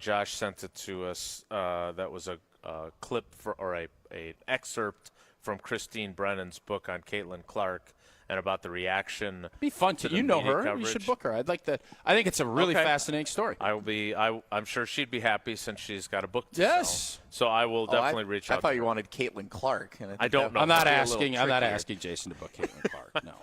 Josh sent it to us. That was a clip or an excerpt from Christine Brennan's book on Caitlin Clark and about the reaction. It'd be fun to you know her. coverage. You should book her. I'd like that. I think it's a really fascinating story. I'm sure she'd be happy since she's got a book to yes. sell. So I will definitely reach out. I thought you wanted Caitlin Clark. And I don't know. I'm not asking Jason to book Caitlin Clark. No.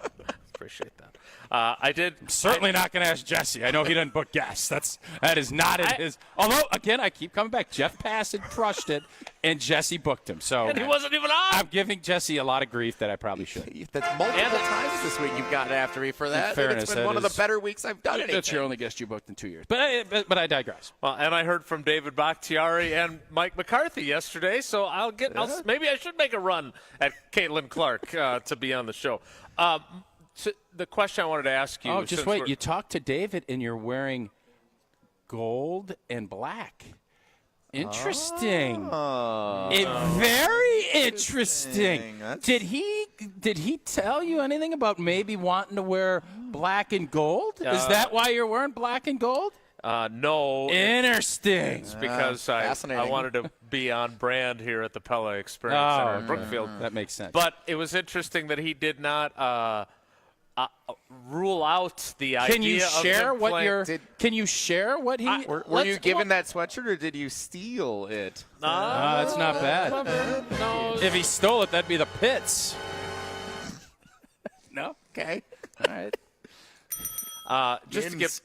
Appreciate that. I did. I'm certainly not going to ask Jesse. I know he doesn't book guests. That is not in his. Although again, I keep coming back. Jeff Passett crushed it, and Jesse booked him. So and he wasn't even on. I'm giving Jesse a lot of grief that I probably should. That's multiple times this week you've gotten after me for that. Fairness, it's been one of the better weeks I've done anything. That's your only guest you booked in 2 years. But I digress. Well, and I heard from David Bakhtiari and Mike McCarthy yesterday, so maybe I should make a run at Caitlin Clark to be on the show. So the question I wanted to ask you. Oh, just wait. You talked to David, and you're wearing gold and black. Interesting. Very interesting. Did he tell you anything about maybe wanting to wear black and gold? Is that why you're wearing black and gold? No. Interesting. It's because I wanted to be on brand here at the Pella Experience Center in Brookfield. That makes sense. But it was interesting that he did not rule out the idea. Can you share Can you share what he? Were you given that sweatshirt, or did you steal it? That's not bad. No. If he stole it, that'd be the pits. No. Okay. All right. Just to get.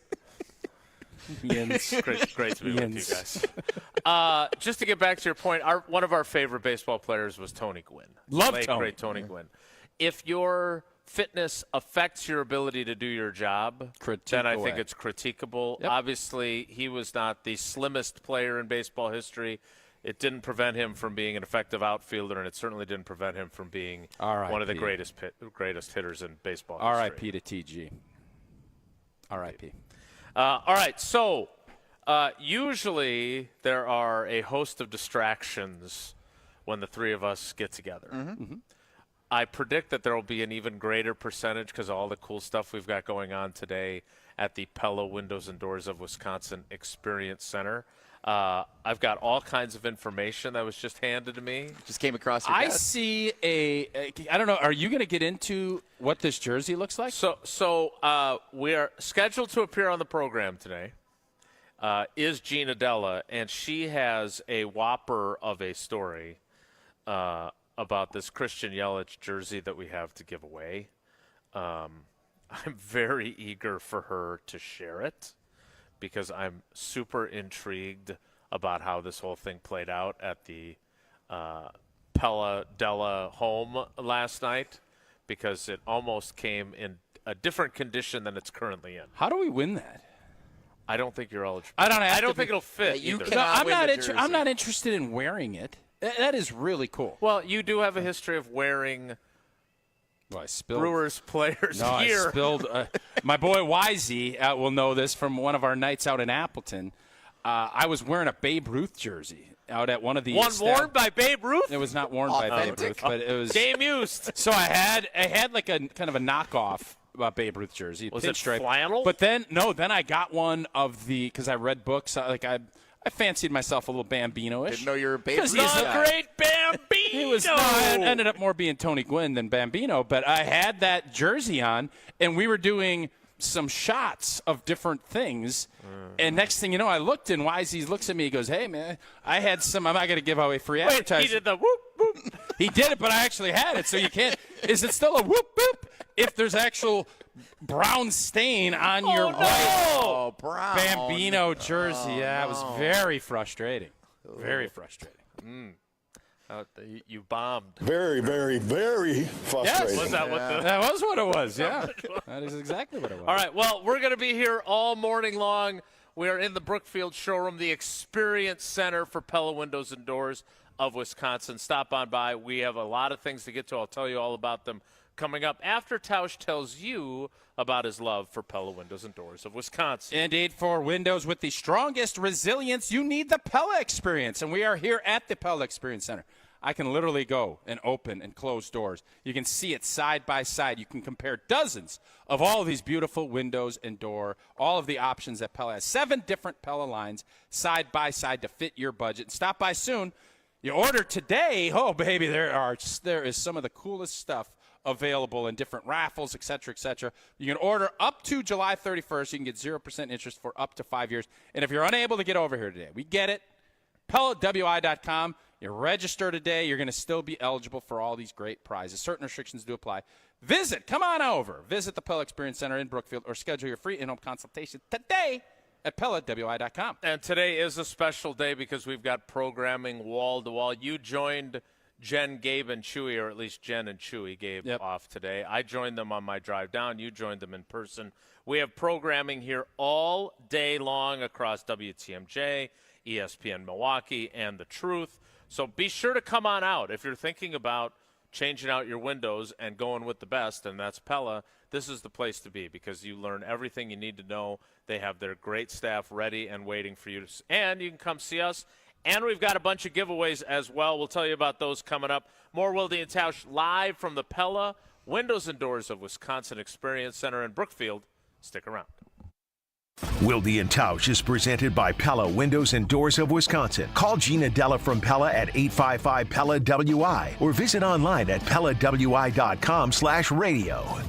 Yins. Great to be with you guys. Just to get back to your point, one of our favorite baseball players was Tony Gwynn. Great Tony Gwynn. If your fitness affects your ability to do your job, then I think it's critiquable. Yep. Obviously, he was not the slimmest player in baseball history. It didn't prevent him from being an effective outfielder, and it certainly didn't prevent him from being one of the greatest hitters in baseball history. R.I.P. to T.G. R.I.P. All right, so usually there are a host of distractions when the three of us get together. Mm-hmm. I predict that there will be an even greater percentage because of all the cool stuff we've got going on today at the Pella Windows and Doors of Wisconsin Experience Center. I've got all kinds of information that was just handed to me. Just came across your desk. I see I don't know, are you going to get into what this jersey looks like? So we are scheduled to appear on the program today. Is Gina Della, and she has a whopper of a story about this Christian Yelich jersey that we have to give away. I'm very eager for her to share it because I'm super intrigued about how this whole thing played out at the Pella Della home last night because it almost came in a different condition than it's currently in. How do we win that? I don't think you're eligible. I don't think it'll fit either. I'm not interested in wearing it. That is really cool. Well, you do have a history of wearing Brewers players gear. I spilled. My boy Wisey will know this from one of our nights out in Appleton. I was wearing a Babe Ruth jersey out at one of the worn by Babe Ruth? It was not worn by Babe Ruth, but it was game used. So I had like a kind of a knockoff Babe Ruth jersey. Was it flannel? But then I got one of the because I read books I fancied myself a little Bambino-ish. Didn't know you were a Babe Ruth. He's a great Bambino. It ended up more being Tony Gwynn than Bambino, but I had that jersey on, and we were doing some shots of different things. And next thing you know, I looked, and Wisey looks at me. He goes, "Hey, man, I had some. I'm not going to give away free advertising." He did the whoop, whoop. He did it, but I actually had it, so you can't. Is it still a whoop, whoop if there's actual brown stain on your white Bambino jersey? Yeah, it was very frustrating. Very frustrating. You bombed. Very, very, very frustrating. Yes. Was that that was what it was, yeah. That is exactly what it was. All right, well, we're going to be here all morning long. We are in the Brookfield showroom, the Experience Center for Pella Windows and Doors of Wisconsin. Stop on by. We have a lot of things to get to. I'll tell you all about them coming up after Tausch tells you about his love for Pella Windows and Doors of Wisconsin. Indeed, for windows with the strongest resilience, you need the Pella Experience, and we are here at the Pella Experience Center I can literally go and open and close doors. You can see it side by side. You can compare dozens of all of these beautiful windows and door, all of the options that Pella has. 7 different Pella lines side by side to fit your budget. Stop by soon. You order today. Oh, baby, there is some of the coolest stuff available in different raffles, et cetera, et cetera. You can order up to July 31st. You can get 0% interest for up to 5 years. And if you're unable to get over here today, we get it. PellaWI.com. You register today. You're going to still be eligible for all these great prizes. Certain restrictions do apply. Come on over. Visit the Pella Experience Center in Brookfield or schedule your free in-home consultation today at PellaWI.com. And today is a special day because we've got programming wall to wall. You joined Jen, Gabe, and Chewy, or at least Jen and Chewy, Gabe, off today. I joined them on my drive down. You joined them in person. We have programming here all day long across WTMJ, ESPN Milwaukee, and The Truth. So be sure to come on out. If you're thinking about changing out your windows and going with the best, and that's Pella, this is the place to be because you learn everything you need to know. They have their great staff ready and waiting for you. And you can come see us. And we've got a bunch of giveaways as well. We'll tell you about those coming up. More Wilde Tausch live from the Pella Windows and Doors of Wisconsin Experience Center in Brookfield. Stick around. Wilde Tausch is presented by Pella Windows and Doors of Wisconsin. Call Gina Della from Pella at 855-PELLA-WI or visit online at PellaWI.com/radio.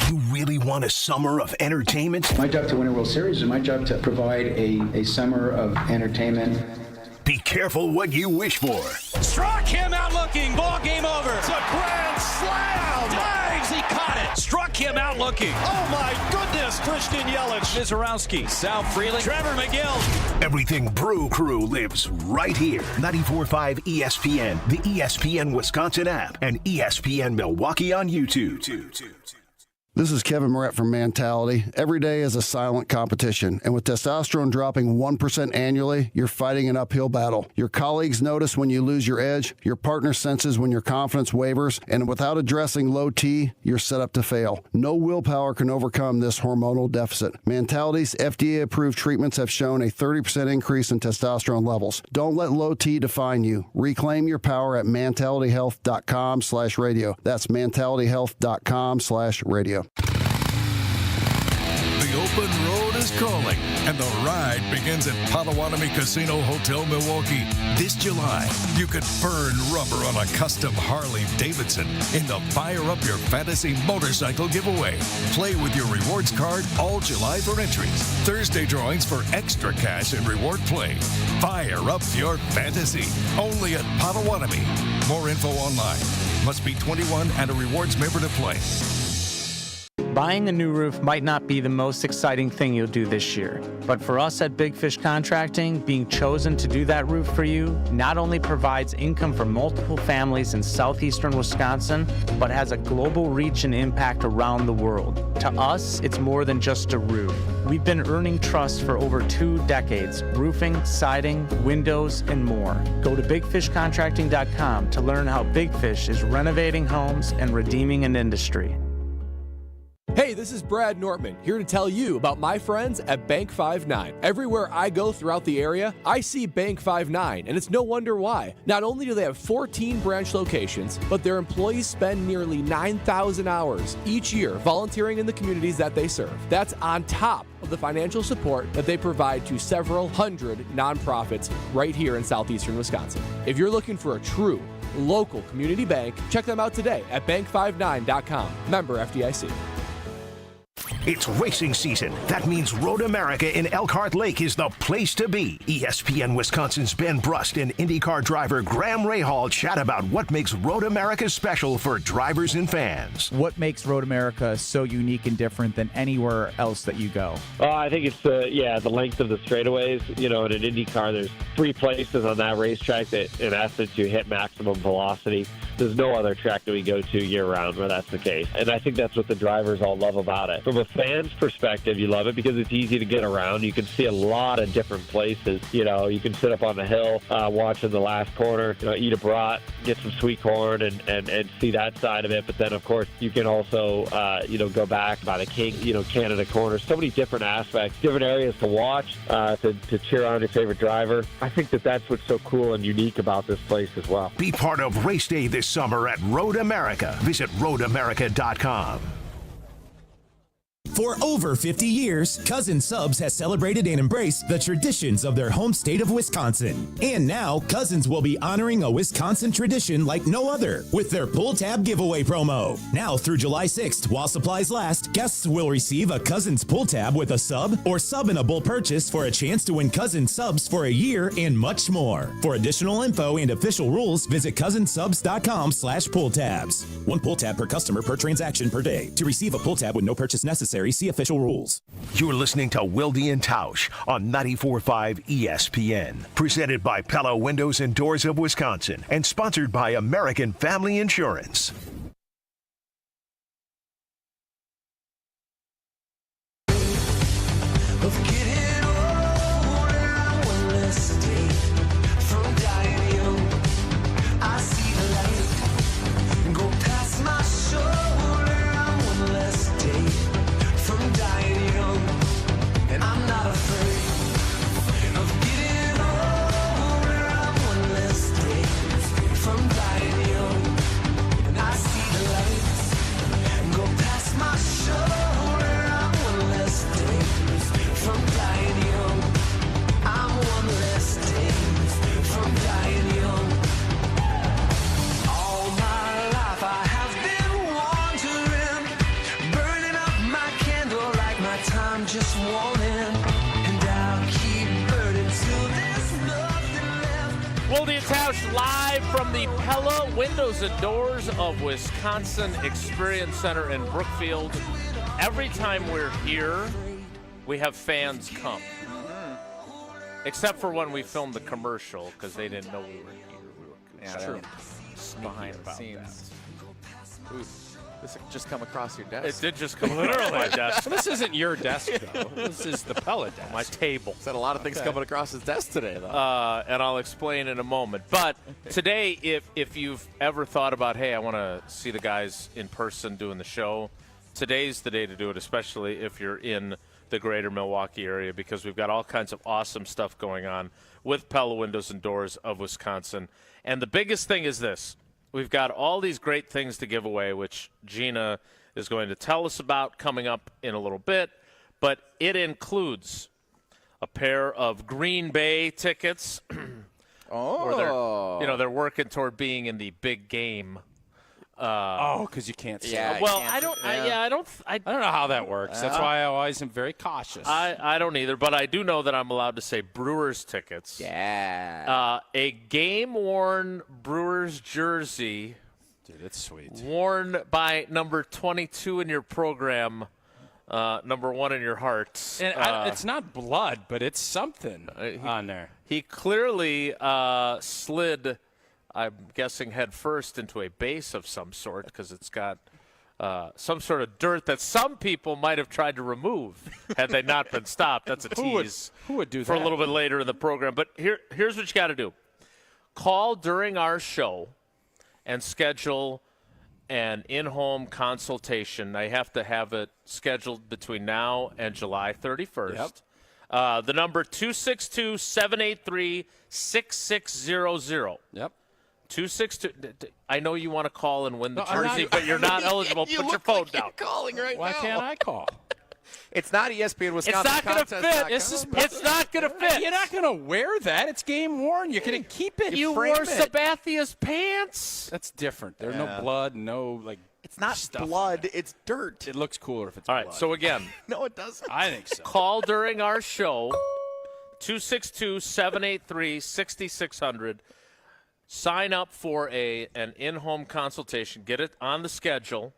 You really want a summer of entertainment? My job to win a World Series is my job to provide a summer of entertainment. Be careful what you wish for. Struck him out looking. Ball game over. It's a grand slam. Dives. He caught it. Struck him out looking. Oh, my goodness. Christian Yelich. Mizorowski. Sal Freeling. Trevor McGill. Everything Brew Crew lives right here. 94.5 ESPN, the ESPN Wisconsin app, and ESPN Milwaukee on YouTube. This is Kevin Moret from Mentality. Every day is a silent competition, and with testosterone dropping 1% annually, you're fighting an uphill battle. Your colleagues notice when you lose your edge, your partner senses when your confidence wavers, and without addressing low T, you're set up to fail. No willpower can overcome this hormonal deficit. Mentality's FDA-approved treatments have shown a 30% increase in testosterone levels. Don't let low T define you. Reclaim your power at mentalityhealth.com/radio. That's mentalityhealth.com/radio. The open road is calling, and the ride begins at Potawatomi Casino Hotel, Milwaukee. This July, you could burn rubber on a custom Harley-Davidson in the Fire Up Your Fantasy motorcycle giveaway. Play with your rewards card all July for entries. Thursday drawings for extra cash and reward play. Fire up your fantasy. Only at Potawatomi. More info online. Must be 21 and a rewards member to play. Buying a new roof might not be the most exciting thing you'll do this year, but for us at Big Fish Contracting, being chosen to do that roof for you not only provides income for multiple families in southeastern Wisconsin, but has a global reach and impact around the world. To us, it's more than just a roof. We've been earning trust for over 2 decades, roofing, siding, windows, and more. Go to bigfishcontracting.com to learn how Big Fish is renovating homes and redeeming an industry. Hey, this is Brad Nortman, here to tell you about my friends at Bank 5-9. Everywhere I go throughout the area, I see Bank 5-9, and it's no wonder why. Not only do they have 14 branch locations, but their employees spend nearly 9,000 hours each year volunteering in the communities that they serve. That's on top of the financial support that they provide to several hundred nonprofits right here in southeastern Wisconsin. If you're looking for a true local community bank, check them out today at bank59.com. Member FDIC. It's racing season. That means Road America in Elkhart Lake is the place to be. ESPN Wisconsin's Ben Brust and IndyCar driver Graham Rahal chat about what makes Road America special for drivers and fans. What makes Road America so unique and different than anywhere else that you go? I think it's the length of the straightaways. You know, in an IndyCar, there's 3 places on that racetrack that, in essence, you hit maximum velocity. There's no other track that we go to year-round where that's the case. And I think that's what the drivers all love about it. From a fan's perspective, you love it because it's easy to get around. You can see a lot of different places. You know, you can sit up on the hill watching the last corner, eat a brat, get some sweet corn, and see that side of it. But then, of course, you can also, go back by the Canada corner. So many different aspects, different areas to watch, to cheer on your favorite driver. I think that's what's so cool and unique about this place as well. Be part of race day this summer at Road America. Visit roadamerica.com. For over 50 years, Cousin Subs has celebrated and embraced the traditions of their home state of Wisconsin. And now, Cousins will be honoring a Wisconsin tradition like no other with their pull tab giveaway promo. Now through July 6th, while supplies last, guests will receive a Cousins pull tab with a sub or sub-inable purchase for a chance to win Cousin Subs for a year and much more. For additional info and official rules, visit cousinsubs.com/pull tabs. One pull tab per customer per transaction per day. To receive a pull tab with no purchase necessary, see official rules. You're listening to Wilde Tausch on 94.5 ESPN. Presented by Pella Windows and Doors of Wisconsin and sponsored by American Family Insurance. Wilde Tausch live from the Pella Windows and Doors of Wisconsin Experience Center in Brookfield. Every time we're here, we have fans come. Except for when we filmed the commercial, because they didn't know we were here. Yeah, True. Behind the scenes. Ooh, this just come across your desk. It did just come across my desk. This isn't your desk, though. This is the Pella desk. My table. Said a lot of things coming across his desk today, though. And I'll explain in a moment. But today, if you've ever thought about, hey, I want to see the guys in person doing the show, today's the day to do it, especially if you're in the greater Milwaukee area, because we've got all kinds of awesome stuff going on with Pella Windows and Doors of Wisconsin. And the biggest thing is this. We've got all these great things to give away, which Gina is going to tell us about coming up in a little bit. But it includes a pair of Green Bay tickets. They're working toward being in the big game. Because you can't see. Yeah, well, I don't know how that works. That's why I always am very cautious. I don't either, but I do know that I'm allowed to say Brewers tickets. Yeah. A game-worn Brewers jersey. Dude, it's sweet. Worn by number 22 in your program, number 1 in your heart. And it's not blood, but it's something on there. He clearly slid, I'm guessing, head first into a base of some sort, because it's got some sort of dirt that some people might have tried to remove had they not been stopped. That's a tease. Who would do that? For a little bit later in the program. But here's what you got to do. Call during our show and schedule an in-home consultation. I have to have it scheduled between now and July 31st. Yep. The number 262-783-6600. Yep. 262. I know you want to call and win the jersey, but you're not eligible. Put your phone down. You're calling right Why now. can't I call? It's not ESPN Wisconsin. It's not going to fit. It's not going to fit. You're not going to wear that. It's game worn. You're going to keep it. You wore Sabathia's pants. That's different. There's no blood, no It's not stuff blood. It's dirt. It looks cooler if it's All blood. right, so again, No, it doesn't. I think so. call during our show, 262-783-6600. Sign up for an in-home consultation. Get it on the schedule.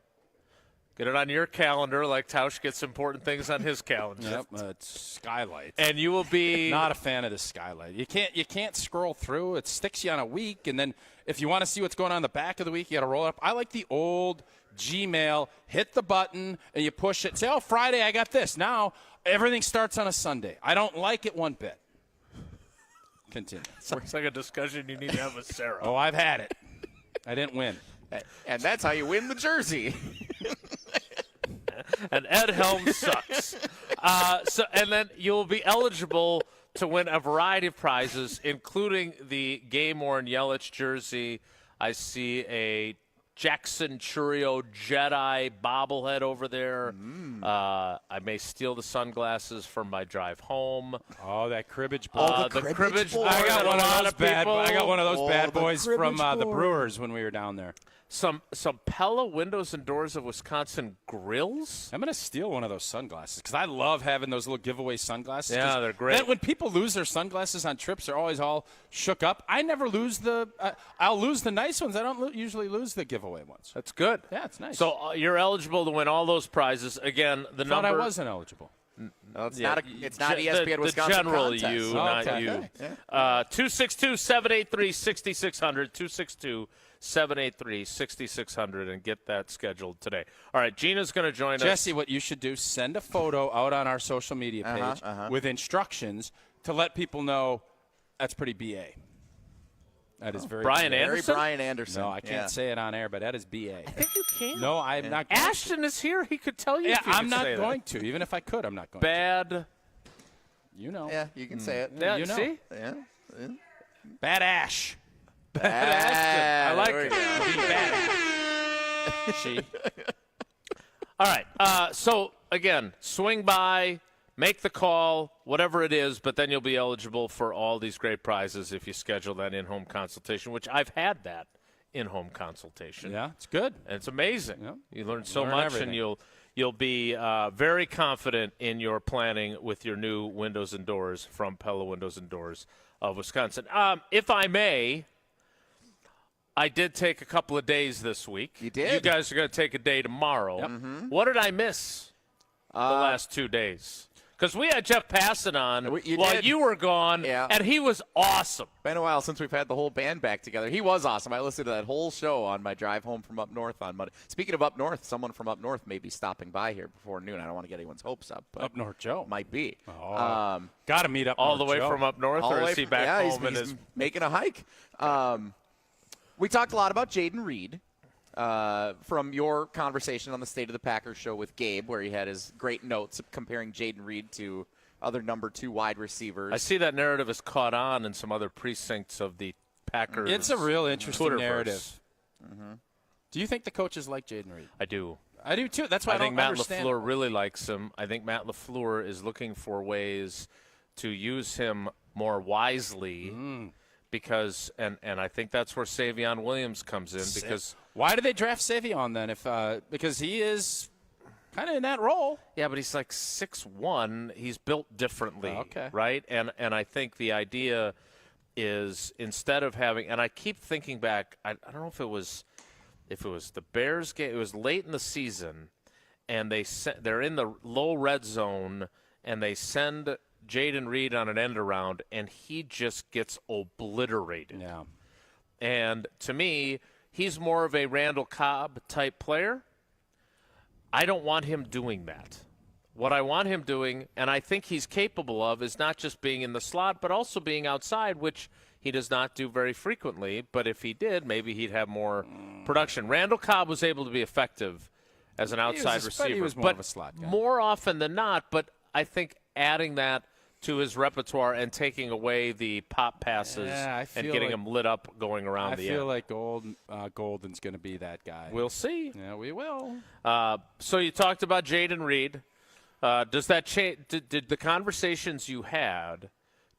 Get it on your calendar like Tausch gets important things on his calendar. Yep, it's skylights. And you will be not a fan of the skylight. You can't scroll through. It sticks you on a week, and then if you want to see what's going on in the back of the week, you got to roll it up. I like the old Gmail. Hit the button and you push it. Say, oh, Friday I got this. Now everything starts on a Sunday. I don't like it one bit. Continue. Sounds like a discussion you need to have with Sarah. Oh, I've had it. I didn't win. And that's how you win the jersey. And Ed Helm sucks. And then you'll be eligible to win a variety of prizes, including the game-worn Yelich jersey. I see a Jackson Churio Jedi bobblehead over there. I may steal the sunglasses from my drive home. Oh, that cribbage boy. The cribbage boy. I got one of those bad boys from the Brewers when we were down there. Some Pella windows and doors of Wisconsin grills. I'm going to steal one of those sunglasses because I love having those little giveaway sunglasses. Yeah, they're great. Then when people lose their sunglasses on trips, they're always all shook up. I never lose I'll lose the nice ones. I don't usually lose the giveaway ones. That's good. Yeah, it's nice. So you're eligible to win all those prizes. Again, the number. I wasn't eligible. No, it's not ESPN Wisconsin the general contest. you, not you. 262-783-6600. 262-783-6600 and get that scheduled today. All right, Gina's going to join us. Jesse, what you should do, send a photo out on our social media page with instructions to let people know that's pretty BA. That is very Brian Anderson? Very Brian Anderson. No, I can't say it on air, but that is BA. I think you can. No, I'm not going Ashton is here. He could tell you. Yeah, if you I'm could not say going that. to. Even if I could, I'm not going Bad. to. You know. Yeah, you can say it. Yeah, you know. See? Yeah. Bad Ash. I like it. She. All right. So, again, swing by, make the call, whatever it is, but then you'll be eligible for all these great prizes if you schedule that in-home consultation, which I've had that in-home consultation. Yeah, it's good. And it's amazing. Yeah. You learn so much, everything. and you'll be very confident in your planning with your new windows and doors from Pella Windows and Doors of Wisconsin. If I may, I did take a couple of days this week. You did? You guys are going to take a day tomorrow. Yep. What did I miss the last 2 days? Because we had Jeff Passan on while you were gone, and he was awesome. Been a while since we've had the whole band back together. He was awesome. I listened to that whole show on my drive home from up north on Monday. Speaking of up north, someone from up north may be stopping by here before noon. I don't want to get anyone's hopes up. But Up North Joe. might be. Got to meet up All North the way Joe. from up north, or is he back home? He's making a hike. We talked a lot about Jaden Reed from your conversation on the State of the Packers show with Gabe, where he had his great notes comparing Jaden Reed to other number 2 wide receivers. I see that narrative has caught on in some other precincts of the Packers. It's a real interesting Twitterverse. narrative. Do you think the coaches like Jaden Reed? I do. I do, too. That's why I think don't Matt understand. LaFleur really likes him. I think Matt LaFleur is looking for ways to use him more wisely because and I think that's where Savion Williams comes in because why did they draft Savion then? If because he is kind of in that role. Yeah, but he's like 6'1". He's built differently, okay. Right? And I think the idea is instead of having, and I keep thinking back, I don't know if it was the Bears game. It was late in the season, and they're in the low red zone, and they send Jaden Reed on an end around, and he just gets obliterated. Yeah. And to me, he's more of a Randall Cobb type player. I don't want him doing that. What I want him doing, and I think he's capable of, is not just being in the slot, but also being outside, which he does not do very frequently. But if he did, maybe he'd have more production. Randall Cobb was able to be effective as an outside receiver. He was more of a slot guy. More often than not, but I think adding that to his repertoire and taking away the pop passes and getting him lit up going around the end. I feel like Golden's going to be that guy. We'll see. Yeah, we will. So you talked about Jaden Reed. Does that change? Did the conversations you had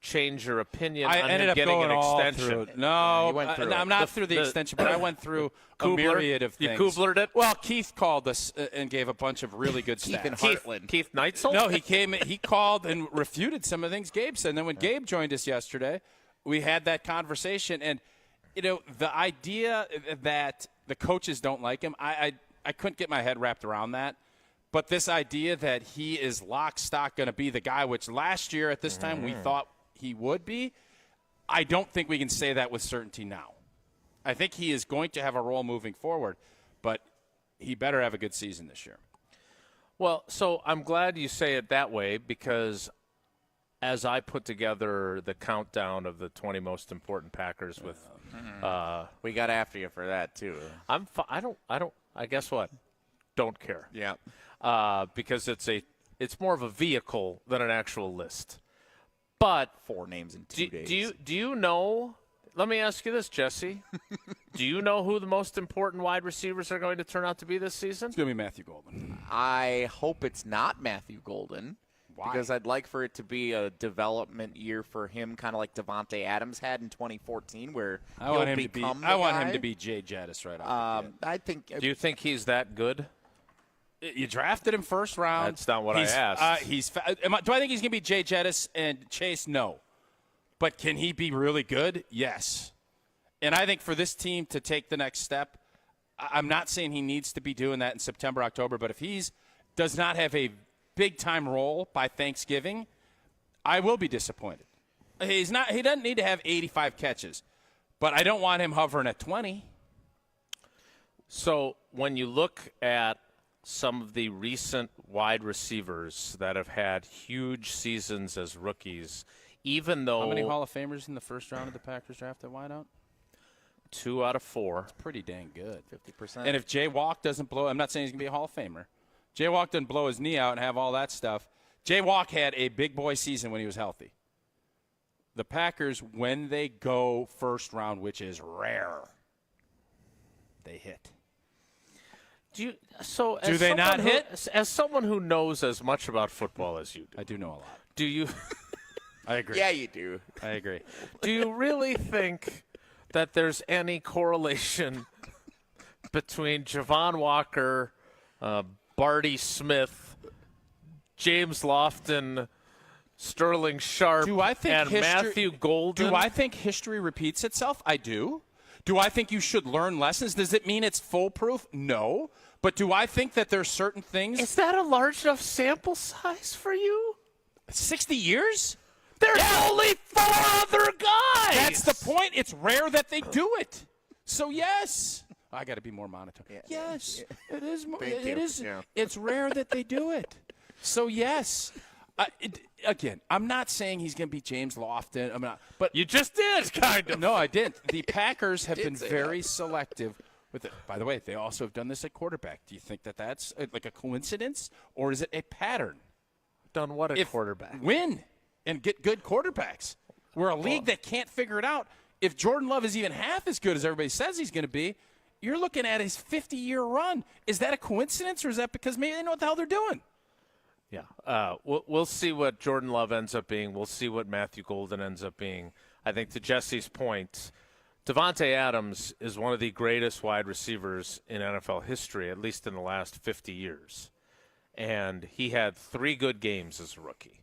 change your opinion on him getting an extension? No, I'm not through the extension, but I went through a myriad of things. You Kublered it? Well, Keith called us and gave a bunch of really good stats. Keith Neitzel? No, he called and refuted some of the things Gabe said. And then when Gabe joined us yesterday, we had that conversation. And, the idea that the coaches don't like him, I couldn't get my head wrapped around that. But this idea that he is lock stock going to be the guy, which last year at this time we thought he would be, I don't think we can say that with certainty now. I think he is going to have a role moving forward, but he better have a good season this year. Well, so I'm glad you say it that way because as I put together the countdown of the 20 most important Packers with we got after you for that too. I guess what? Don't care. Yeah. Because it's more of a vehicle than an actual list. But 4 names in 2 days. Do you know? Let me ask you this, Jesse. Do you know who the most important wide receivers are going to turn out to be this season? It's going to be Matthew Golden. I hope it's not Matthew Golden. Why? Because I'd like for it to be a development year for him, kind of like Devontae Adams had in 2014, where I want him to be Jay Jettis right off the bat. I think. Do you think he's that good? You drafted him first round. That's not what I asked. Do I think he's going to be Jay Jettis and Chase? No. But can he be really good? Yes. And I think for this team to take the next step, I'm not saying he needs to be doing that in September, October, but if he does not have a big-time role by Thanksgiving, I will be disappointed. He doesn't need to have 85 catches, but I don't want him hovering at 20. So when you look at some of the recent wide receivers that have had huge seasons as rookies, even though – how many Hall of Famers in the first round of the Packers draft at wideout? 2 out of 4. That's pretty dang good. 50%. And if Jay Walk doesn't blow – I'm not saying he's going to be a Hall of Famer. Jay Walk doesn't blow his knee out and have all that stuff. Jay Walk had a big boy season when he was healthy. The Packers, when they go first round, which is rare, they hit. Do they not hit? As someone who knows as much about football as you do. I do know a lot. Do you? I agree. Yeah, you do. I agree. Do you really think that there's any correlation between Javon Walker, Barty Smith, James Lofton, Sterling Sharp, and Matthew Golden? Do I think history repeats itself? I do. Do I think you should learn lessons? Does it mean it's foolproof? No. But do I think that there's certain things? Is that a large enough sample size for you? 60 years? There's only 4 other guys. That's the point. It's rare that they do it. So, yes. I got to be more monotone. Yeah. Yes, it is. Thank you. It is. Yeah. It's rare that they do it. So, yes. Again, I'm not saying he's going to be James Lofton. I'm not. But you just did, kind of. No, I didn't. The Packers have been very selective with it. By the way, they also have done this at quarterback. Do you think that that's like a coincidence, or is it a pattern? Done what at quarterback? Win and get good quarterbacks. We're a league that can't figure it out. If Jordan Love is even half as good as everybody says he's going to be, you're looking at his 50-year run. Is that a coincidence, or is that because maybe they know what the hell they're doing? Yeah. We'll see what Jordan Love ends up being. We'll see what Matthew Golden ends up being. I think to Jesse's point, Devontae Adams is one of the greatest wide receivers in NFL history, at least in the last 50 years. And he had 3 good games as a rookie.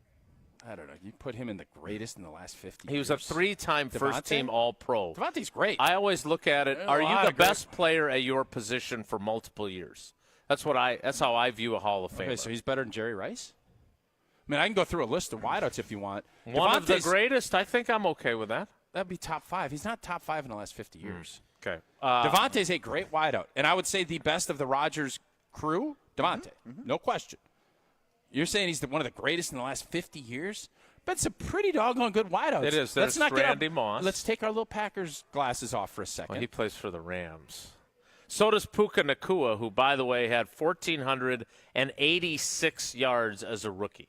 I don't know. You put him in the greatest in the last 50 years. He was a 3-time first-team All-Pro. Devontae's great. I always look at it, are you the best player at your position for multiple years? That's how I view a Hall of Famer. Okay, so he's better than Jerry Rice? I mean, I can go through a list of wideouts if you want. One of the greatest? I think I'm okay with that. That'd be top 5. He's not top 5 in the last 50 years. Okay. Devontae's a great wideout, and I would say the best of the Rodgers crew, Devontae. No question. You're saying he's one of the greatest in the last 50 years? But it's a pretty doggone good wideout. It is. Let's not Randy Moss. Let's take our little Packers glasses off for a second. Well, he plays for the Rams. So does Puka Nacua, who, by the way, had 1,486 yards as a rookie.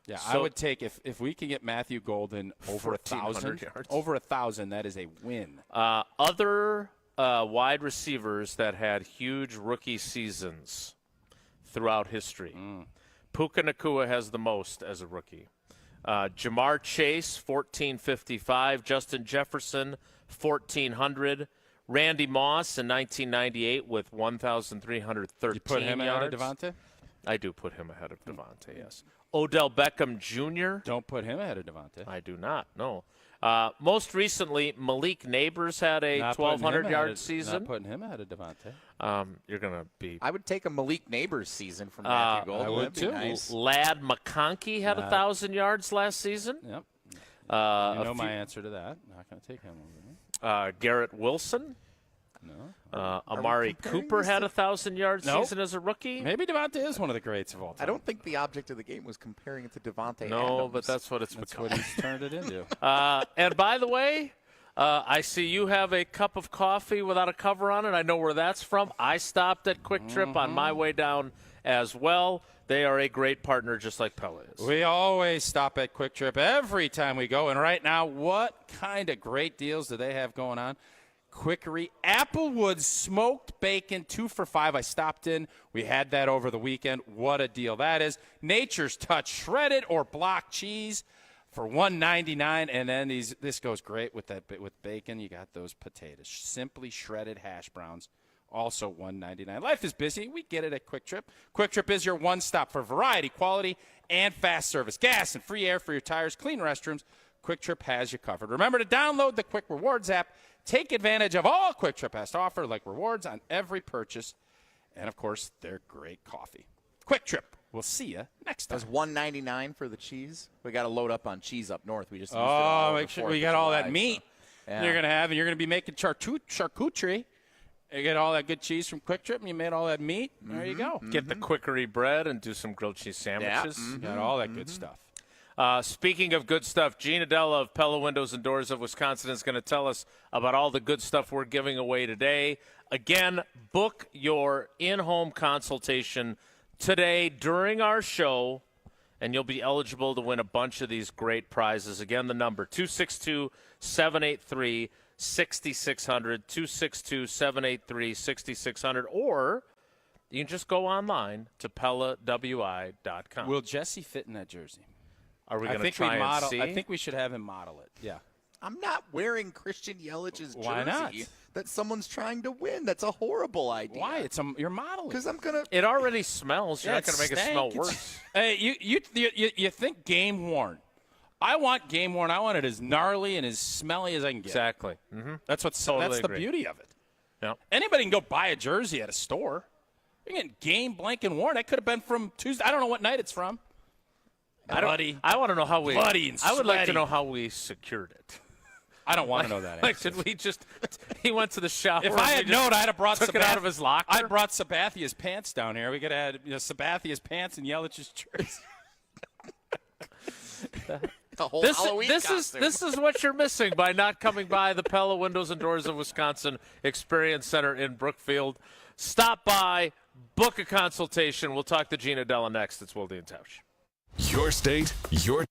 Yeah, so, I would take if we can get Matthew Golden over 1,000 yards. Over 1,000, that is a win. Other wide receivers that had huge rookie seasons throughout history. Puka Nacua has the most as a rookie. Jamar Chase, 1,455. Justin Jefferson, 1,400. Randy Moss in 1998 with 1,313 You put him yards. ahead of Devontae? I do put him ahead of Devontae, yes. Odell Beckham Jr. Don't put him ahead of Devontae. I do not, no. Most recently, Malik Neighbors had a 1,200-yard season. Not putting him ahead of Devontae. You're going to be. I would take a Malik Neighbors season from Matthew Gold. I would too. Nice. Lad McConkey had 1,000 yards last season. Yep. You know my answer to that. Not going to take him over there. Garrett Wilson. No. Amari Cooper had 1,000-yard season as a rookie. Maybe Devontae is one of the greats of all time. I don't think the object of the game was comparing it to Devontae No, Adams. but that's what it's become. What he's turned it into. And by the way, I see you have a cup of coffee without a cover on it. I know where that's from. I stopped at Quick Trip on my way down as well. They are a great partner, just like Pella is. We always stop at Quick Trip every time we go. And right now, what kind of great deals do they have going on? Quickery, Applewood smoked bacon, 2 for $5. I stopped in. We had that over the weekend. What a deal that is. Nature's Touch shredded or block cheese for $1.99. And then this goes great with bacon. You got those potatoes, simply shredded hash browns, also $1.99. Life is busy. We get it at Quick Trip. Quick Trip is your one stop for variety, quality, and fast service. Gas and free air for your tires, clean restrooms. Quick Trip has you covered. Remember to download the Quick Rewards app. Take advantage of all Quick Trip has to offer, like rewards on every purchase, and, of course, their great coffee. Quick Trip. We'll see you next time. That's $1.99 for the cheese. We got to load up on cheese up north. We just used it all make sure we got all that meat Yeah. you're going to have, and you're going to be making charcuterie. You get all that good cheese from Quick Trip, and you made all that meat. There you go. Get the Quickery bread and do some grilled cheese sandwiches. Got all that good stuff. Speaking of good stuff, Gene Adella of Pella Windows and Doors of Wisconsin is going to tell us about all the good stuff we're giving away today. Again, book your in-home consultation today during our show, and you'll be eligible to win a bunch of these great prizes. Again, the number, 262-783-6600, 262-783-6600, or you can just go online to PellaWI.com. Will Jesse fit in that jersey? Are we going to try and see? I think we should have him model it. Yeah. I'm not wearing Christian Yelich's jersey. Why not? That someone's trying to win. That's a horrible idea. Why? You're modeling. Because I'm gonna. It already smells. You're not going to make it smell stank. worse. Hey, you think game worn? I want game worn. I want it as gnarly and as smelly as I can get. Exactly. Mm-hmm. That's the beauty of it. Yep. Anybody can go buy a jersey at a store. You're getting game blank and worn. That could have been from Tuesday. I don't know what night it's from. I want to know how we. Bloody and I would like to sweaty. know how we secured it. I don't want to know that. Like, did we just? He went to the shower. If I had known, I'd have brought took it out of his locker. I brought Sabathia's pants down here. We could have had Sabathia's pants and Yelich's jersey. The whole This Halloween costume. is what you're missing by not coming by the Pella Windows and Doors of Wisconsin Experience Center in Brookfield. Stop by, book a consultation. We'll talk to Gene Adella next. It's Wilde Tausch. Your state, your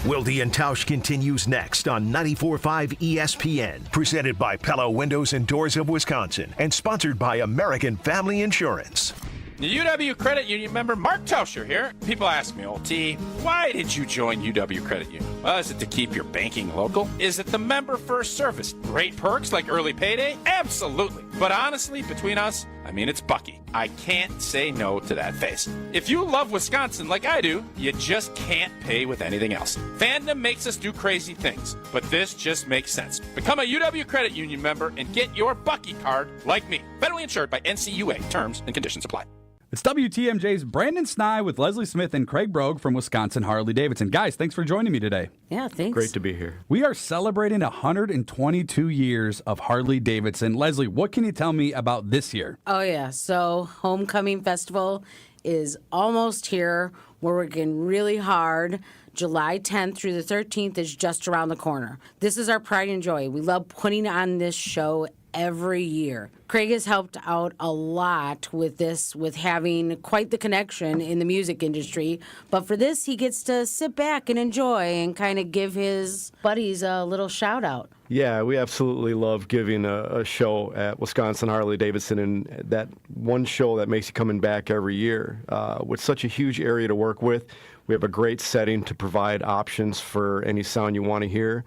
Wilde and Tausch continues next on 94.5 ESPN, presented by Pella Windows and Doors of Wisconsin, and sponsored by American Family Insurance. The UW Credit Union member Mark Tauscher here. People ask me, old T, why did you join UW Credit Union? Well, is it to keep your banking local? Is it the member first service? Great perks like early payday? Absolutely. But honestly, between us, it's Bucky. I can't say no to that face. If you love Wisconsin like I do, you just can't pay with anything else. Fandom makes us do crazy things, but this just makes sense. Become a UW Credit Union member and get your Bucky card like me. Federally insured by NCUA. Terms and conditions apply. It's WTMJ's Brandon Sny with Leslie Smith and Craig Brogue from Wisconsin Harley-Davidson. Guys, thanks for joining me today. Yeah, thanks. Great to be here. We are celebrating 122 years of Harley-Davidson. Leslie, what can you tell me about this year? Oh, yeah. So Homecoming Festival is almost here. We're working really hard. July 10th through the 13th is just around the corner. This is our pride and joy. We love putting on this show every year. Craig has helped out a lot with this, with having quite the connection in the music industry. But for this, he gets to sit back and enjoy and kind of give his buddies a little shout out. Yeah, we absolutely love giving a show at Wisconsin Harley-Davidson, and that one show that makes you coming back every year. With such a huge area to work with, we have a great setting to provide options for any sound you want to hear.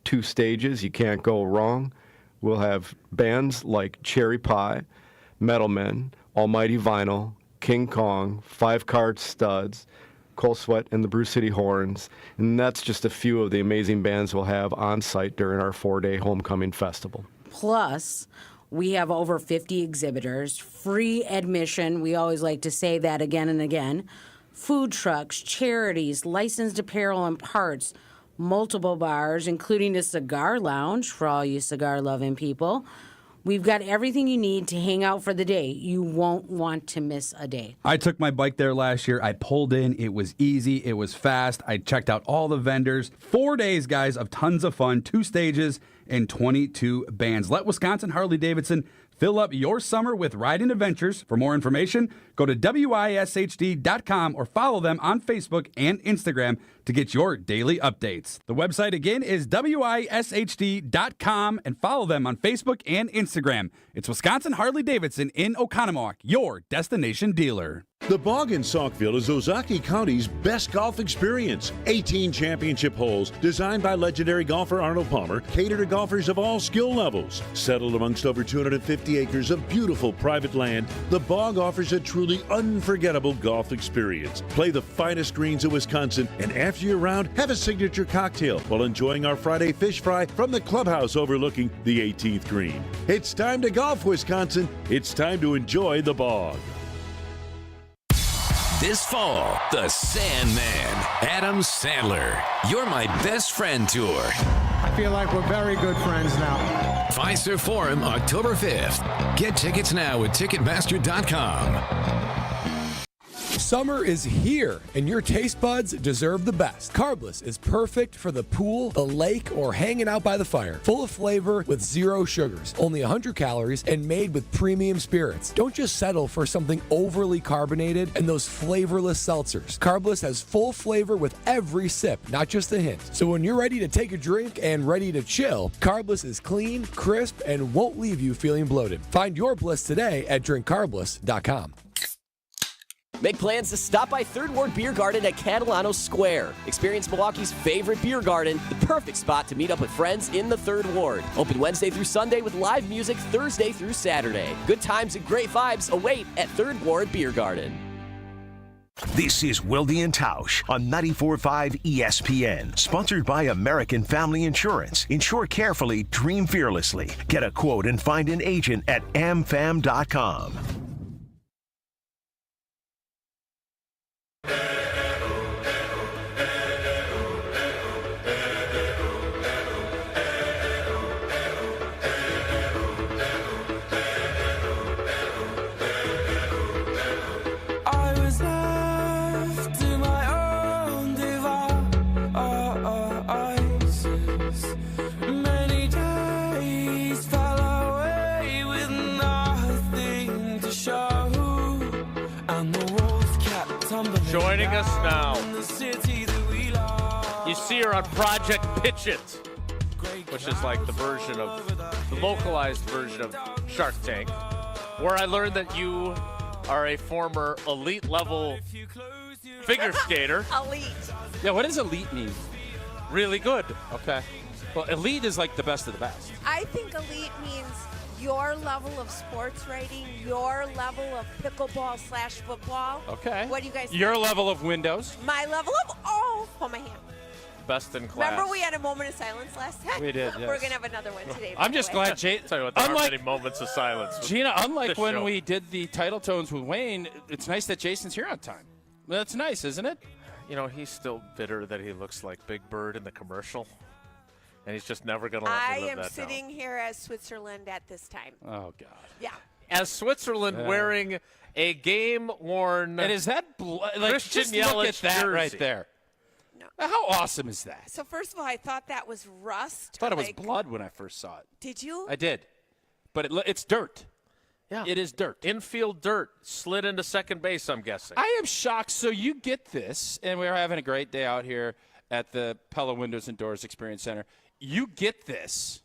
2 stages, you can't go wrong. We'll have bands like Cherry Pie, Metal Men, Almighty Vinyl, King Kong, 5 Card Studs, Cold Sweat, and the Brew City Horns. And that's just a few of the amazing bands we'll have on site during our 4-day homecoming festival. Plus, we have over 50 exhibitors, free admission. We always like to say that again and again. Food trucks, charities, licensed apparel and parts, multiple bars, including a cigar lounge for all you cigar-loving people. We've got everything you need to hang out for the day. You won't want to miss a day. I took my bike there last year. I pulled in. It was easy. It was fast. I checked out all the vendors. 4 days, guys, of tons of fun. 2 stages and 22 bands. Let Wisconsin Harley-Davidson fill up your summer with riding adventures. For more information, go to wishd.com or follow them on Facebook and Instagram to get your daily updates. The website again is wishd.com and follow them on Facebook and Instagram. It's Wisconsin Harley-Davidson in Oconomowoc, your destination dealer. The Bog in Saukville is Ozark County's best golf experience. 18 championship holes designed by legendary golfer Arnold Palmer cater to golfers of all skill levels. Settled amongst over 250 acres of beautiful private land, the Bog offers a truly unforgettable golf experience. Play the finest greens of Wisconsin, and after your round, have a signature cocktail while enjoying our Friday fish fry from the clubhouse overlooking the 18th green. It's time to golf, Wisconsin. It's time to enjoy the Bog. This fall, the Sandman, Adam Sandler, You're My Best Friend Tour. I feel like we're very good friends now. Fiserv Forum, October 5th. Get tickets now at Ticketmaster.com. Summer is here, and your taste buds deserve the best. Carbless is perfect for the pool, the lake, or hanging out by the fire. Full of flavor with 0 sugars, only 100 calories, and made with premium spirits. Don't just settle for something overly carbonated and those flavorless seltzers. Carbless has full flavor with every sip, not just a hint. So when you're ready to take a drink and ready to chill, Carbless is clean, crisp, and won't leave you feeling bloated. Find your bliss today at drinkcarbless.com. Make plans to stop by Third Ward Beer Garden at Catalano Square. Experience Milwaukee's favorite beer garden, the perfect spot to meet up with friends in the Third Ward. Open Wednesday through Sunday with live music Thursday through Saturday. Good times and great vibes await at Third Ward Beer Garden. This is Wilde Tausch on 94.5 ESPN. Sponsored by American Family Insurance. Insure carefully, dream fearlessly. Get a quote and find an agent at amfam.com. Joining us now, you see her on Project Pitch It, which is like the localized version of Shark Tank, where I learned that you are a former elite level figure skater. Elite. Yeah, what does elite mean? Really good. Okay. Well, elite is like the best of the best. I think elite means your level of sports writing, your level of pickleball/football. Okay. What do you guys think? Your level of Windows. My level of, hold my hand. Best in class. Remember we had a moment of silence last time? We did, yes. We're going to have another one today. I'm just glad, Jay. Tell you what, there aren't many moments of silence. Gina, unlike when show. we did the title tones with Wayne, it's nice that Jason's here on time. That's nice, isn't it? You know, he's still bitter that he looks like Big Bird in the commercial. And he's just never going to let me live that down. I am sitting here as Switzerland at this time. Oh, God. Yeah. As Switzerland wearing a game-worn And is that Christian just Yelich look at that jersey. right there. No. How awesome is that? So first of all, I thought that was rust. I thought it was blood when I first saw it. Did you? I did. But it's dirt. Yeah. It is dirt. Infield dirt. Slid into second base, I'm guessing. I am shocked. So you get this, and we're having a great day out here at the Pella Windows and Doors Experience Center. You get this,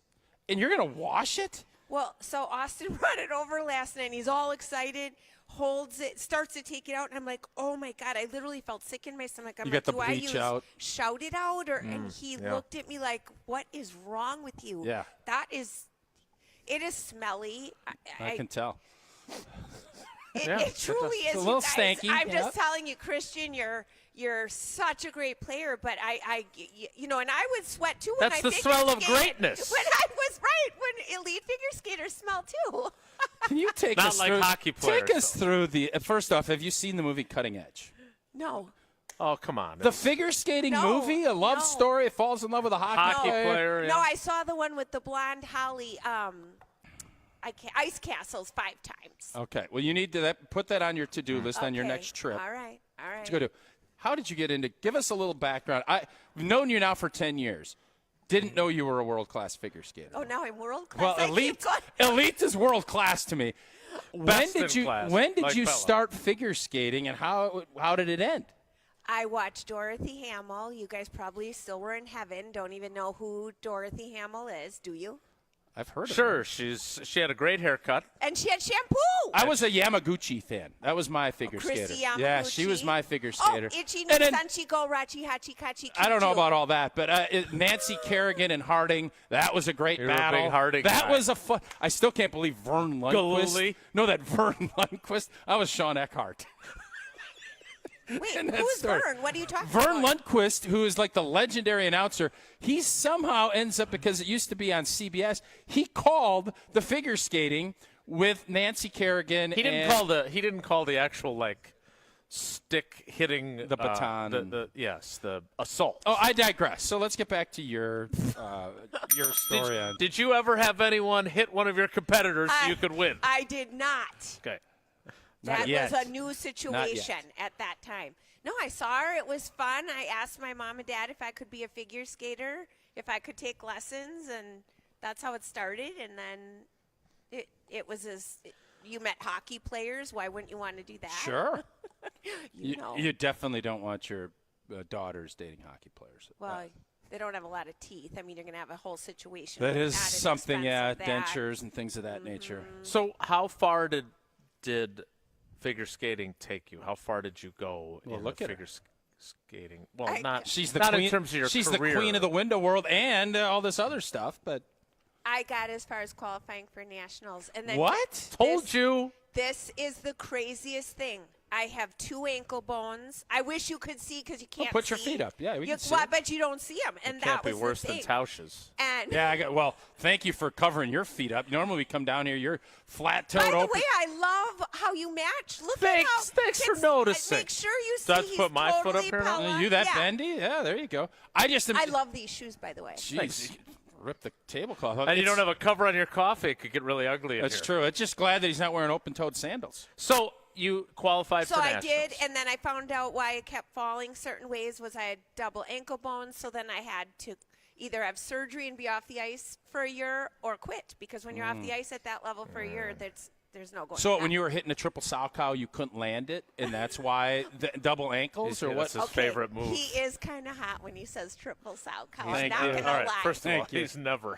and you're going to wash it? Well, so Austin brought it over last night, and he's all excited, holds it, starts to take it out, and I'm like, oh, my God. I literally felt sick in my stomach. I'm You like, got the do I bleach use out? shout it out? And he looked at me like, what is wrong with you? Yeah. It is smelly. I can tell. It truly is. It's a little you guys. stanky. I'm just telling you, Christian, you're such a great player, but I and I would sweat too when That's I the figure smell of skated. greatness. When elite figure skaters smell too. Can you take Not us like through? hockey players, Take us through the. First off, have you seen the movie Cutting Edge? No. Oh, come on. The figure skating movie, a love story. It falls in love with a hockey player. No, I saw the one with the blonde Holly. Ice castles 5 times. Okay. Well, you need to put that on your to-do list on your Okay. next trip. All right. Let's go to. How did you get into? Give us a little background. I've known you now for 10 years. Didn't know you were a world-class figure skater. Oh, now I'm world class. Well, I keep going. elite is world class to me. Best in class, when did like you Pella. start figure skating, and how did it end? I watched Dorothy Hamill. You guys probably still were in heaven. Don't even know who Dorothy Hamill is, do you? I've heard of Sure, her. she had a great haircut. And she had shampoo. I was a Yamaguchi fan. That was my figure skater. Chrissy Yamaguchi. Yeah, she was my figure skater. Oh, Ichi And then- Sanchigo Rachi Hachi Kachi. I don't know about all that, but Nancy Kerrigan and Harding, that was a great You're a battle. big Harding that guy. was a fun. I still can't believe Vern Lundquist. Galooly. No, that Vern Lundquist. I was Sean Eckhart. Wait, in that who's story. Vern? What are you talking Vern about? Lundquist, who is like the legendary announcer, he somehow ends up, because it used to be on CBS, he called the figure skating with Nancy Kerrigan. He didn't call the actual like stick hitting The baton. the assault. Oh, I digress. So let's get back to your story. on Did you ever have anyone hit one of your competitors so you could win? I did not. Okay. Not That yet. was a new situation at that time. No, I saw her. It was fun. I asked my mom and dad if I could be a figure skater, if I could take lessons, and that's how it started. And then it was you met hockey players. Why wouldn't you want to do that? Sure. you know. You definitely don't want your daughters dating hockey players. Well, they don't have a lot of teeth. I mean, you're going to have a whole situation. That with is that something, yeah, expensive, that. dentures and things of that nature. So how far did figure skating take you? How far did you go in look the at figure skating? Well, not she's the not queen. in terms of your she's career. the queen of the window world and all this other stuff. But I got as far as qualifying for nationals, and then what? Told you. This is the craziest thing. I have 2 ankle bones. I wish you could see because you can't. put your see. feet up. Yeah, we can see Well, I it. bet you don't see them, and Can't that be was worse the than thing. Tausch's. And Yeah, well, thank you for covering your feet up. Normally we come down here, you're flat-toed by the open. way, I love how you match. Look Thanks at how. for kids, noticing. Make sure you see. Do I have to he's put my foot totally up here now? Pella. You that yeah. bendy? Yeah, there you go. I love these shoes, by the way. Jeez, rip the tablecloth. And you don't have a cover on your coffee. It could get really ugly in That's here. true. It's just glad that he's not wearing open-toed sandals. So you qualified So for I nationals. did, and then I found out why I kept falling certain ways was I had double ankle bones. So then I had to either have surgery and be off the ice for a year or quit, because when you're off the ice at that level for a year, there's no going So back. when you were hitting a triple sow cow, you couldn't land it, and that's why the double ankles, or what? That's his favorite move. He is kind of hot when he says triple sow cow. I'm Thank not you. going All to right. lie. First of all, Thank you. he's never.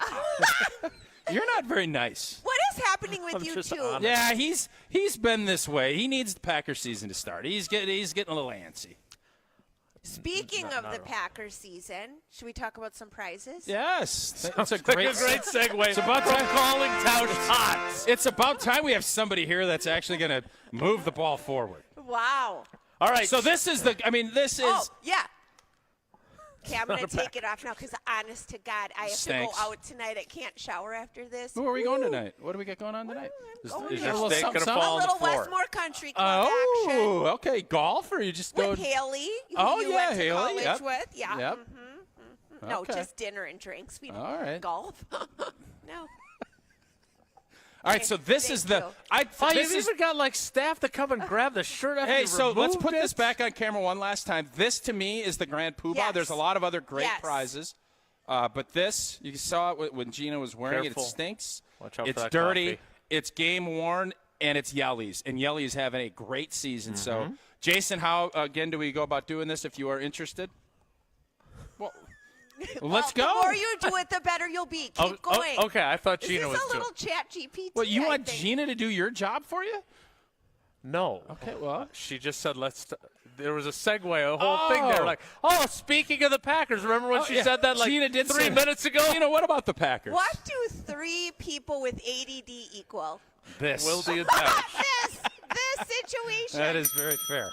You're not very nice. What is happening with I'm you just two? honest. Yeah, he's been this way. He needs the Packer season to start. He's getting a little antsy. Speaking Not of at the all. Packers season, should we talk about some prizes? Yes, that's a Like great a great segue. It's about from time. calling Tausch hot. It's about time we have somebody here that's actually going to move the ball forward. Wow. All right. So this is this is. Oh, yeah. Okay, I'm going not to a take it off now because, honest to God, I have Stinks. to go out tonight. I can't shower after this. Where are we going tonight? What do we got going on tonight? Is going your to- little steak going to something, fall A on the little floor? Westmore Country Club action. Oh, okay. Golf, or you just go? With Haley, who Oh, you yeah, went to Haley, college yep. with. Yeah. Yep. No, Okay. just dinner and drinks. We don't All right. golf. No. All right, so this Thank is the. you. You've even got like staff to come and grab the shirt after Hey, you so let's removed put it. this back on camera one last time. This, to me, is the Grand Poobah. Yes. There's a lot of other great Yes. prizes. But this, you saw it when Gina was wearing Careful. it. It stinks. Watch out for It's that dirty. coffee. It's game-worn, and it's Yellies. And Yellies having a great season. So, Jason, how, again, do we go about doing this if you are interested? Well, let's go. The more you do it, the better you'll be. Keep going. Okay, I thought Gina This was is a doing. little chat GPT. Well, you I want think. Gina to do your job for you? No. Okay, well. She just said let's. There was a segue, a whole thing there. Like, speaking of the Packers, remember when she said that like Gina did 3 say- minutes ago? Gina, what about the Packers? What do 3 people with ADD equal? This. Wilde Tausch. This situation. That is very fair.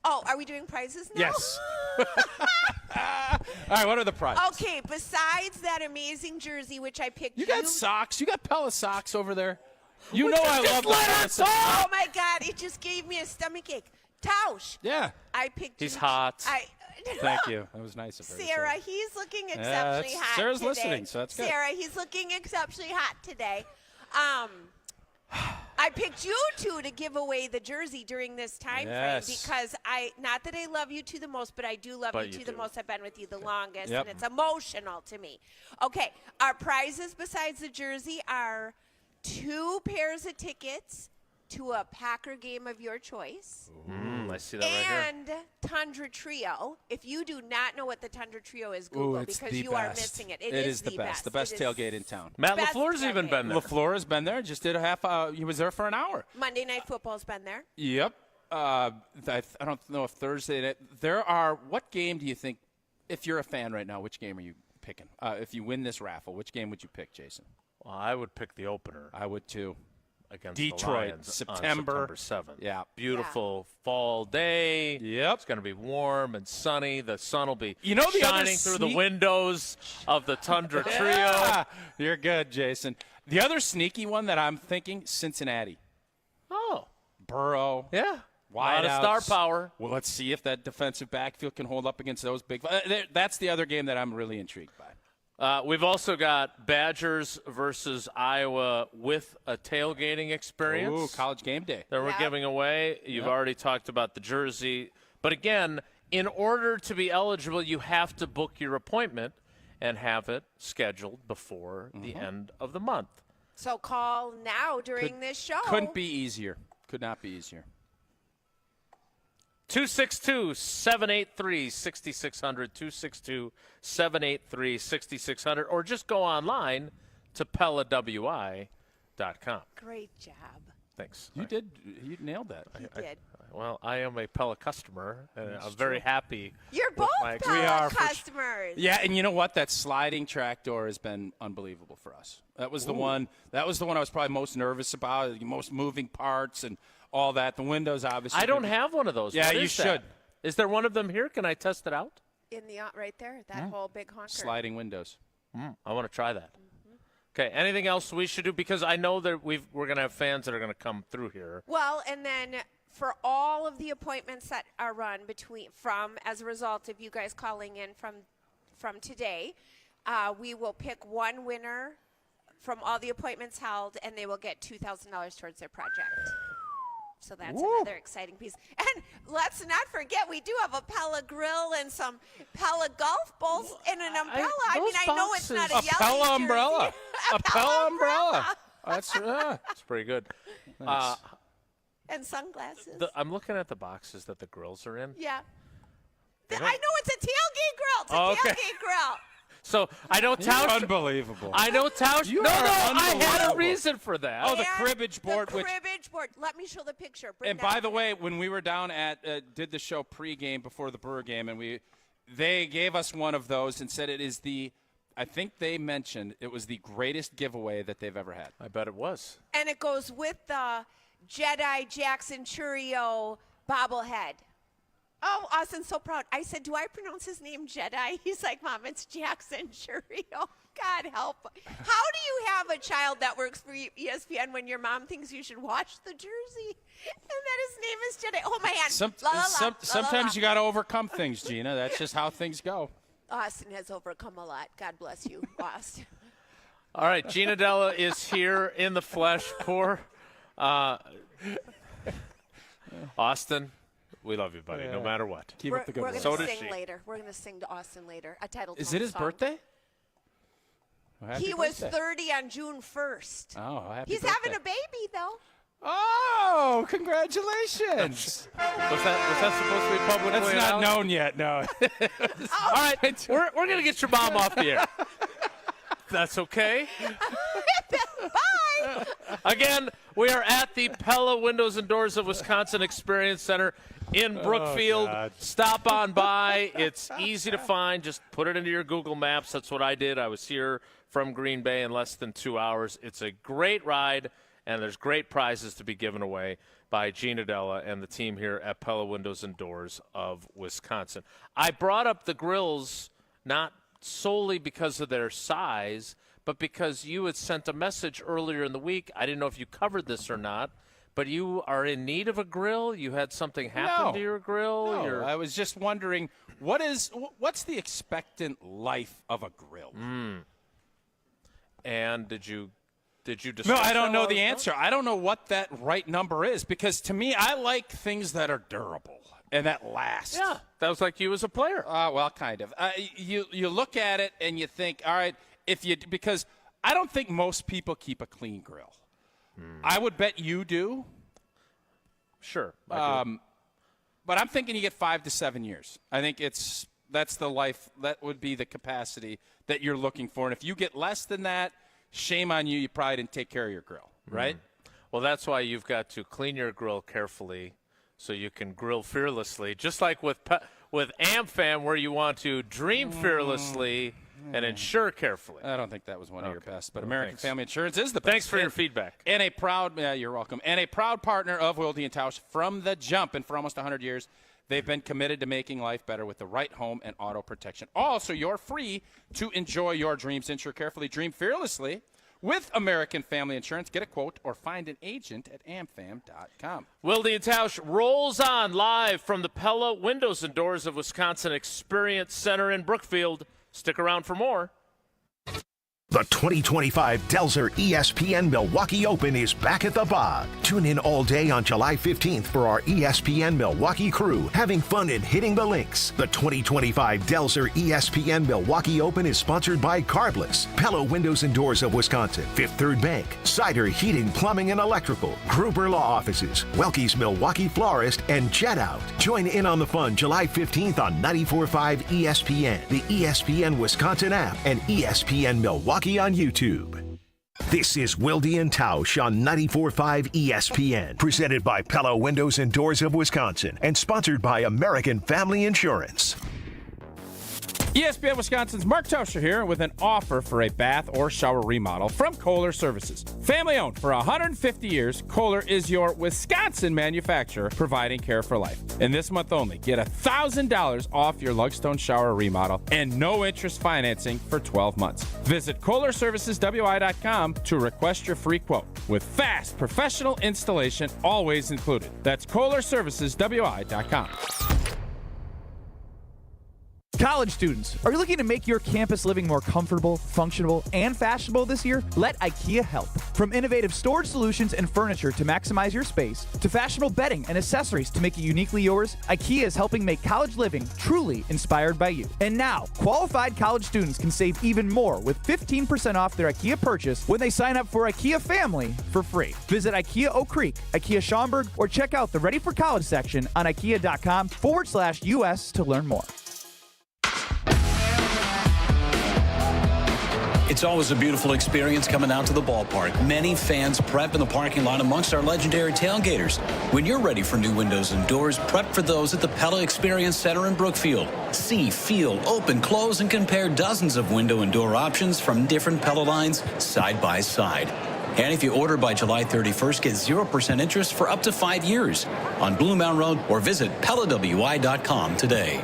Oh, are we doing prizes now? Yes. All right, what are the prizes? Okay, besides that amazing jersey, which I picked You got socks. You got Pella socks over there. You know I love Pella socks. Oh, my God. It just gave me a stomachache. Tausch. Yeah. I picked He's you. hot. Thank you. That was nice of her. Sarah, he's looking exceptionally hot Sarah's today. listening, so that's good. Sarah, he's looking exceptionally hot today. I picked you two to give away the jersey during this time frame because not that I love you two the most, but I do love you two the most. I've been with you the longest, and it's emotional to me. Okay, our prizes besides the jersey are 2 pairs of tickets to a Packer game of your choice. I see that right here. And Tundra Trio. If you do not know what the Tundra Trio is, Google because you are missing it. It is the best. The best tailgate in town. Matt best LaFleur's even been there. LaFleur has been there. Just did a half hour. He was there for an hour. Monday Night Football's been there. Yep. I don't know if Thursday. There are. What game do you think, if you're a fan right now, which game are you picking? If you win this raffle, which game would you pick, Jason? Well, I would pick the opener. I would too. Against Detroit, the Lions September on September 7th. Yeah. Beautiful fall day. Yep. It's going to be warm and sunny. The sun will be the other shining through the windows of the Tundra Trio. You're good, Jason. The other sneaky one that I'm thinking, Cincinnati. Oh. Burrow. Yeah. Wide a lot of star power. Well, let's see if that defensive backfield can hold up against those big. That's the other game that I'm really intrigued by. We've also got Badgers versus Iowa with a tailgating experience. Ooh, college game day. That we're giving away. You've already talked about the jersey. But again, in order to be eligible, you have to book your appointment and have it scheduled before the end of the month. So call now during this show. Couldn't be easier. Could not be easier. 262-783-6600, 262-783-6600, or just go online to PellaWI.com. Great job. Thanks. You nailed that. You did. Well, I am a Pella customer, and I'm very happy. You're both Pella customers. Yeah, and you know what? That sliding track door has been unbelievable for us. That was the one. That was the one I was probably most nervous about. The most moving parts and all that. The windows, obviously. I don't have one of those. Yeah, what you is that? should. Is there one of them here? Can I test it out? In the right there, that whole big honker. Sliding windows. I want to try that. Okay. Anything else we should do? Because I know that we're going to have fans that are going to come through here. Well, and then for all of the appointments that are run as a result of you guys calling in from today, we will pick one winner from all the appointments held, and they will get $2,000 towards their project. So that's another exciting piece. And let's not forget, we do have a Pella grill and some Pella golf balls and an umbrella. I know it's not a yellow Pella umbrella. A Pella umbrella. That's pretty good. Nice. And sunglasses. I'm looking at the boxes that the grills are in. Yeah. I know it's a tailgate grill. It's a tailgate grill. So I know Tausch. Unbelievable. I know Tausch. No, I had a reason for that. Oh, the cribbage board. The cribbage board. Let me show the picture. And by the way, when we were down at did the show pregame before the Brewer game, and they gave us one of those and said it is I think they mentioned it was the greatest giveaway that they've ever had. I bet it was. And it goes with the Jedi Jackson Churio bobblehead. Oh, Austin's so proud. I said, do I pronounce his name Jedi? He's like, Mom, it's Jackson Churio. God help. How do you have a child that works for ESPN when your mom thinks you should watch the jersey and that his name is Jedi? Oh, my hand. Sometimes you got to overcome things, Gina. That's just how things go. Austin has overcome a lot. God bless you, Austin. All right, Gina Della is here in the flesh. Poor Austin. We love you, buddy, no matter what. Keep up the good work. We're going to sing later. We're going to sing to Austin later. A title Is it his song. birthday? Well, he was 30 on June 1st. Oh, happy He's birthday. having a baby, though. Oh, congratulations. Was that supposed to be publicly That's not announced? known yet, no. All right, we're going to get your mom off the air. That's okay. Bye. Again, we are at the Pella Windows and Doors of Wisconsin Experience Center in Brookfield. Stop on by. It's easy to find. Just put it into your Google Maps. That's what I did. I was here from Green Bay in less than 2 hours. It's a great ride, and there's great prizes to be given away by Gina Della and the team here at Pella Windows and Doors of Wisconsin. I brought up the grills not solely because of their size, but because you had sent a message earlier in the week. I didn't know if you covered this or not, but you are in need of a grill? You had something happen to your grill? No, I was just wondering, what's the expectant life of a grill? And did you discuss No, I don't that know the answer. I don't know what that right number is, because to me, I like things that are durable and that last. Yeah, that was like you as a player. Well, kind of. You look at it and you think, all right, because I don't think most people keep a clean grill. I would bet you do. Sure. But I'm thinking you get 5 to 7 years. I think that's the life, that would be the capacity that you're looking for. And if you get less than that, shame on you. You probably didn't take care of your grill, right? Well, that's why you've got to clean your grill carefully so you can grill fearlessly, just like with AmFam, where you want to dream fearlessly and insure carefully. I don't think that was one of your best, but American Family Insurance is the best. Thanks for your feedback. And a proud, you're welcome, and a proud partner of Wilde Tausch from the jump. And for almost 100 years, they've been committed to making life better with the right home and auto protection. Also, you're free to enjoy your dreams. Insure carefully, dream fearlessly with American Family Insurance. Get a quote or find an agent at amfam.com. Wilde Tausch rolls on live from the Pella Windows and Doors of Wisconsin Experience Center in Brookfield. Stick around for more. The 2025 Delzer ESPN Milwaukee Open is back at the Bog. Tune in all day on July 15th for our ESPN Milwaukee crew having fun and hitting the links. The 2025 Delzer ESPN Milwaukee Open is sponsored by Carbless, Pella Windows and Doors of Wisconsin, Fifth Third Bank, Cider Heating, Plumbing and Electrical, Gruber Law Offices, Welke's Milwaukee Florist, and Jet Out. Join in on the fun July 15th on 94.5 ESPN, the ESPN Wisconsin app, and ESPN Milwaukee on YouTube. This is Wilde Tausch on 94.5 ESPN, presented by Pella Windows and Doors of Wisconsin, and sponsored by American Family Insurance. ESPN Wisconsin's Mark Tauscher here with an offer for a bath or shower remodel from Kohler Services. Family owned for 150 years, Kohler is your Wisconsin manufacturer providing care for life. And this month only, get $1,000 off your Lugstone shower remodel and no interest financing for 12 months. Visit KohlerServicesWI.com to request your free quote with fast professional installation always included. That's KohlerServicesWI.com. College students, are you looking to make your campus living more comfortable, functional, and fashionable this year? Let IKEA help. From innovative storage solutions and furniture to maximize your space, to fashionable bedding and accessories to make it uniquely yours, IKEA is helping make college living truly inspired by you. And now, qualified college students can save even more with 15% off their IKEA purchase when they sign up for IKEA Family for free. Visit IKEA Oak Creek, IKEA Schaumburg, or check out the Ready for College section on IKEA.com/US to learn more. It's always a beautiful experience coming out to the ballpark. Many fans prep in the parking lot amongst our legendary tailgaters. When you're ready for new windows and doors, prep for those at the Pella Experience Center in Brookfield. See, feel, open, close, and compare dozens of window and door options from different Pella lines side by side. And if you order by July 31st, get 0% interest for up to 5 years on Blue Mountain Road, or visit PellaWI.com today.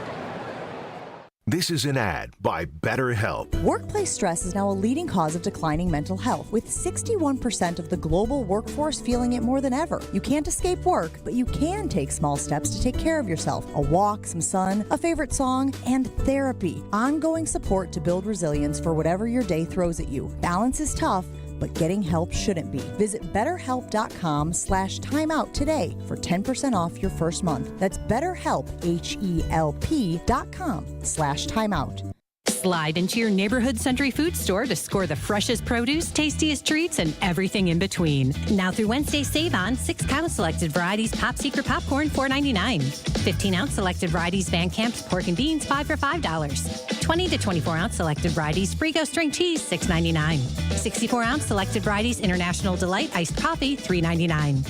This is an ad by BetterHelp. Workplace stress is now a leading cause of declining mental health, with 61% of the global workforce feeling it more than ever. You can't escape work, but you can take small steps to take care of yourself. A walk, some sun, a favorite song, and therapy. Ongoing support to build resilience for whatever your day throws at you. Balance is tough, but getting help shouldn't be. Visit BetterHelp.com/timeout today for 10% off your first month. That's BetterHelp, HELP.com/timeout. Slide into your neighborhood Century Food Store to score the freshest produce, tastiest treats, and everything in between. Now through Wednesday, save on 6-pound selected varieties Pop Secret Popcorn, $4.99. 15-ounce selected varieties Van Camp's Pork and Beans, 5 for $5. 20 to 24-ounce selected varieties Frigo String Cheese, $6.99. 64-ounce selected varieties International Delight Iced Coffee, $3.99.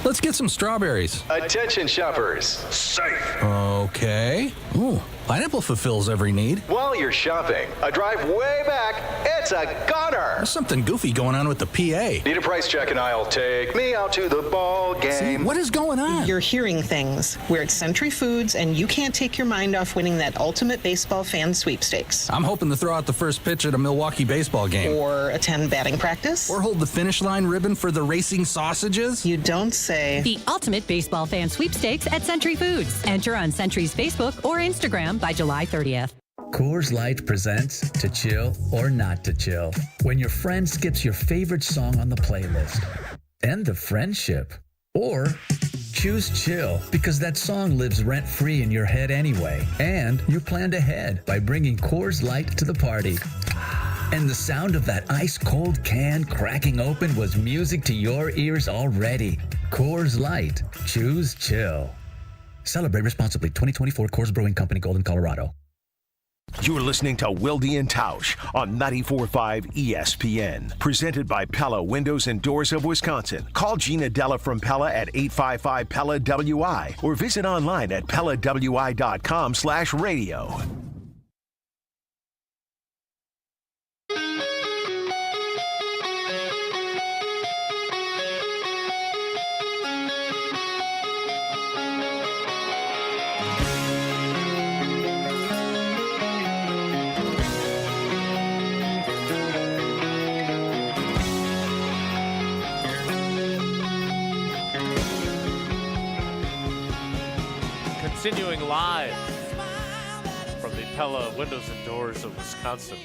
Let's get some strawberries. Attention shoppers. Safe. Okay. Ooh, pineapple fulfills every need. While you're shopping, a drive way back and It's a gunner. There's something goofy going on with the PA. Need a price check and I'll take me out to the ball game. What is going on? You're hearing things. We're at Century Foods, and you can't take your mind off winning that ultimate baseball fan sweepstakes. I'm hoping to throw out the first pitch at a Milwaukee baseball game. Or attend batting practice. Or hold the finish line ribbon for the racing sausages. You don't say. The ultimate baseball fan sweepstakes at Century Foods. Enter on Century's Facebook or Instagram by July 30th. Coors Light presents To Chill or Not to Chill. When your friend skips your favorite song on the playlist. End the friendship. Or choose chill because that song lives rent-free in your head anyway. And you planned ahead by bringing Coors Light to the party. And the sound of that ice-cold can cracking open was music to your ears already. Coors Light. Choose chill. Celebrate responsibly. 2024 Coors Brewing Company, Golden, Colorado. You're listening to Wilde Tausch on 94.5 ESPN. Presented by Pella Windows and Doors of Wisconsin. Call Gina Della from Pella at 855-PELLA-WI or visit online at PellaWI.com/radio. Continuing live from the Pella Windows and Doors of Wisconsin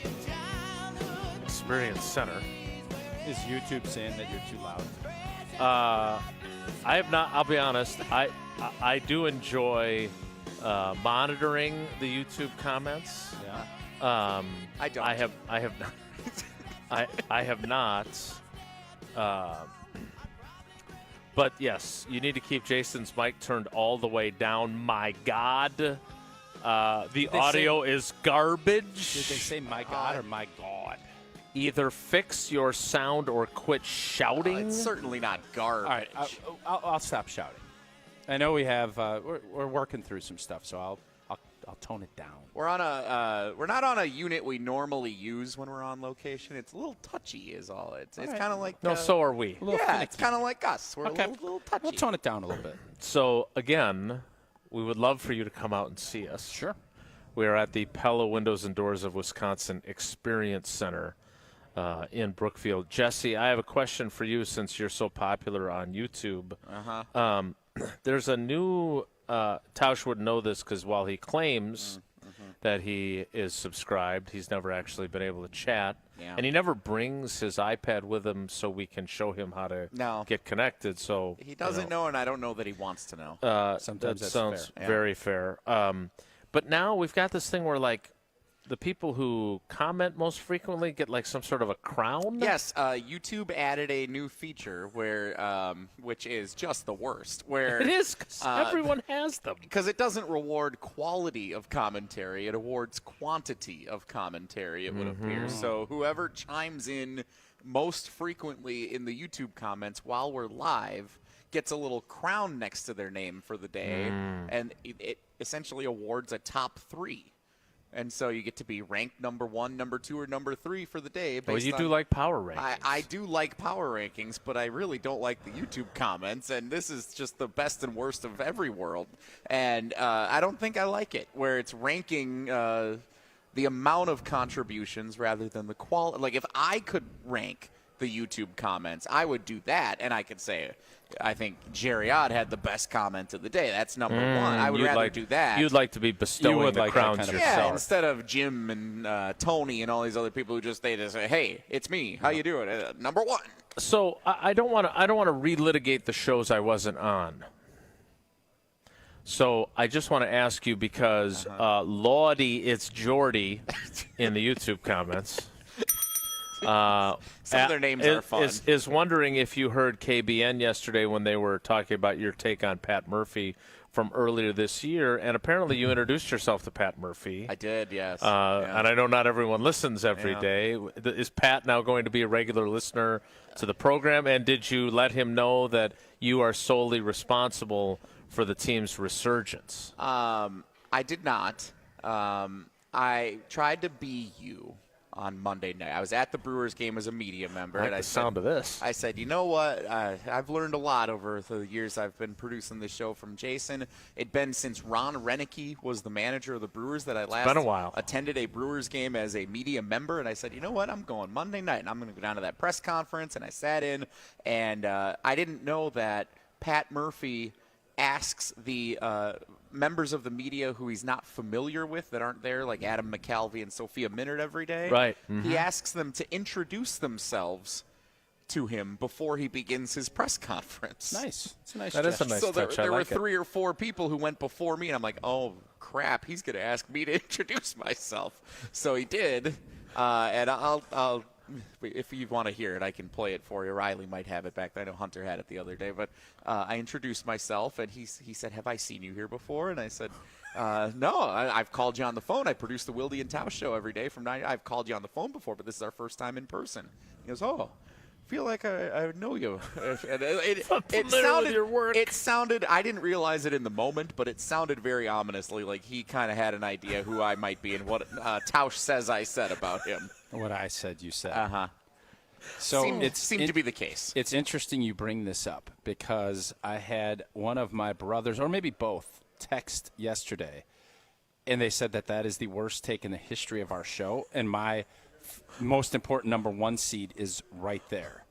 Experience Center. Is YouTube saying that you're too loud? I have not. I'll be honest. I do enjoy monitoring the YouTube comments. Yeah. I don't. I have not. I have not. But yes, you need to keep Jason's mic turned all the way down. My God, the audio is garbage. Did they say my God or my God? Either fix your sound or quit shouting. It's certainly not garbage. All right, I'll stop shouting. I know we have we're working through some stuff, so I'll tone it down. We're not on a unit we normally use when we're on location. It's a little touchy, is all. It's kind of like so are we. Yeah, it's kind of like us. We're Okay. a little touchy. We'll tone it down a little bit. So again, we would love for you to come out and see us. Sure. We are at the Pella Windows and Doors of Wisconsin Experience Center in Brookfield. Jesse, I have a question for you since you're so popular on YouTube. There's a new Tausch would know this because while he claims that he is subscribed, he's never actually been able to chat. Yeah. And he never brings his iPad with him so we can show him how to get connected. So He doesn't know, and I don't know that he wants to know. Sometimes that that's sounds fair. very fair. But now we've got this thing where, like, the people who comment most frequently get like some sort of a crown. Yes, YouTube added a new feature where, which is just the worst. Where It is, 'cause everyone has them. Because it doesn't reward quality of commentary; it awards quantity of commentary. It would appear. So whoever chimes in most frequently in the YouTube comments while we're live gets a little crown next to their name for the day, and it essentially awards a top 3. And so you get to be ranked number 1, number 2, or number 3 for the day. Well, you do like power rankings. I do like power rankings, but I really don't like the YouTube comments. And this is just the best and worst of every world. And I don't think I like it, where it's ranking the amount of contributions rather than the quality. Like, if I could rank the YouTube comments, I would do that, and I could say, I think Jerry Odd had the best comment of the day. That's number 1. I would rather do that. You'd like to be bestowing the crowns yourself. Yeah, instead of Jim and Tony and all these other people who just say, "Hey, it's me. How you doing? Number 1." So I don't want to relitigate the shows I wasn't on. So I just want to ask you because Lawdy, it's Jordy in the YouTube comments. Some of their names are fun. Is wondering if you heard KBN yesterday when they were talking about your take on Pat Murphy from earlier this year, and apparently you introduced yourself to Pat Murphy. I did, yes. And I know not everyone listens every day. Is Pat now going to be a regular listener to the program, and did you let him know that you are solely responsible for the team's resurgence? I did not. I tried to be you. on Monday night. I was at the Brewers game as a media member. I like and the sound of this. I said, you know what? I've learned a lot over the years I've been producing this show from Jason. It'd been since Ron Renicky was the manager of the Brewers that I last been a while. attended a Brewers game as a media member. And I said, you know what? I'm going Monday night, and I'm going to go down to that press conference. And I sat in, and I didn't know that Pat Murphy asks the members of the media who he's not familiar with that aren't there, like Adam McCalvey and Sophia Minard every day. Right. He asks them to introduce themselves to him before he begins his press conference. Nice. It's a nice That is a nice so touch. there I were like it. 3 or 4 people who went before me, and I'm like, oh, crap, he's going to ask me to introduce myself. So he did, and I'll if you want to hear it, I can play it for you. Riley might have it back. I know Hunter had it the other day, but I introduced myself, and he said, have I seen you here before? And I said, no, I've called you on the phone. I produce the Wilde Tausch show every day from 9. I've called you on the phone before, but this is our first time in person. He goes, oh, I feel like I know you. And it sounded, I didn't realize it in the moment, but it sounded very ominously like he kind of had an idea who I might be and what Tausch says I said about him. What I said, you said. Uh-huh. So it seemed to be the case. It's interesting you bring this up because I had one of my brothers, or maybe both, text yesterday, and they said that is the worst take in the history of our show, and my most important number 1 seed is right there.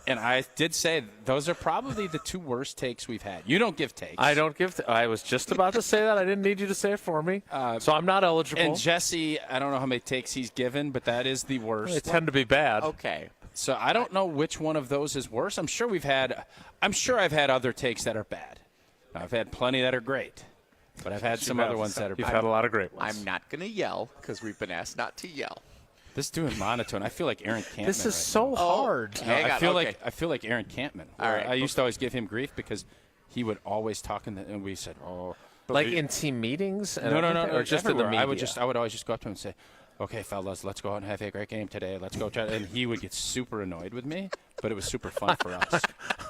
And I did say those are probably the 2 worst takes we've had. You don't give takes. I don't give. I was just about to say that. I didn't need you to say it for me. So I'm not eligible. And Jesse, I don't know how many takes he's given, but that is the worst. They tend to be bad. Okay. So I don't know which one of those is worse. I'm sure I've had other takes that are bad. I've had plenty that are great, but I've had some other ones that are bad. You've had a lot of great ones. I'm not going to yell because we've been asked not to yell. This is doing monotone. I feel like Aaron Campman. This is right so now. hard. No, I feel like Aaron Campman. All right. I used to always give him grief because he would always talk and we said, "Oh." Like in team meetings? No, or just in the everywhere. media? I would always just go up to him and say, "Okay, fellas, let's go out and have a great game today. Let's go." And he would get super annoyed with me, but it was super fun for us.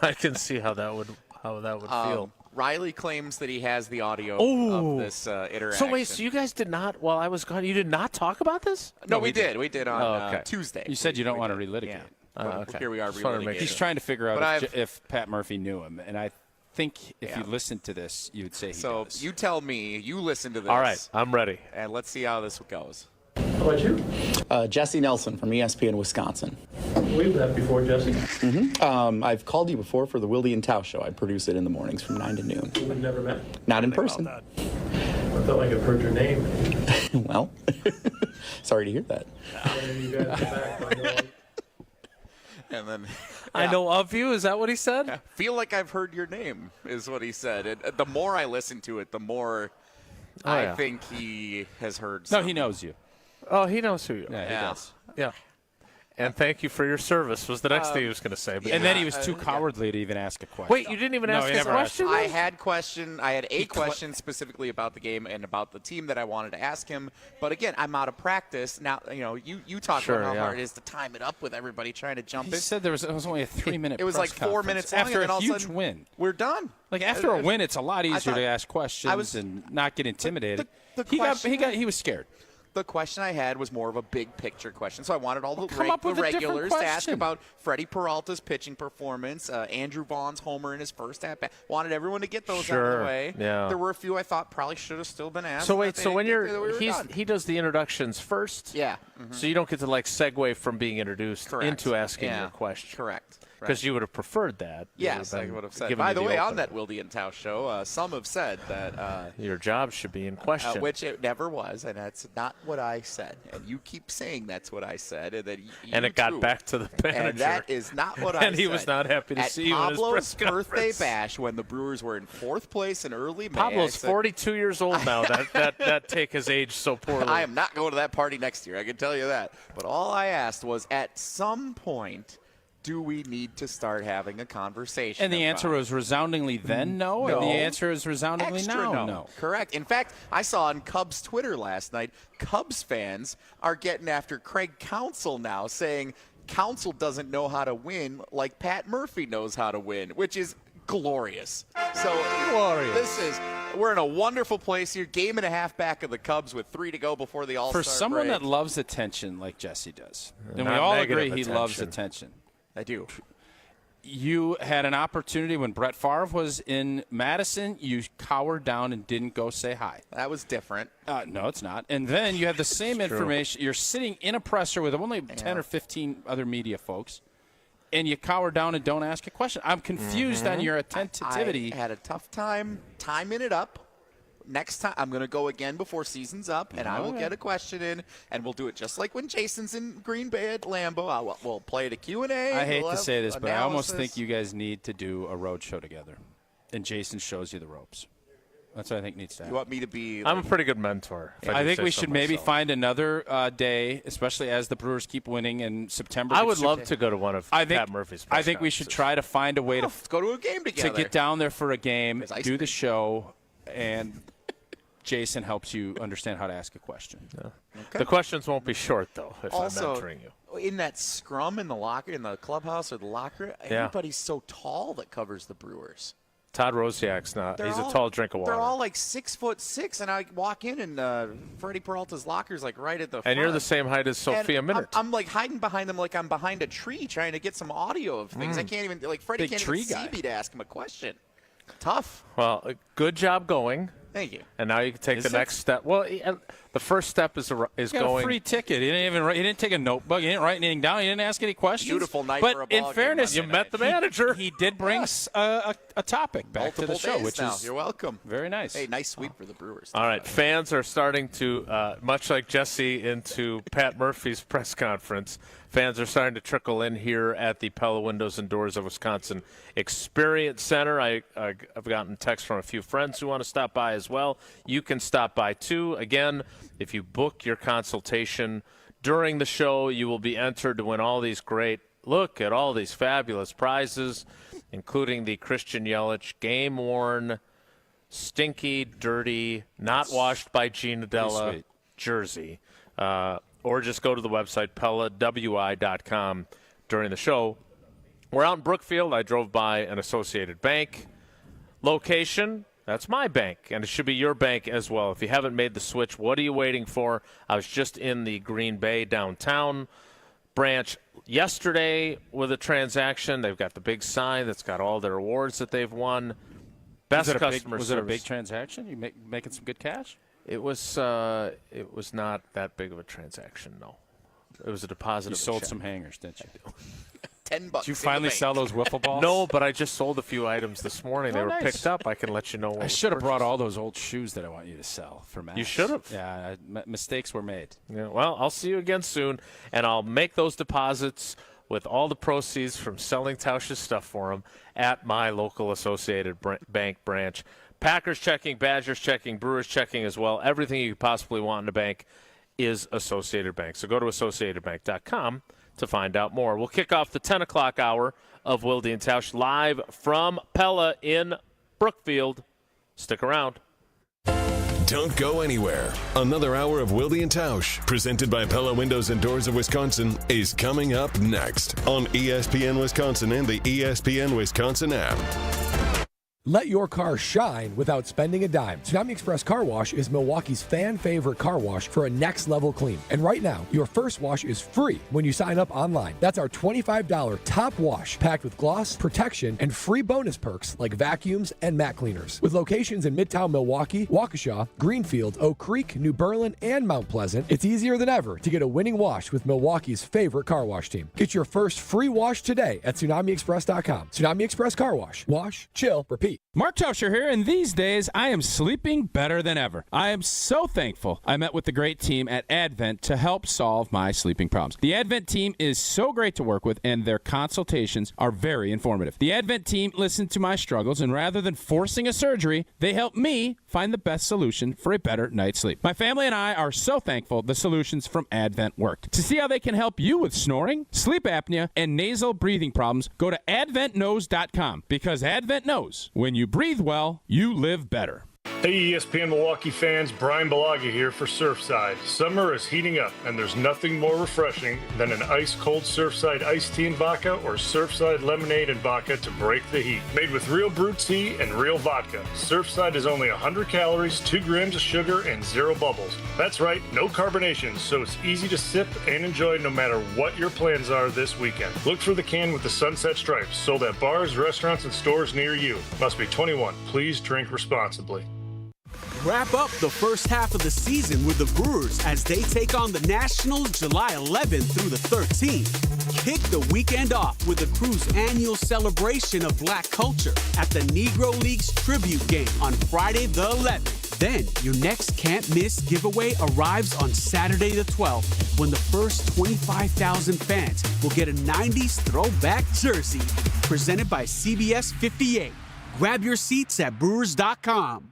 I can see how that would feel. Riley claims that he has the audio of this interaction. So wait, so you guys did not, while I was gone, you did not talk about this? No, we did. We did on Tuesday. You said you don't want to relitigate. Yeah. Okay. Here we are Just wanted to make relitigating. He's trying to figure out But if Pat Murphy knew him, and I think if you listened to this, you would say he So does. you tell me, you listen to this. All right, I'm ready. And let's see how this goes. How about you? Jesse Nelson from ESPN Wisconsin. We've met before, Jesse. Mm-hmm. I've called you before for the Wilde Tausch show. I produce it in the mornings from 9 to noon. We've never met. Not in person. I felt like I've heard your name. Well, sorry to hear that. You guys are back. And then I know of you. Is that what he said? I feel like I've heard your name is what he said. And the more I listen to it, the more I think he has heard No, something. he knows you. Oh, he knows who you are. Yeah, he does. Yeah. And thank you for your service was the next thing he was going to say. But And then he was too cowardly to even ask a question. Wait, you didn't even ask he a never asked. question? I had a question specifically about the game and about the team that I wanted to ask him. But again, I'm out of practice. Now, you talk about how hard it is to time it up with everybody trying to jump He in. said it was only a 3-minute. It was like 4 minutes long, after and then all a of a huge sudden, win. We're done. Like after a win, it's a lot easier thought- to ask questions and not get intimidated. He was scared. The question I had was more of a big picture question, so I wanted all the come up with a different regulars to ask question. about Freddie Peralta's pitching performance, Andrew Vaughn's homer in his first at bat. Wanted everyone to get those out of the way. Yeah. There were a few I thought probably should have still been asked. So wait, but so they when didn't get to that we were done. he does the introductions first? Yeah. So you don't get to like segue from being introduced Correct. into asking Yeah. your question. Correct. Because you would have preferred that. Yes, I would have said. By the way, on that Wilde and Tausch show, some have said that your job should be in question, which it never was, and that's not what I said. And you keep saying that's what I said, and then and it got back to the manager. And that is not what I said. And he was not happy to At see you in his press Pablo's birthday conference. bash when the Brewers were in 4th place in early May. Pablo's I said, 42 years old now. that take has aged so poorly. I am not going to that party next year, I can tell you that. But all I asked was, at some point, do we need to start having a conversation? And the answer was resoundingly then no, and the answer is resoundingly Extra now no. Correct. In fact, I saw on Cubs Twitter last night, Cubs fans are getting after Craig Counsell now, saying Counsell doesn't know how to win like Pat Murphy knows how to win, which is glorious. So glorious. This is We're in a wonderful place here. Game and a half back of the Cubs with 3 to go before the All-Star For someone break. that loves attention like Jesse does, and we Not all negative agree he attention. loves attention. I do. You had an opportunity when Brett Favre was in Madison. You cowered down and didn't go say hi. That was different. No, it's not. And then you have the same information. You're sitting in a presser with only 10 or 15 other media folks, and you cower down and don't ask a question. I'm confused on your attentivity. I had a tough time timing it up. Next time, I'm going to go again before season's up, and I will get a question in, and we'll do it just like when Jason's in Green Bay at Lambeau. We'll play it a Q&A. I hate to say this, but I almost analysis. think you guys need to do a road show together, and Jason shows you the ropes. That's what I think needs to happen. You want me to be? I'm a pretty good mentor. I think we should maybe find another day, especially as the Brewers keep winning in September. I would love to go to one of Pat Murphy's press I think we should try to find a way to let's go to a game together. To get down there for a game, do the show, and Jason helps you understand how to ask a question. Yeah. Okay. The questions won't be short, though, if also, I'm mentoring you. In that scrum in the locker, in the clubhouse or the locker, everybody's so tall that covers the Brewers. Todd Rosiak's not. He's a tall drink of water. They're all like 6'6", and I walk in, and Freddie Peralta's locker's like right at the front. And you're the same height as Sophia Minnaert. I'm like hiding behind them like I'm behind a tree trying to get some audio of things. I can't even, like, Freddie can't even see me to ask him a question. Tough. Well, good job going. Thank you. And now you can take the next step. Well, the first step is got going. a free ticket. He didn't take a notebook. He didn't write anything down. He didn't ask any questions. Beautiful night but for a ball in fairness, game you met the manager. He did bring a topic back Multiple to the show, days which now. is You're welcome. Very nice. Hey, nice sweep for the Brewers. All right, fans are starting to, much like Jesse into Pat Murphy's press conference, fans are starting to trickle in here at the Pella Windows and Doors of Wisconsin Experience Center. I've gotten texts from a few friends who want to stop by as well. You can stop by too. Again, if you book your consultation during the show, you will be entered to win all these great, look at all these fabulous prizes, including the Christian Yelich game-worn, stinky, dirty, not washed by Gina Della jersey. Or just go to the website, PellaWI.com, during the show. We're out in Brookfield. I drove by an Associated Bank location. That's my bank, and it should be your bank as well. If you haven't made the switch, what are you waiting for? I was just in the Green Bay downtown branch yesterday with a transaction. They've got the big sign that's got all their awards that they've won. Best customer service. Was it a big transaction? You making some good cash? It was not that big of a transaction, no. It was a deposit. You sold some hangers, didn't you? $10. Did you finally sell those wiffle balls? No, but I just sold a few items this morning. They were nice. picked up. I can let you know. I should have brought all those old shoes that I want you to sell for Max. You should have. Yeah, mistakes were made. Yeah, well, I'll see you again soon, and I'll make those deposits with all the proceeds from selling Tausch's stuff for him at my local Associated Bank branch. Packers checking, Badgers checking, Brewers checking as well. Everything you could possibly want in a bank is Associated Bank. So go to AssociatedBank.com to find out more. We'll kick off the 10 o'clock hour of Wilde Tausch live from Pella in Brookfield. Stick around. Don't go anywhere. Another hour of Wilde Tausch, presented by Pella Windows and Doors of Wisconsin, is coming up next on ESPN Wisconsin and the ESPN Wisconsin app. Let your car shine without spending a dime. Tsunami Express Car Wash is Milwaukee's fan-favorite car wash for a next-level clean. And right now, your first wash is free when you sign up online. That's our $25 top wash, packed with gloss, protection, and free bonus perks like vacuums and mat cleaners. With locations in Midtown Milwaukee, Waukesha, Greenfield, Oak Creek, New Berlin, and Mount Pleasant, it's easier than ever to get a winning wash with Milwaukee's favorite car wash team. Get your first free wash today at TsunamiExpress.com. Tsunami Express Car Wash. Wash, chill, repeat. Mark Tauscher here, and these days I am sleeping better than ever. I am so thankful I met with the great team at Advent to help solve my sleeping problems. The Advent team is so great to work with, and their consultations are very informative. The Advent team listened to my struggles, and rather than forcing a surgery, they helped me find the best solution for a better night's sleep. My family and I are so thankful the solutions from Advent worked. To see how they can help you with snoring, sleep apnea, and nasal breathing problems, go to adventknows.com, because Advent knows when you breathe well, you live better. Hey ESPN Milwaukee fans, Brian Balaga here for Surfside. Summer is heating up, and there's nothing more refreshing than an ice-cold Surfside iced tea and vodka or Surfside lemonade and vodka to break the heat. Made with real brewed tea and real vodka, Surfside is only 100 calories, 2 grams of sugar, and 0 bubbles. That's right, no carbonation, so it's easy to sip and enjoy no matter what your plans are this weekend. Look for the can with the sunset stripes, sold at bars, restaurants, and stores near you. Must be 21. Please drink responsibly. Wrap up the first half of the season with the Brewers as they take on the Nationals July 11th through the 13th. Kick the weekend off with the Crew's annual celebration of black culture at the Negro Leagues tribute game on Friday the 11th. Then your next can't-miss giveaway arrives on Saturday the 12th when the first 25,000 fans will get a 90s throwback jersey presented by CBS 58. Grab your seats at Brewers.com.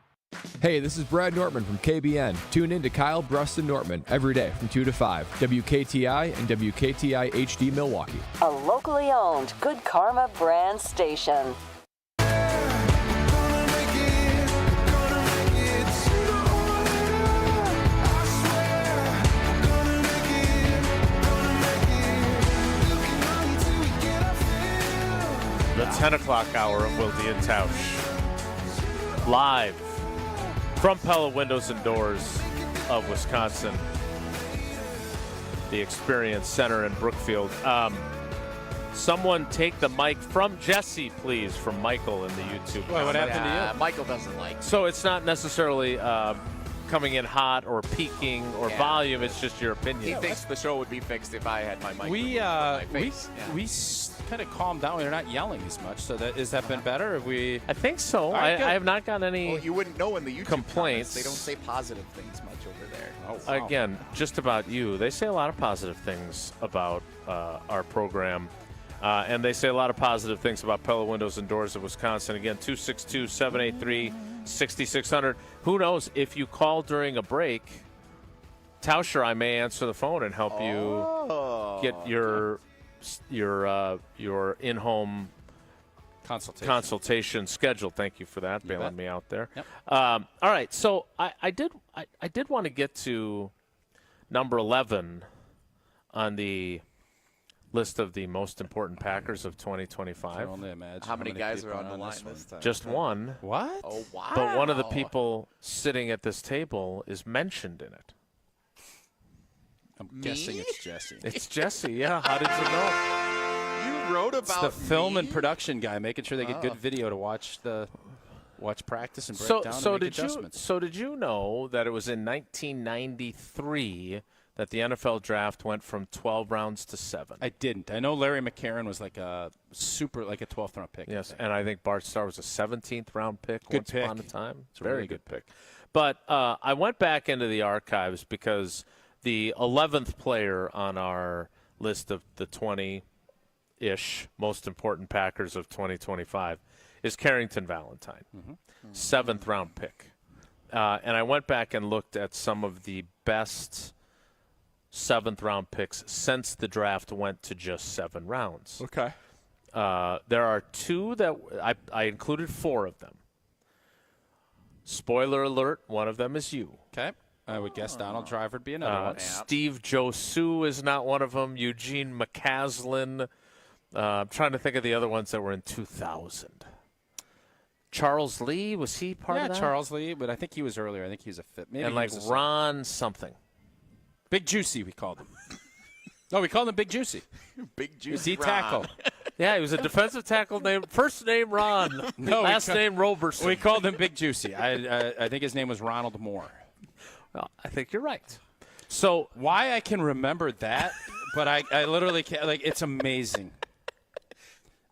Hey, this is Brad Nortman from KBN. Tune in to Kyle Brust and Nortman every day from 2 to 5. WKTI and WKTI HD Milwaukee. A locally owned Good Karma brand station. The 10 o'clock hour of Wilde Tausch. Live from Pella Windows and Doors of Wisconsin, the Experience Center in Brookfield. Someone take the mic from Jesse, please, from Michael in the YouTube. Wait, what happened to you? Michael doesn't like. So it's not necessarily coming in hot or peaking or volume. It's just your opinion. He thinks the show would be fixed if I had my mic. We we kind of calmed down. We're not yelling as much. So has that been better? Have we? I think so. Right, I have not gotten any. Well, you wouldn't know in the YouTube complaints. Comments, they don't say positive things much over there. Oh, wow. Again, just about you. They say a lot of positive things about our program. And they say a lot of positive things about Pella Windows and Doors of Wisconsin. Again, 262-783-6600. Who knows, if you call during a break, Tauscher, I may answer the phone and help you get your in-home consultation scheduled. Thank you for that, bailing me out there. Yep. All right, so I did want to get to number 11 on the list of the most important Packers of 2025. I can only imagine how many guys are on the line this time? Just one. What? Oh, wow. But one of the people sitting at this table is mentioned in it. I'm guessing it's Jesse. It's Jesse, yeah. How did you know? You wrote It's about the film and production guy, making sure they get good video to watch practice and break down and make adjustments. So did you know that it was in 1993 that the NFL draft went from 12 rounds to 7? I didn't. I know Larry McCarron was like a 12th round pick. Yes, and I think Bart Starr was a 17th round pick Good once pick. upon a time. It's a really very good good pick. But I went back into the archives because the 11th player on our list of the 20-ish most important Packers of 2025 is Carrington Valentine, 7th round pick. And I went back and looked at some of the best 7th round picks since the draft went to just 7 rounds. Okay. There are 2 that I included 4 of them. Spoiler alert, one of them is you. Okay. I would guess Donald Driver would be another one. Steve Josu is not one of them. Eugene McCaslin. I'm trying to think of the other ones that were in 2000. Charles Lee, was he part of that? Yeah, Charles Lee, but I think he was earlier. I think he was a fit. Maybe and like Ron something. Big Juicy, we called him. No, we called him Big Juicy. Big Juicy. Was he tackle? Yeah, he was a defensive tackle named first name Ron, last name Roberson. We called him Big Juicy. I think his name was Ronald Moore. Well, I think you're right. So why I can remember that, but I literally can't. Like, it's amazing.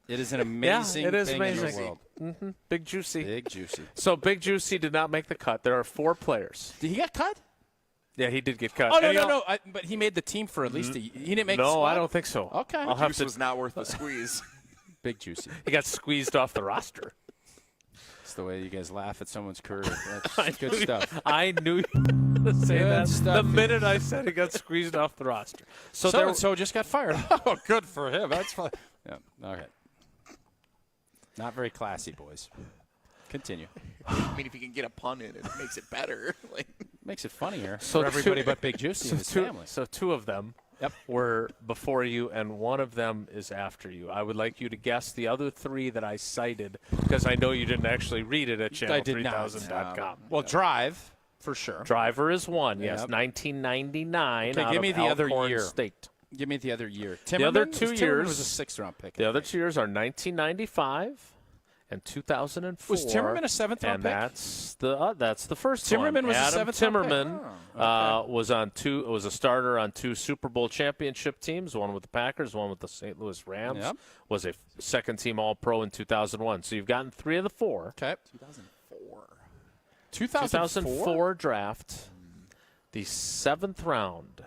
It is an amazing it is thing amazing. in the world. Mm-hmm. Big Juicy. Big Juicy. So Big Juicy did not make the cut. There are 4 players. Did he get cut? Yeah, he did get cut. Oh, no. But he made the team for at least he didn't make the squad? No, I don't think so. Okay. Juice was not worth the squeeze. Big Juicy. He got squeezed off the roster. It's the way you guys laugh at someone's career. That's good stuff. I knew you were going to say Good that stuff. the minute I said he got squeezed off the roster. So just got fired. Oh, good for him. That's fine. Yeah. Okay. Not very classy, boys. Continue. I mean, if you can get a pun in, it makes it better. Makes it funnier So for everybody two- but Big Juicy and his family. So two of them were before you, and one of them is after you. I would like you to guess the other three that I cited, because I know you didn't actually read it at I did not. channel3000.com. Well, Drive, for sure. Driver is one, yes, Yep. 1999. Okay, out give me of the other Alcorn year. State. Give me the other year. The other Timmerman? 2 Timmerman years was a sixth-round pick. The other 2 years are 1995 and 2004. Was Timmerman a seventh-round and pick? That's the first Timmerman one. was a Adam seventh-round pick? Timmerman was a starter on 2 Super Bowl championship teams, one with the Packers, one with the St. Louis Rams. Yep. Was a second-team All-Pro in 2001. So you've gotten 3 of the 4. Okay. 2004 draft, the 7th round.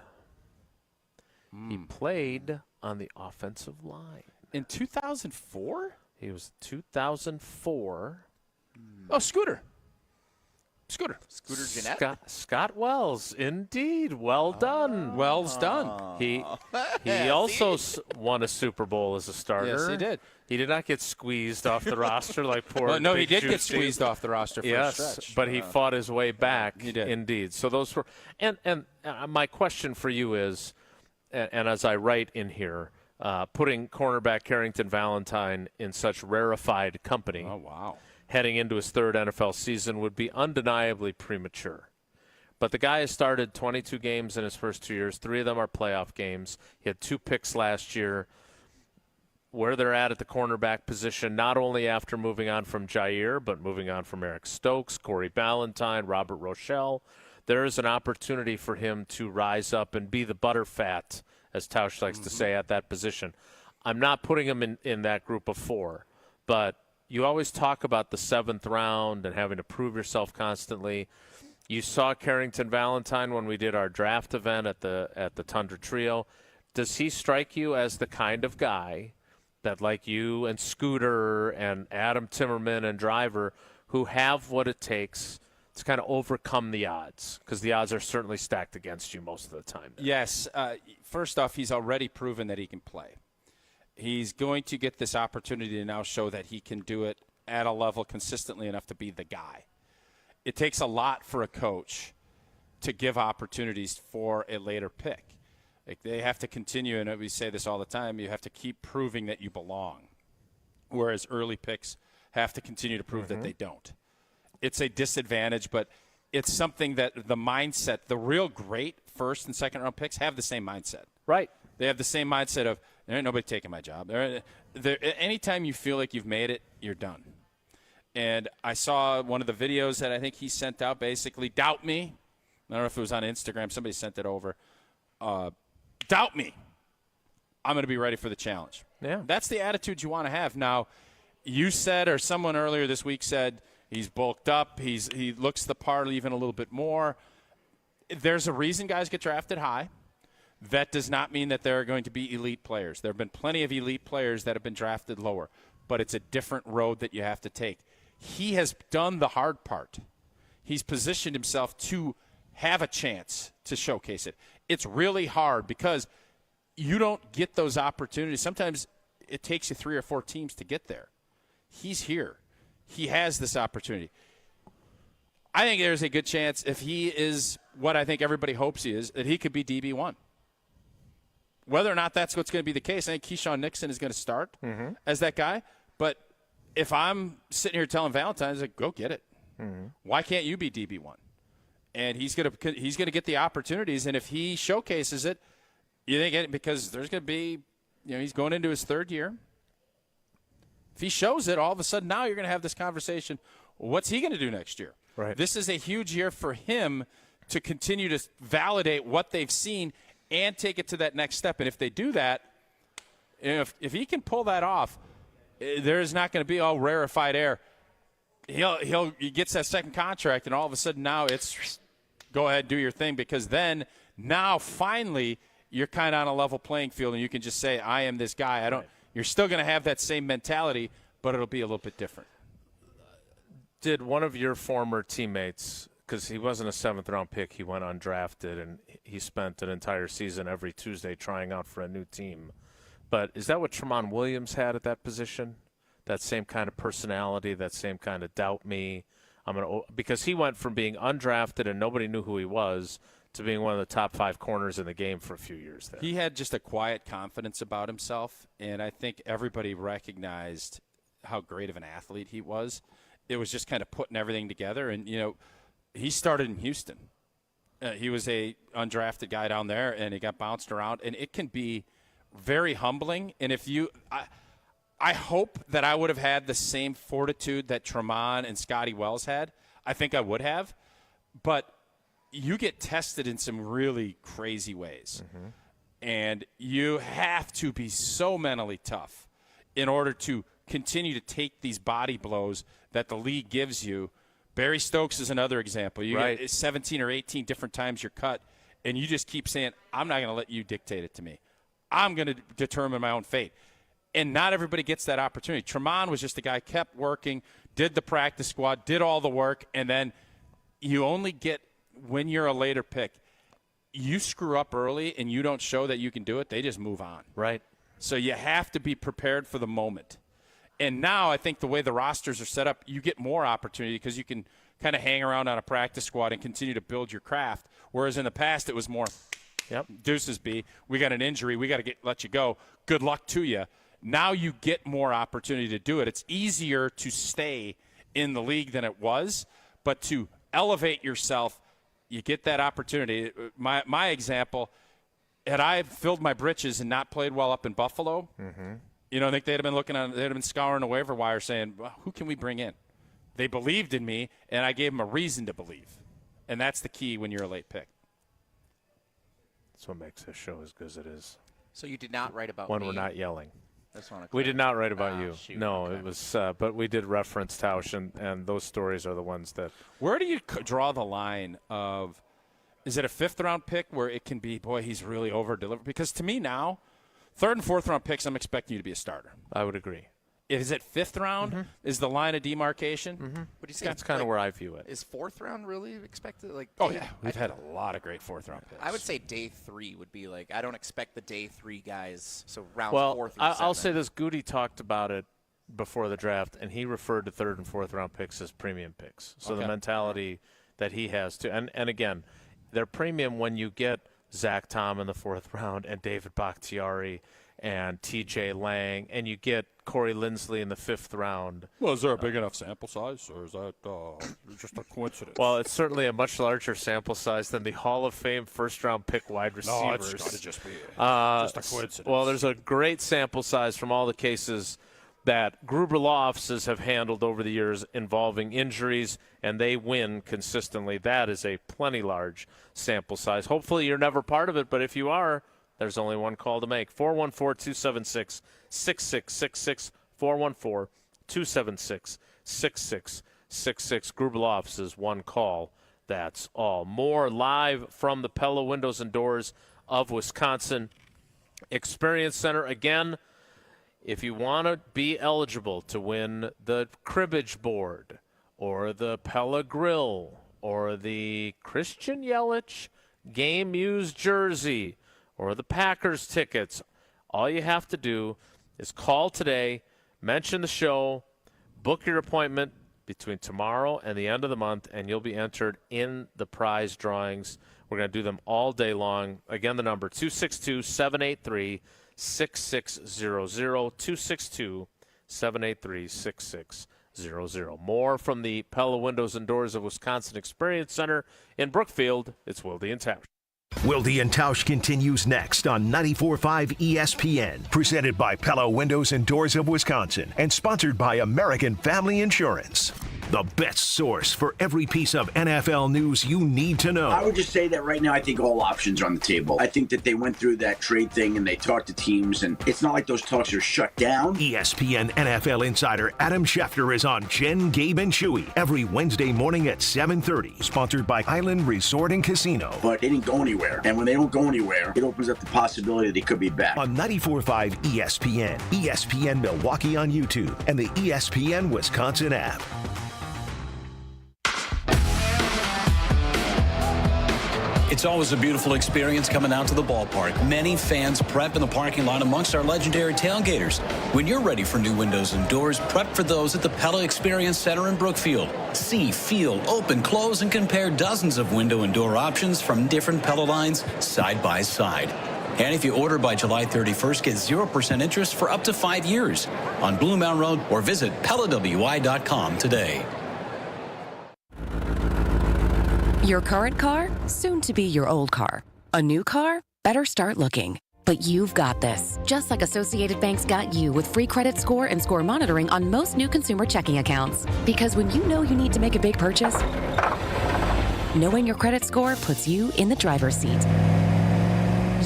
He played on the offensive line. In 2004? He was 2004. Oh, Scooter Jeanette? Scott Wells, indeed. Well done. Wells done. He also won a Super Bowl as a starter. Yes, he did. He did not get squeezed off the roster like poor. Well, no, he Big did get Juicy. squeezed off the roster for a stretch. But he fought his way back. He did. Indeed. So those were and my question for you is, and as I write in here, putting cornerback Carrington Valentine in such rarefied company. Oh, wow. Heading into his 3rd NFL season would be undeniably premature. But the guy has started 22 games in his first 2 years. 3 of them are playoff games. He had 2 picks last year. Where they're at the cornerback position, not only after moving on from Jair, but moving on from Eric Stokes, Corey Ballantyne, Robert Rochelle, there is an opportunity for him to rise up and be the butterfat, as Tausch likes to say, at that position. I'm not putting him in that group of 4, but you always talk about the 7th round and having to prove yourself constantly. You saw Carrington Valentine when we did our draft event at the Tundra Trio. Does he strike you as the kind of guy that, like you and Scooter and Adam Timmerman and Driver, who have what it takes to kind of overcome the odds? Because the odds are certainly stacked against you most of the time. Yes. First off, he's already proven that he can play. He's going to get this opportunity to now show that he can do it at a level consistently enough to be the guy. It takes a lot for a coach to give opportunities for a later pick. Like, they have to continue, and we say this all the time, you have to keep proving that you belong, whereas early picks have to continue to prove that they don't. It's a disadvantage, but it's something that the mindset, the real great first and second round picks have the same mindset. Right. They have the same mindset of, there ain't nobody taking my job. Anytime you feel like you've made it, you're done. And I saw one of the videos that I think he sent out, basically, doubt me. I don't know if it was on Instagram. Somebody sent it over. Doubt me. I'm going to be ready for the challenge. Yeah. That's the attitude you want to have. Now, you said, or someone earlier this week said, he's bulked up. He looks the part even a little bit more. There's a reason guys get drafted high. That does not mean that there are going to be elite players. There have been plenty of elite players that have been drafted lower, but it's a different road that you have to take. He has done the hard part. He's positioned himself to have a chance to showcase it. It's really hard because you don't get those opportunities. Sometimes it takes you 3 or 4 teams to get there. He's here. He has this opportunity. I think there's a good chance, if he is what I think everybody hopes he is, that he could be DB1. Whether or not that's what's going to be the case, I think Keyshawn Nixon is going to start as that guy. But if I'm sitting here telling Valentine, like, go get it. Why can't you be DB1? And he's going to get the opportunities. And if he showcases it, you think because there's going to be, he's going into his 3rd year. If he shows it, all of a sudden now you're going to have this conversation. What's he going to do next year? Right. This is a huge year for him to continue to validate what they've seen and take it to that next step. And if they do that, if he can pull that off, there is not going to be all rarefied air. He gets that second contract, and all of a sudden now it's go ahead, do your thing, because then now finally you're kind of on a level playing field, and you can just say, I am this guy. You're still going to have that same mentality, but it'll be a little bit different. Did one of your former teammates, because he wasn't a 7th-round pick, he went undrafted, and he spent an entire season every Tuesday trying out for a new team. But is that what Tremont Williams had at that position? that same kind of personality, that same kind of doubt me. Because he went from being undrafted and nobody knew who he was to being one of the top 5 corners in the game for a few years there. He had just a quiet confidence about himself, and I think everybody recognized how great of an athlete he was. It was just kind of putting everything together. And, he started in Houston. He was a undrafted guy down there, and he got bounced around. And it can be very humbling. And if you I hope that I would have had the same fortitude that Tremont and Scotty Wells had. I think I would have. But you get tested in some really crazy ways. Mm-hmm. And you have to be so mentally tough in order to continue to take these body blows that the league gives you. Barry Stokes is another example. You get 17 or 18 different times you're cut, and you just keep saying, I'm not going to let you dictate it to me. I'm going to determine my own fate. And not everybody gets that opportunity. Tremont was just a guy, kept working, did the practice squad, did all the work, and then you only get, when you're a later pick, you screw up early and you don't show that you can do it, they just move on. Right. So you have to be prepared for the moment. And now I think the way the rosters are set up, you get more opportunity because you can kind of hang around on a practice squad and continue to build your craft. Whereas in the past it was more, deuces B, we got an injury, we got to let you go. Good luck to you. Now you get more opportunity to do it. It's easier to stay in the league than it was, but to elevate yourself, you get that opportunity. My example, had I filled my britches and not played well up in Buffalo, I think they'd have been scouring the waiver wire saying, well, who can we bring in? They believed in me, and I gave them a reason to believe. And that's the key when you're a late pick. That's what makes this show as good as it is. So you did not write about when me. we're not yelling. We did not write about you. Shoot. No, Okay. it was, but we did reference Tausch, and those stories are the ones that. Where do you draw the line of, is it a 5th-round pick where it can be, boy, he's really over-delivered? Because to me now, 3rd and 4th-round picks, I'm expecting you to be a starter. I would agree. Is it 5th round? Is the line of demarcation? What do you say? That's kind of where I view it. Is 4th round really expected? We've had a lot of great 4th-round picks. I would say day 3 would be I don't expect the day 3 guys. So rounds 4 through 7. I'll say this: Goody talked about it before the draft, and he referred to 3rd and 4th-round picks as premium picks. So the mentality that he has too, and again, they're premium when you get Zach Tom in the 4th round and David Bakhtiari and T.J. Lang, and you get Corey Linsley in the 5th round. Well, is there a big enough sample size, or is that just a coincidence? Well, it's certainly a much larger sample size than the Hall of Fame first-round pick wide receivers. No, it's got to just be just a coincidence. Well, there's a great sample size from all the cases that Gruber law offices have handled over the years involving injuries, and they win consistently. That is a plenty large sample size. Hopefully you're never part of it, but if you are, there's only one call to make. 414-276-6666, 414-276-6666. Gruber law offices, one call. That's all. More live from the Pella Windows and Doors of Wisconsin Experience Center. Again, if you want to be eligible to win the cribbage board or the Pella grill or the Christian Yelich game used jersey or the Packers tickets, all you have to do is call today, mention the show, book your appointment between tomorrow and the end of the month, and you'll be entered in the prize drawings. We're going to do them all day long. Again, the number 262-783-6600, 262-783-6600. More from the Pella Windows and Doors of Wisconsin Experience Center in Brookfield. It's Wilde Tausch. Wilde and Tausch continues next on 94.5 ESPN, presented by Pella Windows and Doors of Wisconsin and sponsored by American Family Insurance. The best source for every piece of NFL news you need to know. I would just say that right now I think all options are on the table. I think that they went through that trade thing and they talked to teams, and it's not like those talks are shut down. ESPN NFL insider Adam Schefter is on Jen, Gabe, and Chewy every Wednesday morning at 7:30. Sponsored by Island Resort and Casino. But they didn't go anywhere. And when they don't go anywhere, it opens up the possibility they could be back. On 94.5 ESPN, ESPN Milwaukee on YouTube, and the ESPN Wisconsin app. It's always a beautiful experience coming out to the ballpark. Many fans prep in the parking lot amongst our legendary tailgaters. When you're ready for new windows and doors, prep for those at the Pella Experience Center in Brookfield. See, feel, open, close, and compare dozens of window and door options from different Pella lines side by side. And if you order by July 31st, get 0% interest for up to 5 years on Blue Mountain Road or visit PellaWI.com today. Your current car, soon to be your old car. A new car? Better start looking. But you've got this. Just like Associated Bank's got you with free credit score and score monitoring on most new consumer checking accounts. Because when you know you need to make a big purchase, knowing your credit score puts you in the driver's seat.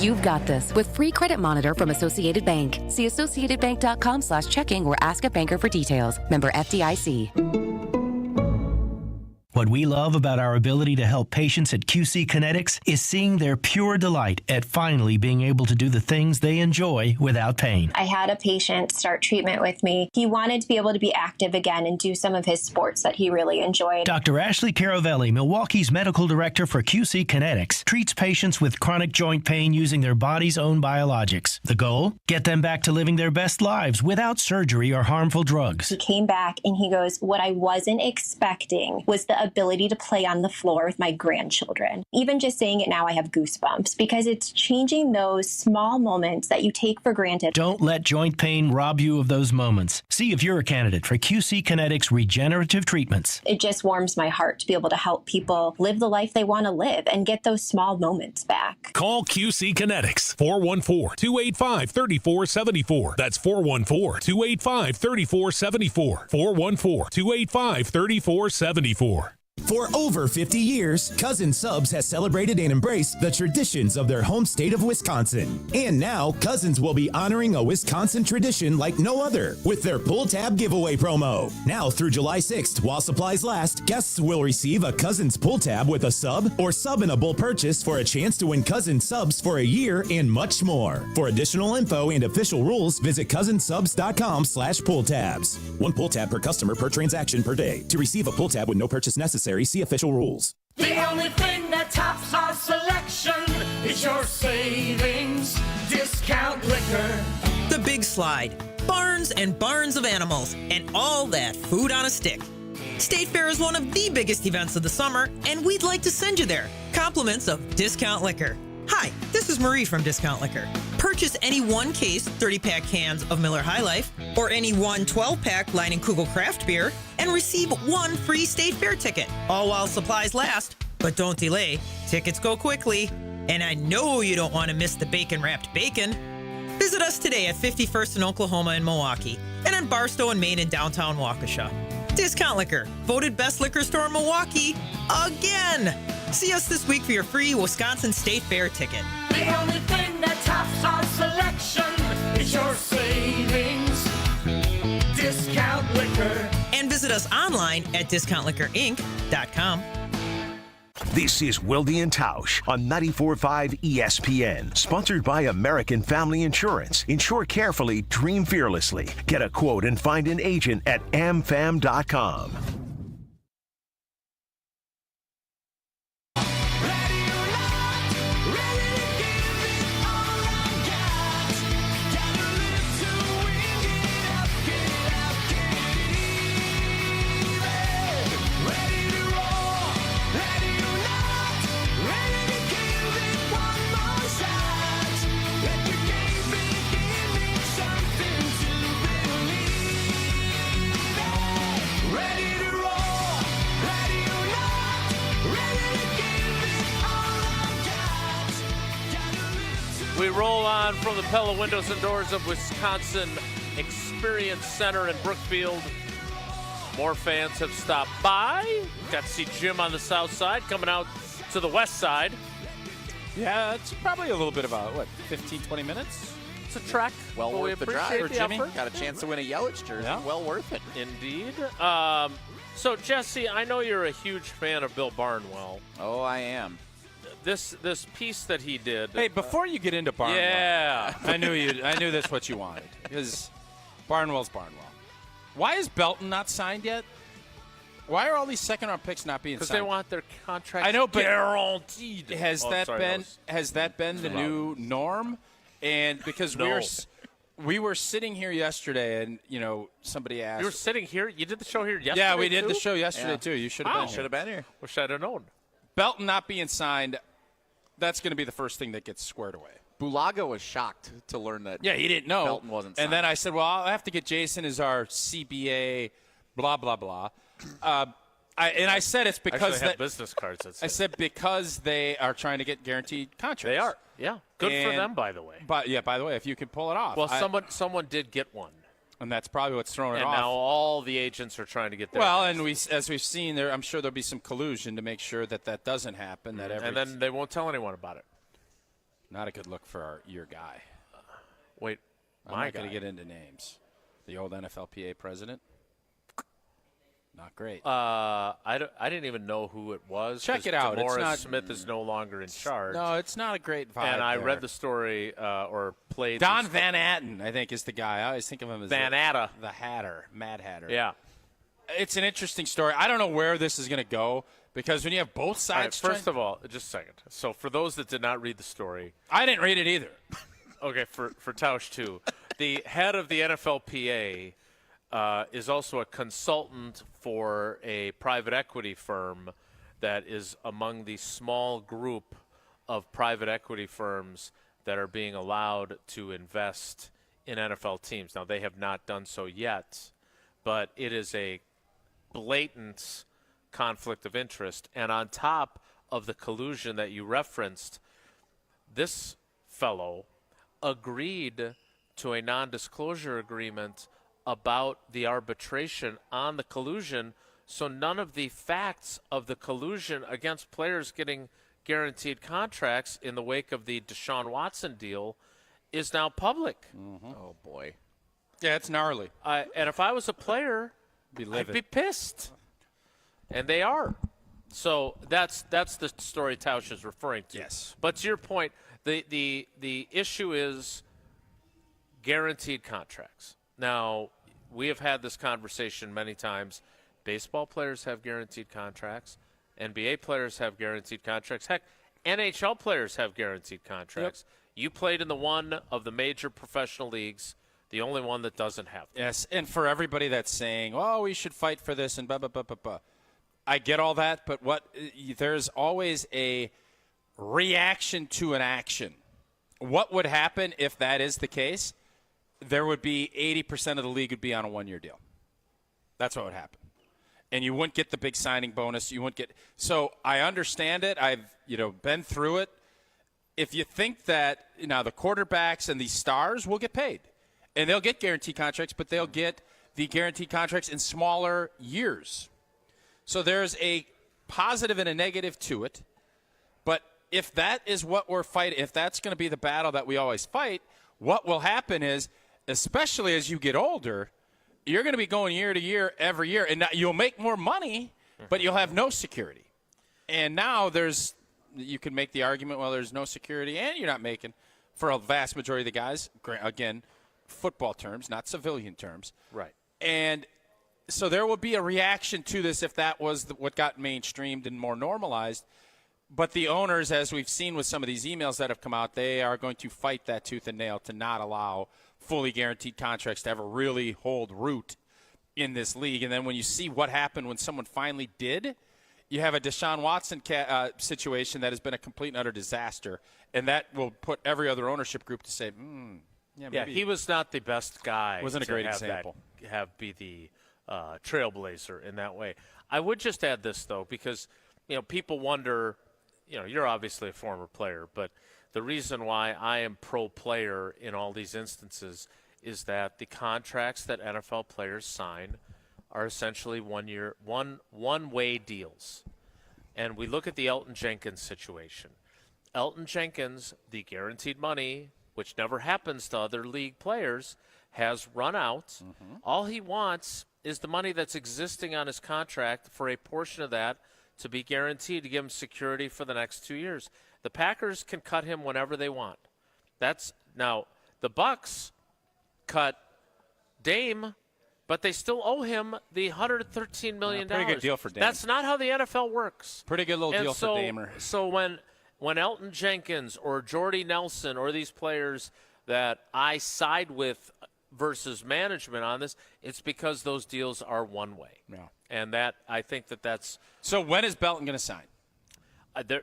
You've got this with free credit monitor from Associated Bank. See associatedbank.com/checking or ask a banker for details. Member FDIC. What we love about our ability to help patients at QC Kinetics is seeing their pure delight at finally being able to do the things they enjoy without pain. I had a patient start treatment with me. He wanted to be able to be active again and do some of his sports that he really enjoyed. Dr. Ashley Caravelli, Milwaukee's medical director for QC Kinetics, treats patients with chronic joint pain using their body's own biologics. The goal? Get them back to living their best lives without surgery or harmful drugs. He came back and he goes, what I wasn't expecting was the ability to play on the floor with my grandchildren. Even just saying it now, I have goosebumps because it's changing those small moments that you take for granted. Don't let joint pain rob you of those moments. See if you're a candidate for QC Kinetics regenerative treatments. It just warms my heart to be able to help people live the life they want to live and get those small moments back. Call QC Kinetics, 414-285-3474. That's 414-285-3474. 414-285-3474. For over 50 years, Cousin Subs has celebrated and embraced the traditions of their home state of Wisconsin. And now, Cousins will be honoring a Wisconsin tradition like no other with their pull tab giveaway promo. Now through July 6th, while supplies last, guests will receive a Cousins pull tab with a sub or sub-inable purchase for a chance to win Cousins Subs for a year and much more. For additional info and official rules, visit cousinsubs.com/pull tabs. One pull tab per customer per transaction per day. To receive a pull tab with no purchase necessary, see official rules. The only thing that tops our selection is your savings discount liquor. The Big Slide, barns and barns of animals, and all that food on a stick. State Fair is one of the biggest events of the summer, and we'd like to send you there. Compliments of Discount Liquor. Hi, this is Marie from Discount Liquor. Purchase any one case 30-pack cans of Miller High Life or any one 12-pack Leinenkugel craft beer and receive one free State Fair ticket, all while supplies last. But don't delay. Tickets go quickly. And I know you don't want to miss the bacon-wrapped bacon. Visit us today at 51st in Oklahoma and Milwaukee and on Barstow and Main in downtown Waukesha. Discount Liquor, voted best liquor store in Milwaukee again. See us this week for your free Wisconsin State Fair ticket. The only thing that tops our selection is your savings discount liquor. And visit us online at discountliquorinc.com. This is Wilde Tausch on 94.5 ESPN, sponsored by American Family Insurance. Insure carefully, dream fearlessly. Get a quote and find an agent at amfam.com. We roll on from the Pella Windows and Doors of Wisconsin Experience Center in Brookfield. More fans have stopped by. Got to see Jim on the south side coming out to the west side. Yeah, it's probably a little bit about, 15, 20 minutes? It's a trek. Well but worth the drive for Jimmy. Got a chance to win a Yelich jersey. Yeah. Well worth it. Indeed. So, Jesse, I know you're a huge fan of Bill Barnwell. Oh, I am. This piece that he did. Hey, before you get into Barnwell, yeah, I knew that's what you wanted, because Barnwell's Barnwell. Why is Belton not signed yet? Why are all these second-round picks not being signed? Because they want their contract I know, but guaranteed. Has that been the new norm? And because we were sitting here yesterday, and somebody asked. You were sitting here. You did the show here yesterday. Yeah, we did too? the show yesterday too. You should have been. Should have been here. Wish I'd have known. Belton not being signed. That's going to be the first thing that gets squared away. Bulaga was shocked to learn that. Yeah, he didn't know. Belton wasn't signed. And then I said, well, I'll have to get Jason as our CBA, blah, blah, blah. I said it's because they have business cards. That say. I said because they are trying to get guaranteed contracts. They are. Yeah. Good for them, by the way. But by the way, if you can pull it off. Well, someone did get one. And that's probably what's throwing it off. And now all the agents are trying to get their Well, guys. and as we've seen, I'm sure there'll be some collusion to make sure that doesn't happen. And then they won't tell anyone about it. Not a good look for your guy. Wait, I'm not going to get into names. The old NFLPA president. Not great. I didn't even know who it was. Check it out. Morris Smith is no longer in charge. No, it's not a great vibe. And I there. read the story or played. Don Van Atten, I think, is the guy. I always think of him as Van Atta. The Hatter, Mad Hatter. Yeah. It's an interesting story. I don't know where this is going to go because when you have both sides. All right, first of all, just a second. So for those that did not read the story. I didn't read it either. Okay, for Tausch, too. The head of the NFLPA is also a consultant for a private equity firm that is among the small group of private equity firms that are being allowed to invest in NFL teams. Now, they have not done so yet, but it is a blatant conflict of interest. And on top of the collusion that you referenced, this fellow agreed to a non-disclosure agreement about the arbitration on the collusion, so none of the facts of the collusion against players getting guaranteed contracts in the wake of the Deshaun Watson deal is now public. Mm-hmm. Oh, boy. Yeah, it's gnarly. And if I was a player, I'd be pissed. And they are. So that's the story Tausch is referring to. Yes. But to your point, the issue is guaranteed contracts. Now, we have had this conversation many times. Baseball players have guaranteed contracts. NBA players have guaranteed contracts. Heck, NHL players have guaranteed contracts. Yep. You played in the one of the major professional leagues, the only one that doesn't have them. Yes, and for everybody that's saying, oh, we should fight for this and blah, blah, blah, blah, blah. I get all that, but there's always a reaction to an action. What would happen if that is the case? There would be 80% of the league would be on a one-year deal. That's what would happen. And you wouldn't get the big signing bonus. You wouldn't get. So I understand it. I've been through it. If you think that now the quarterbacks and the stars will get paid, and they'll get guaranteed contracts, but they'll get the guaranteed contracts in smaller years. So there's a positive and a negative to it. But if that is what we're fighting, if that's going to be the battle that we always fight, what will happen is, especially as you get older, you're going to be going year to year every year, and you'll make more money, but you'll have no security. And now you can make the argument, well, there's no security, and you're not making, for a vast majority of the guys, again, football terms, not civilian terms. Right. And so there will be a reaction to this if that was what got mainstreamed and more normalized. But the owners, as we've seen with some of these emails that have come out, they are going to fight that tooth and nail to not allow fully guaranteed contracts to ever really hold root in this league. And then when you see what happened when someone finally did, you have a Deshaun Watson situation that has been a complete and utter disaster. And that will put every other ownership group to say, yeah, he was not the best guy. Wasn't a great example. Be the trailblazer in that way. I would just add this, though, because people wonder – you're obviously a former player, but the reason why I am pro-player in all these instances is that the contracts that NFL players sign are essentially one-way deals. And we look at the Elton Jenkins situation. Elton Jenkins, the guaranteed money, which never happens to other league players, has run out. Mm-hmm. All he wants is the money that's existing on his contract for a portion of that to be guaranteed to give him security for the next 2 years. The Packers can cut him whenever they want. Now, the Bucks cut Dame but they still owe him the $113 million. Pretty good deal for Dame. That's not how the NFL works. Pretty good little deal for Damer. So when Elton Jenkins or Jordy Nelson or these players that I side with versus management on this, it's because those deals are one way. Yeah. And I think that's. So when is Belton going to sign?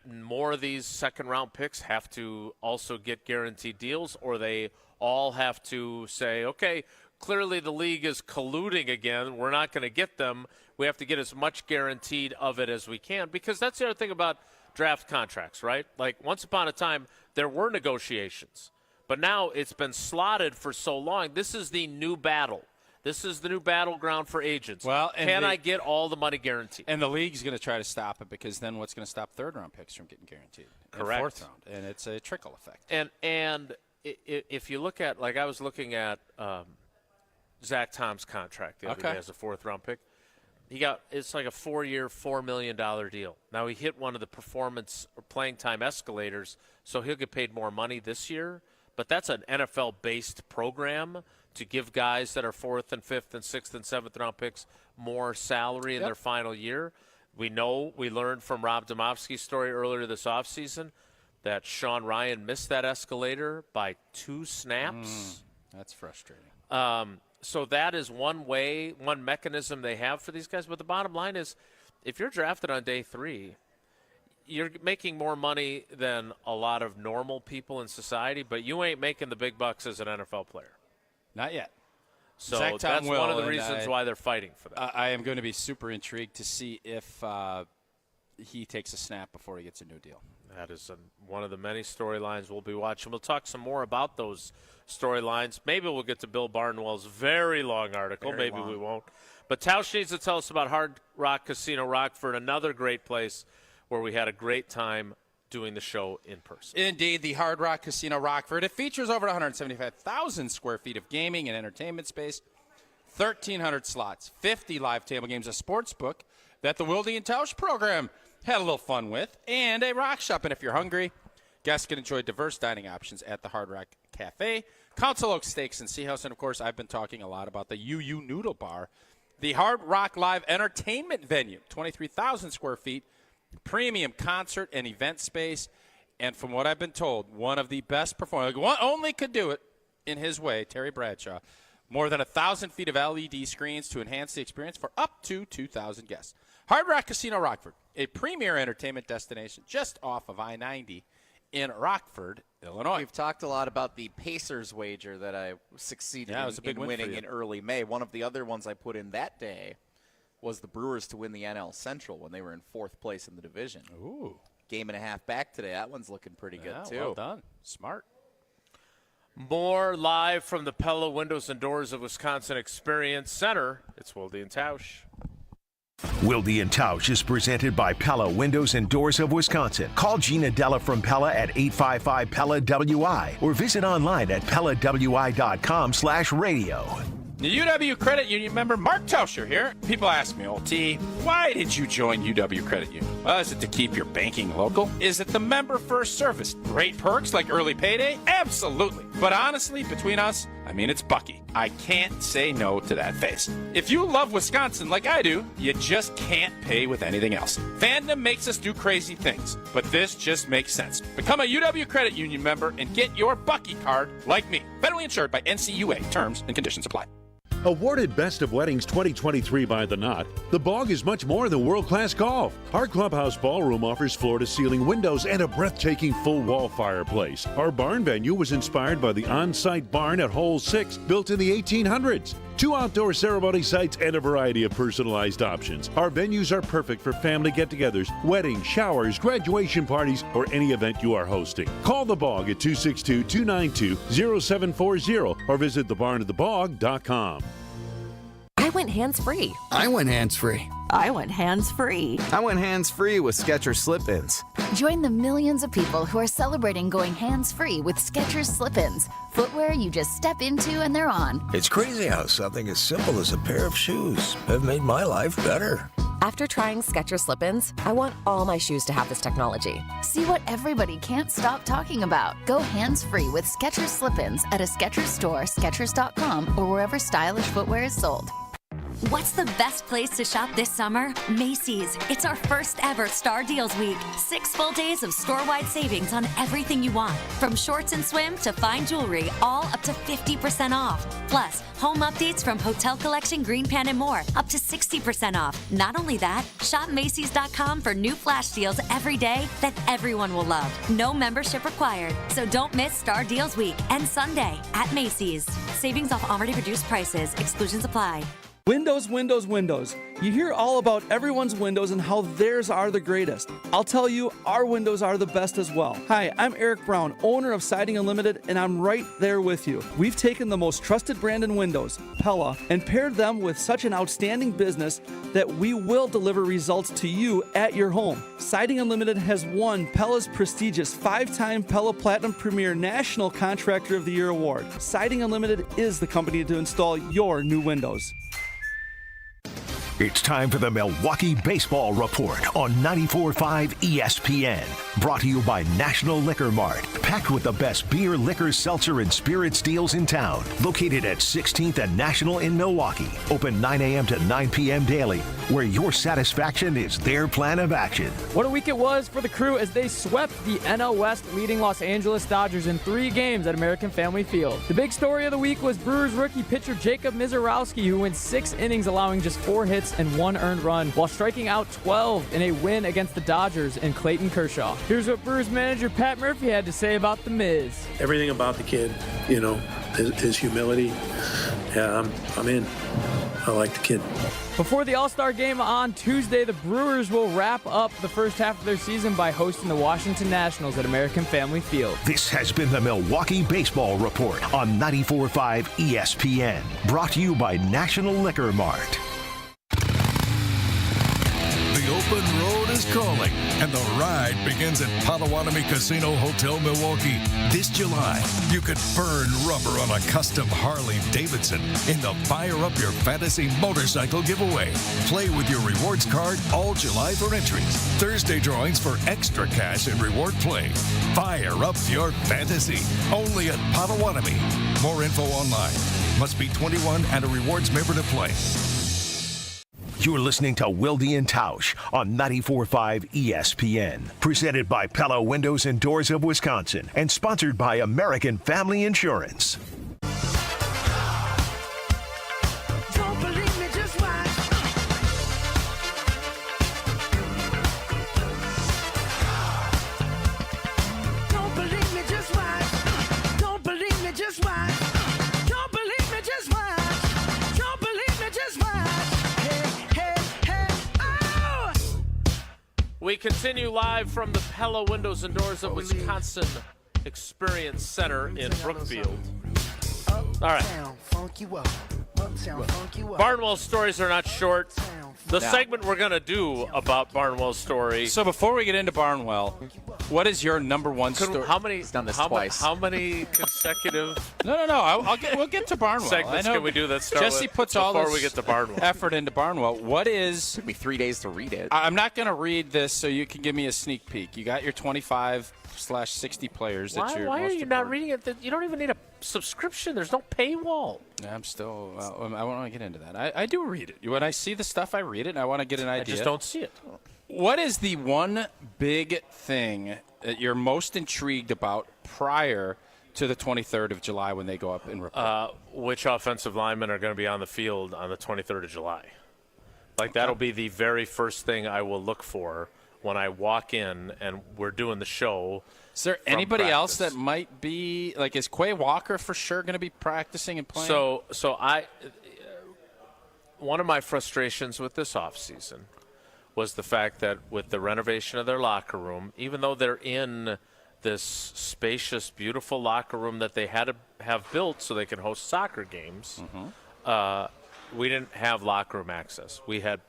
More of these second-round picks have to also get guaranteed deals, or they all have to say, okay, clearly the league is colluding again. We're not going to get them. We have to get as much guaranteed of it as we can, because that's the other thing about draft contracts, right? Like once upon a time, there were negotiations, but now it's been slotted for so long. This is the new battle. This is the new battleground for agents. Well, can I get all the money guaranteed? And the league's going to try to stop it, because then what's going to stop third-round picks from getting guaranteed? Correct. Fourth round, and it's a trickle effect. And if you look at, like I was looking at Zach Tom's contract the other day as a fourth-round pick, it's like a 4-year, $4 million deal. Now he hit one of the performance or playing time escalators, so he'll get paid more money this year. But that's an NFL-based program to give guys that are 4th and 5th and 6th and 7th round picks more salary in their final year. We learned from Rob Domofsky's story earlier this offseason that Sean Ryan missed that escalator by 2 snaps. That's frustrating. So that is one mechanism they have for these guys. But the bottom line is, if you're drafted on day 3, you're making more money than a lot of normal people in society, but you ain't making the big bucks as an NFL player. Not yet. So that's one of the reasons why they're fighting for that. I am going to be super intrigued to see if he takes a snap before he gets a new deal. That is one of the many storylines we'll be watching. We'll talk some more about those storylines. Maybe we'll get to Bill Barnwell's very long article. Maybe we won't. But Tausch needs to tell us about Hard Rock Casino Rockford, another great place where we had a great time doing the show in person. Indeed, the Hard Rock Casino Rockford. It features over 175,000 square feet of gaming and entertainment space, 1,300 slots, 50 live table games, a sports book that the Wilde Tausch program had a little fun with, and a rock shop. And if you're hungry, guests can enjoy diverse dining options at the Hard Rock Cafe, Council Oaks Steaks and Sea House, and, of course, I've been talking a lot about the UU Noodle Bar, the Hard Rock Live entertainment venue, 23,000 square feet, premium concert and event space, and from what I've been told, one of the best performers. One only could do it in his way, Terry Bradshaw. More than 1,000 feet of LED screens to enhance the experience for up to 2,000 guests. Hard Rock Casino Rockford, a premier entertainment destination just off of I-90 in Rockford, Illinois. We've talked a lot about the Pacers wager that I succeeded in winning in early May. One of the other ones I put in that day was the Brewers to win the NL Central when they were in 4th place in the division. Ooh. Game and a half back today. That one's looking pretty good, too. Well done. Smart. More live from the Pella Windows and Doors of Wisconsin Experience Center. It's Wilde Tausch. Wilde Tausch is presented by Pella Windows and Doors of Wisconsin. Call Gina Della from Pella at 855-PELLA-WI or visit online at PellaWI.com/radio. The UW Credit Union member Mark Tauscher here. People ask me, T, why did you join UW Credit Union? Well, is it to keep your banking local? Is it the member first service? Great perks like early payday? Absolutely. But honestly, between us, it's Bucky. I can't say no to that face. If you love Wisconsin like I do, you just can't pay with anything else. Fandom makes us do crazy things, but this just makes sense. Become a UW Credit Union member and get your Bucky card like me. Federally insured by NCUA. Terms and conditions apply. Awarded Best of Weddings 2023 by The Knot, the Bog is much more than world-class golf. Our clubhouse ballroom offers floor-to-ceiling windows and a breathtaking full-wall fireplace. Our barn venue was inspired by the on-site barn at Hole 6, built in the 1800s. 2 outdoor ceremony sites and a variety of personalized options. Our venues are perfect for family get-togethers, weddings, showers, graduation parties, or any event you are hosting. Call The Bog at 262-292-0740 or visit thebarnofthebog.com. I went hands-free. I went hands-free. I went hands-free. I went hands-free with Skechers Slip-ins. Join the millions of people who are celebrating going hands-free with Skechers Slip-ins. Footwear you just step into and they're on. It's crazy how something as simple as a pair of shoes have made my life better. After trying Skechers Slip-ins, I want all my shoes to have this technology. See what everybody can't stop talking about. Go hands-free with Skechers Slip-ins at a Skechers store, Skechers.com, or wherever stylish footwear is sold. What's the best place to shop this summer? Macy's. It's our first ever Star Deals Week. 6 full days of store-wide savings on everything you want. From shorts and swim to fine jewelry, all up to 50% off. Plus, home updates from Hotel Collection, Green Pan, and more, up to 60% off. Not only that, shop Macy's.com for new flash deals every day that everyone will love. No membership required. So don't miss Star Deals Week and Sunday at Macy's. Savings off already reduced prices. Exclusions apply. Windows, windows, windows. You hear all about everyone's windows and how theirs are the greatest. I'll tell you, our windows are the best as well. Hi, I'm Eric Brown, owner of Siding Unlimited, and I'm right there with you. We've taken the most trusted brand in windows, Pella, and paired them with such an outstanding business that we will deliver results to you at your home. Siding Unlimited has won Pella's prestigious 5-time Pella Platinum Premier National Contractor of the Year award. Siding Unlimited is the company to install your new windows. It's time for the Milwaukee Baseball Report on 94.5 ESPN. Brought to you by National Liquor Mart. Packed with the best beer, liquor, seltzer, and spirits deals in town. Located at 16th and National in Milwaukee. Open 9 a.m. to 9 p.m. daily. Where your satisfaction is their plan of action. What a week it was for the Crew as they swept the NL West, leading Los Angeles Dodgers in 3 games at American Family Field. The big story of the week was Brewers rookie pitcher Jacob Mizorowski, who went 6 innings, allowing just 4 hits and 1 earned run, while striking out 12 in a win against the Dodgers and Clayton Kershaw. Here's what Brewers manager Pat Murphy had to say about the Miz. Everything about the kid, his humility. Yeah, I'm in. I like the kid. Before the All-Star game on Tuesday, the Brewers will wrap up the first half of their season by hosting the Washington Nationals at American Family Field. This has been the Milwaukee Baseball Report on 94.5 ESPN. Brought to you by National Liquor Mart. The open road is calling, and the ride begins at Potawatomi Casino Hotel Milwaukee. This July, you could burn rubber on a custom Harley-Davidson in the Fire Up Your Fantasy motorcycle giveaway. Play with your rewards card all July for entries. Thursday drawings for extra cash and reward play. Fire up your fantasy. Only at Potawatomi. More info online. Must be 21 and a rewards member to play. You're listening to Wilde Tausch on 94.5 ESPN. Presented by Pella Windows and Doors of Wisconsin and sponsored by American Family Insurance. Don't believe me, just watch. Don't believe me, just watch. Don't believe me, just watch. Don't believe me, just watch. Don't believe me, just watch. We continue live from the Pella Windows and Doors of Wisconsin Experience Center in Brookfield. All right. Barnwell stories are not short. The segment we're going to do about Barnwell's story. So before we get into Barnwell, what is your number one story? How many? He's done this how twice. How many consecutive? No. We'll get to Barnwell. Segments can we do that? Start Jesse with puts all before this we get to Barnwell. effort into Barnwell. What is? It took me 3 days to read it. I'm not going to read this, so you can give me a sneak peek. You got your 25/60 players. Why are you not reading it? You don't even need a subscription. There's no paywall. I'm still. I want to get into that. I do read it. When I see the stuff, I read it, and I want to get an idea. I just don't see it. What is the one big thing that you're most intrigued about prior to the 23rd of July when they go up in report? Which offensive linemen are going to be on the field on the 23rd of July? That'll be the very first thing I will look for when I walk in and we're doing the show. Is there anybody else that might be is Quay Walker for sure going to be practicing and playing? One of my frustrations with this offseason was the fact that with the renovation of their locker room, even though they're in this spacious, beautiful locker room that they had to have built so they can host soccer games, we didn't have locker room access. We had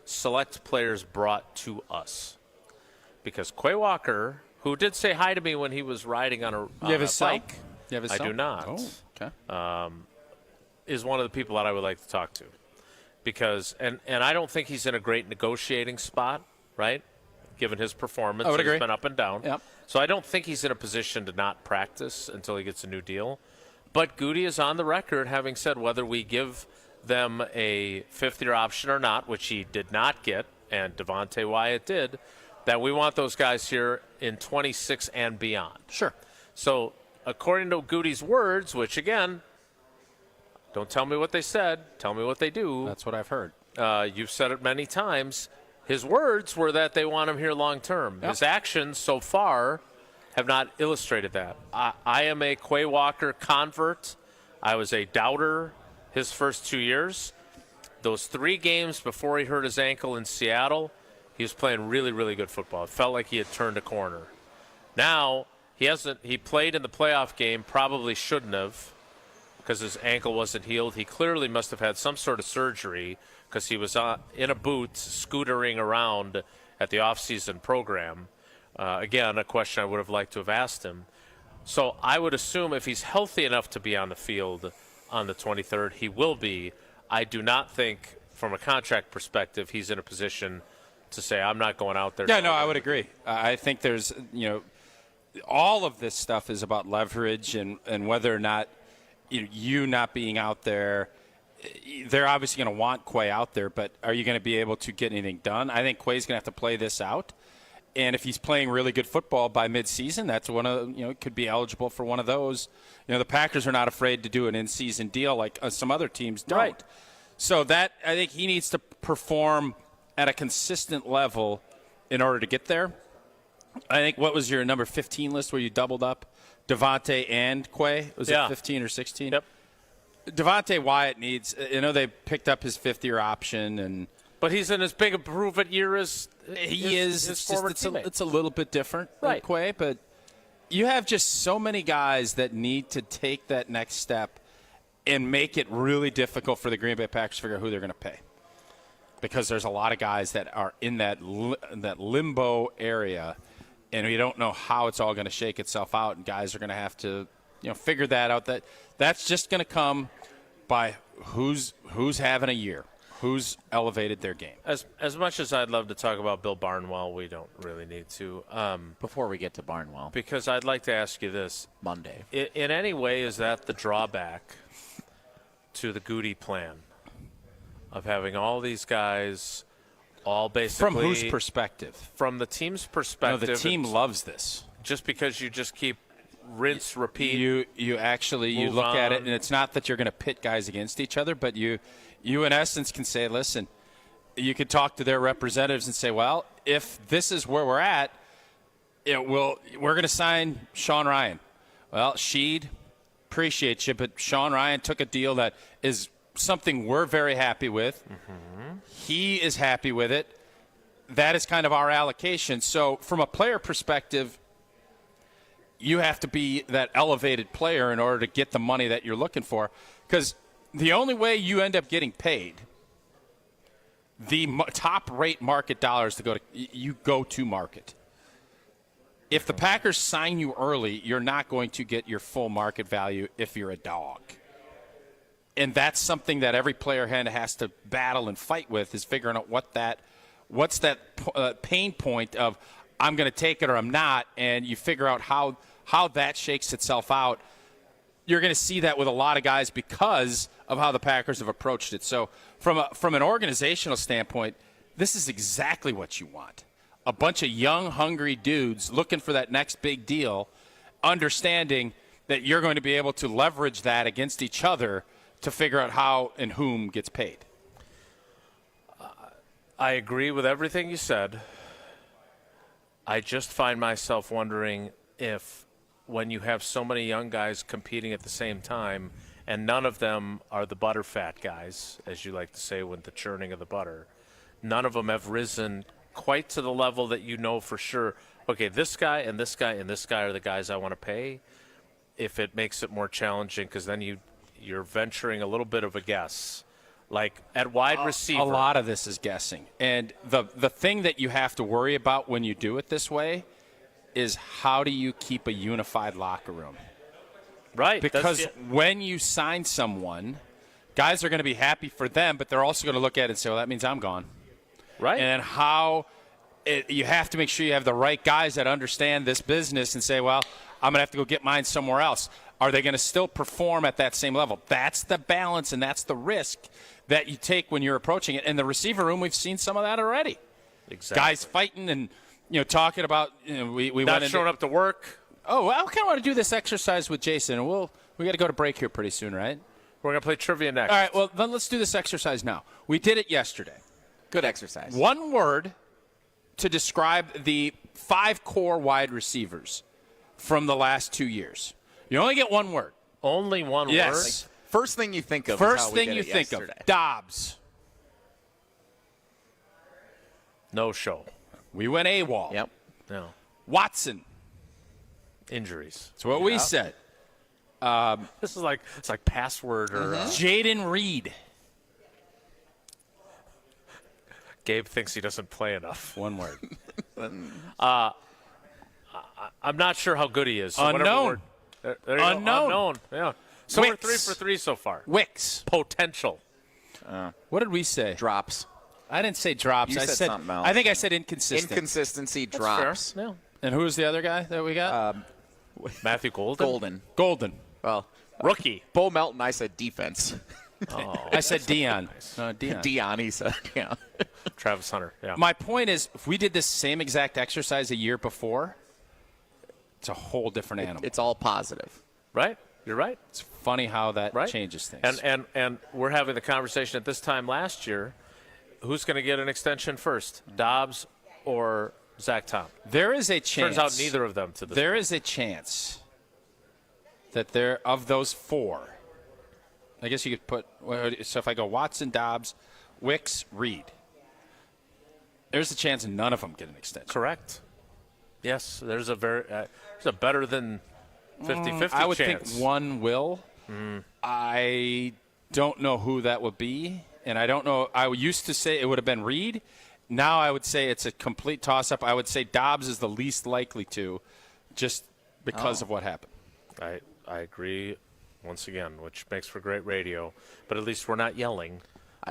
select players brought to us. Because Quay Walker, who did say hi to me when he was riding on a bike. You have his I cell? do not. Oh, okay. Is one of the people that I would like to talk to. Because and I don't think he's in a great negotiating spot, right? Given his performance. I would agree. He's been up and down. Yep. So I don't think he's in a position to not practice until he gets a new deal. But Goody is on the record having said whether we give them a fifth-year option or not, which he did not get, and Devontae Wyatt did, that we want those guys here in 26 and beyond. Sure. So according to Goody's words, which, again, don't tell me what they said, tell me what they do. That's what I've heard. You've said it many times. His words were that they want him here long term. Yep. His actions so far have not illustrated that. I am a Quay Walker convert. I was a doubter his first 2 years. Those 3 games before he hurt his ankle in Seattle, he was playing really, really good football. It felt like he had turned a corner. Now, he played in the playoff game, probably shouldn't have, because his ankle wasn't healed. He clearly must have had some sort of surgery because he was in a boot scootering around at the offseason program. Again, a question I would have liked to have asked him. So I would assume if he's healthy enough to be on the field on the 23rd, he will be. I do not think, from a contract perspective, he's in a position to say, I'm not going out there. Yeah, no, I would agree. I think there's, all of this stuff is about leverage and whether or not you not being out there. They're obviously going to want Quay out there, but are you going to be able to get anything done? I think Quay's going to have to play this out. And if he's playing really good football by midseason, that's one of could be eligible for one of those. The Packers are not afraid to do an in-season deal like some other teams don't. Right. So that I think he needs to perform at a consistent level in order to get there. I think what was your number 15 list where you doubled up Devontae and Quay? Was it 15 or 16? Yep. Devontae Wyatt needs. They picked up his fifth-year option But he's in as big a prove-it year as he is. It's a little bit different right. than Quay, but you have just so many guys that need to take that next step and make it really difficult for the Green Bay Packers to figure out who they're going to pay, because there's a lot of guys that are in that limbo area, and we don't know how it's all going to shake itself out, and guys are going to have to figure that out. That's just going to come by who's having a year. Who's elevated their game? As much as I'd love to talk about Bill Barnwell, we don't really need to. Before we get to Barnwell. Because I'd like to ask you this. Monday. In any way, is that the drawback to the Goody plan of having all these guys all basically. From whose perspective? From the team's perspective. No, the team loves this. Just because you just keep rinse, repeat. You actually look at it, and it's not that you're going to pit guys against each other, but you in essence can say, listen, you could talk to their representatives and say, well, if this is where we're at, we're going to sign Sean Ryan. Well, Sheed, appreciate you, but Sean Ryan took a deal that is something we're very happy with. Mm-hmm. He is happy with it. That is kind of our allocation. So from a player perspective, you have to be that elevated player in order to get the money that you're looking for, because the only way you end up getting paid, the top rate market dollars you go to market. If the Packers sign you early, you're not going to get your full market value if you're a dog. And that's something that every player has to battle and fight with, is figuring out what's that pain point of I'm going to take it or I'm not, and you figure out how that shakes itself out. You're going to see that with a lot of guys because of how the Packers have approached it. So from an organizational standpoint, this is exactly what you want. A bunch of young, hungry dudes looking for that next big deal, understanding that you're going to be able to leverage that against each other to figure out how and whom gets paid. I agree with everything you said. I just find myself wondering if, when you have so many young guys competing at the same time, and none of them are the butterfat guys, as you like to say, with the churning of the butter, none of them have risen quite to the level that you know for sure, okay, this guy and this guy and this guy are the guys I want to pay. If it makes it more challenging, because then you're venturing a little bit of a guess. Like at wide receiver. A lot of this is guessing. And the thing that you have to worry about when you do it this way is how do you keep a unified locker room? Right. Because when you sign someone, guys are going to be happy for them, but they're also going to look at it and say, well, that means I'm gone. Right. And you have to make sure you have the right guys that understand this business and say, well, I'm going to have to go get mine somewhere else. Are they going to still perform at that same level? That's the balance, and that's the risk that you take when you're approaching it. In the receiver room, we've seen some of that already. Exactly. Guys fighting and talking about we not went showing up to work. Oh, well, I kind of want to do this exercise with Jason. We got to go to break here pretty soon, right? We're going to play trivia next. All right, well, then let's do this exercise now. We did it yesterday. Good exercise. One word to describe the 5 core wide receivers from the last 2 years. You only get one word. Only one yes. word? Like, first thing you think of First is how we thing did you it think yesterday. of. Dobbs. No show. We went AWOL. Yep. No. Watson. Injuries. That's what we said. This is like password or Jaden Reed. Gabe thinks he doesn't play enough. One word. I'm not sure how good he is. So Unknown. There you go. Unknown. Yeah. So we're 3 for 3 so far. Wicks. Potential. What did we say? Drops. I didn't say drops. You I said something else. I think I said inconsistent. Inconsistency That's drops. fair. Yeah. And who was the other guy that we got? Matthew Golden. Golden. Well, rookie. Bo Melton, I said defense. Oh. I said Dion. Dion. Dion, he said, yeah. Travis Hunter, yeah. My point is, if we did this same exact exercise a year before, it's a whole different animal. It's all positive. Right? You're right. It's funny how that changes things. And we're having the conversation at this time last year, who's going to get an extension first, Dobbs or Zach Tom? There is a chance. Turns out neither of them to this There point. is a chance that of those 4, I guess you could put, so if I go Watson, Dobbs, Wicks, Reed, there's a chance none of them get an extension. Correct. Yes, there's a better than 50-50 chance. I would think one will. I don't know who that would be, and I don't know. I used to say it would have been Reed. Now I would say it's a complete toss-up. I would say Dobbs is the least likely to, just because of what happened. I agree once again, which makes for great radio, but at least we're not yelling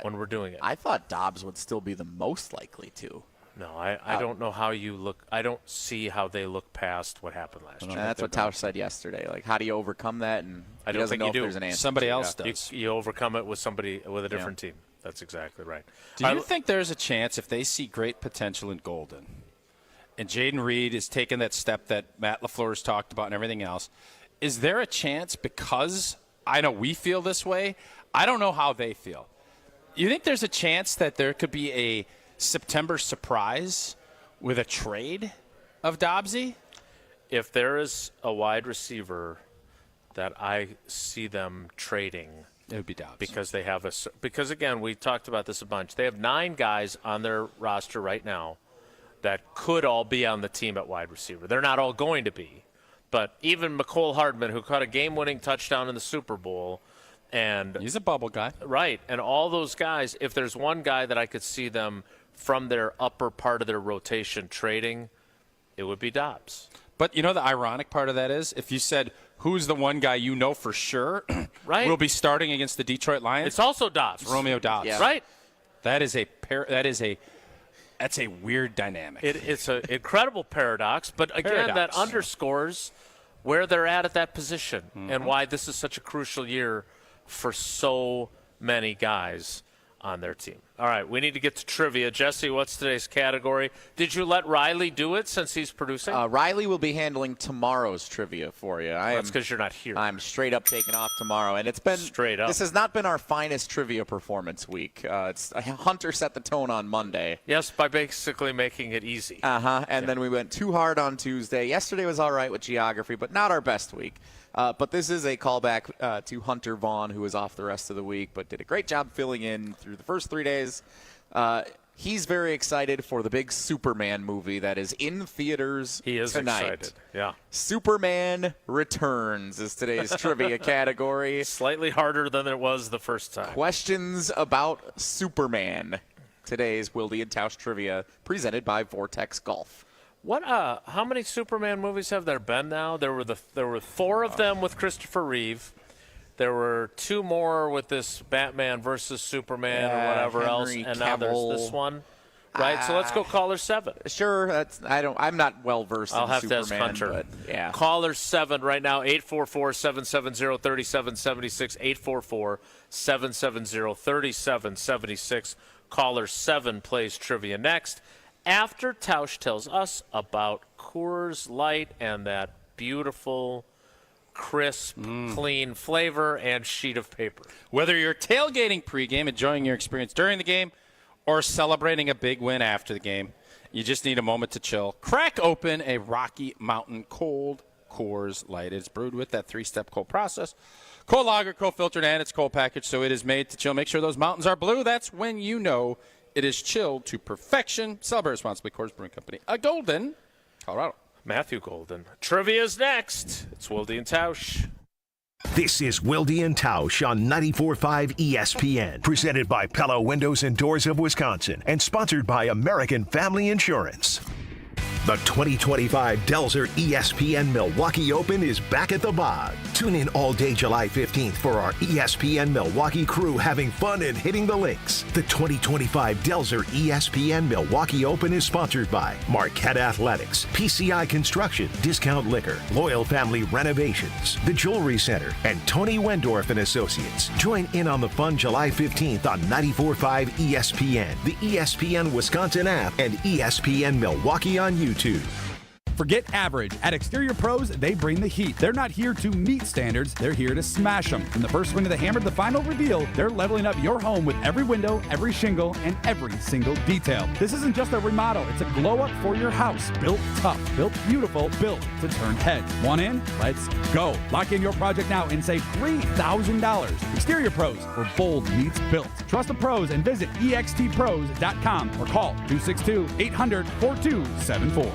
when we're doing it. I thought Dobbs would still be the most likely to. No, I don't know how you look. I don't see how they look past what happened last year. That's what Tausch said yesterday. Like, how do you overcome that? And I don't think know you if do. There's an answer. Somebody else does. You overcome it with a different team. That's exactly right. Do you think there's a chance if they see great potential in Golden, and Jaden Reed is taking that step that Matt LaFleur has talked about and everything else, is there a chance, because I know we feel this way, I don't know how they feel. You think there's a chance that there could be a September surprise with a trade of Dobbsy? If there is a wide receiver that I see them trading, it would be Dobbs. Because again, we talked about this a bunch. They have 9 guys on their roster right now that could all be on the team at wide receiver. They're not all going to be. But even McCole Hardman, who caught a game-winning touchdown in the Super Bowl, and he's a bubble guy. Right. And all those guys, if there's one guy that I could see them from their upper part of their rotation trading, it would be Dobbs. But you know the ironic part of that is, if you said, who's the one guy you know for sure will be starting against the Detroit Lions? It's also Dobbs. It's Romeo Dobbs. Yeah. Right. That's a weird dynamic. It's an incredible paradox, but again, that underscores where they're at that position and why this is such a crucial year for so many guys on their team. All right, we need to get to trivia. Jesse, what's today's category? Did you let Riley do it since he's producing? Riley will be handling tomorrow's trivia for you. That's because you're not here. I'm straight up taking off tomorrow, and it's been straight up. This has not been our finest trivia performance week. Hunter set the tone on Monday. Yes, by basically making it easy. And then we went too hard on Tuesday. Yesterday was all right with geography, but not our best week. But this is a callback to Hunter Vaughn, who was off the rest of the week, but did a great job filling in through the first 3 days. He's very excited for the big Superman movie that is in theaters tonight. He is excited, yeah. Superman Returns is today's trivia category. Slightly harder than it was the first time. Questions about Superman. Today's Wilde Tausch trivia presented by Vortex Golf. How many Superman movies have there been now? There were 4 of them with Christopher Reeve. There were 2 more with this Batman versus Superman or whatever Henry else, and now there's Cavill. this one. right? So let's go caller 7. Sure, I'm not well versed in I'll have Superman, to ask Hunter. but yeah. Caller 7 right now, 844-770-3776, 844-770-3776. Caller 7 plays trivia next. After Tausch tells us about Coors Light and that beautiful, crisp, clean flavor and sheet of paper. Whether you're tailgating pregame, enjoying your experience during the game, or celebrating a big win after the game, you just need a moment to chill. Crack open a Rocky Mountain cold Coors Light. It's brewed with that 3-step cold process. Cold lager, cold filtered, and it's cold packaged, so it is made to chill. Make sure those mountains are blue. That's when you know it is chilled to perfection. Celebrate responsibly. Coors Brewing Company. Golden, Colorado. Matthew Golden. Trivia's next. It's Wilde and Tausch. This is Wilde and Tausch on 94.5 ESPN, presented by Pella Windows and Doors of Wisconsin, and sponsored by American Family Insurance. The 2025 Delzer ESPN Milwaukee Open is back at the Bog. Tune in all day July 15th for our ESPN Milwaukee crew having fun and hitting the links. The 2025 Delzer ESPN Milwaukee Open is sponsored by Marquette Athletics, PCI Construction, Discount Liquor, Loyal Family Renovations, The Jewelry Center, and Tony Wendorf and Associates. Join in on the fun July 15th on 94.5 ESPN, the ESPN Wisconsin app, and ESPN Milwaukee on YouTube. Forget average. At Exterior Pros, they bring the heat. They're not here to meet standards, they're here to smash them. From the first swing of the hammer to the final reveal, they're leveling up your home with every window, every shingle, and every single detail. This isn't just a remodel, it's a glow up for your house. Built tough, built beautiful, built to turn heads. Want in? Let's go. Lock in your project now and save $3,000. Exterior Pros, where bold meets built. Trust the pros and visit extpros.com or call 262-800-4274.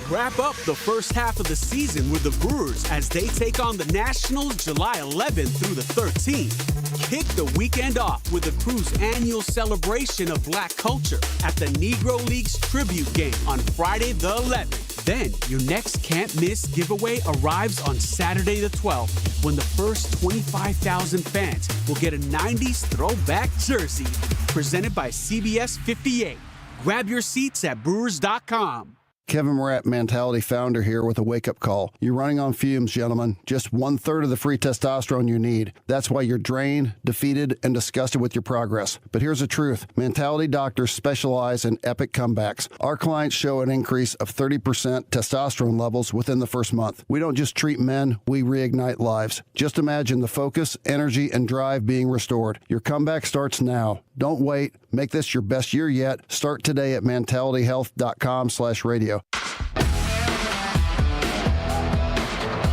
Wrap up the first half of the season with the Brewers as they take on the Nationals July 11th through the 13th. Kick the weekend off with the Crew's annual celebration of black culture at the Negro Leagues tribute game on Friday the 11th. Then, your next can't-miss giveaway arrives on Saturday the 12th when the first 25,000 fans will get a 90s throwback jersey presented by CBS 58. Grab your seats at Brewers.com. Kevin Morat, Mentality founder here with a wake-up call. You're running on fumes, gentlemen. Just 1/3 of the free testosterone you need. That's why you're drained, defeated, and disgusted with your progress. But here's the truth. Mentality doctors specialize in epic comebacks. Our clients show an increase of 30% testosterone levels within the first month. We don't just treat men, we reignite lives. Just imagine the focus, energy, and drive being restored. Your comeback starts now. Don't wait. Make this your best year yet. Start today at mentalityhealth.com/radio.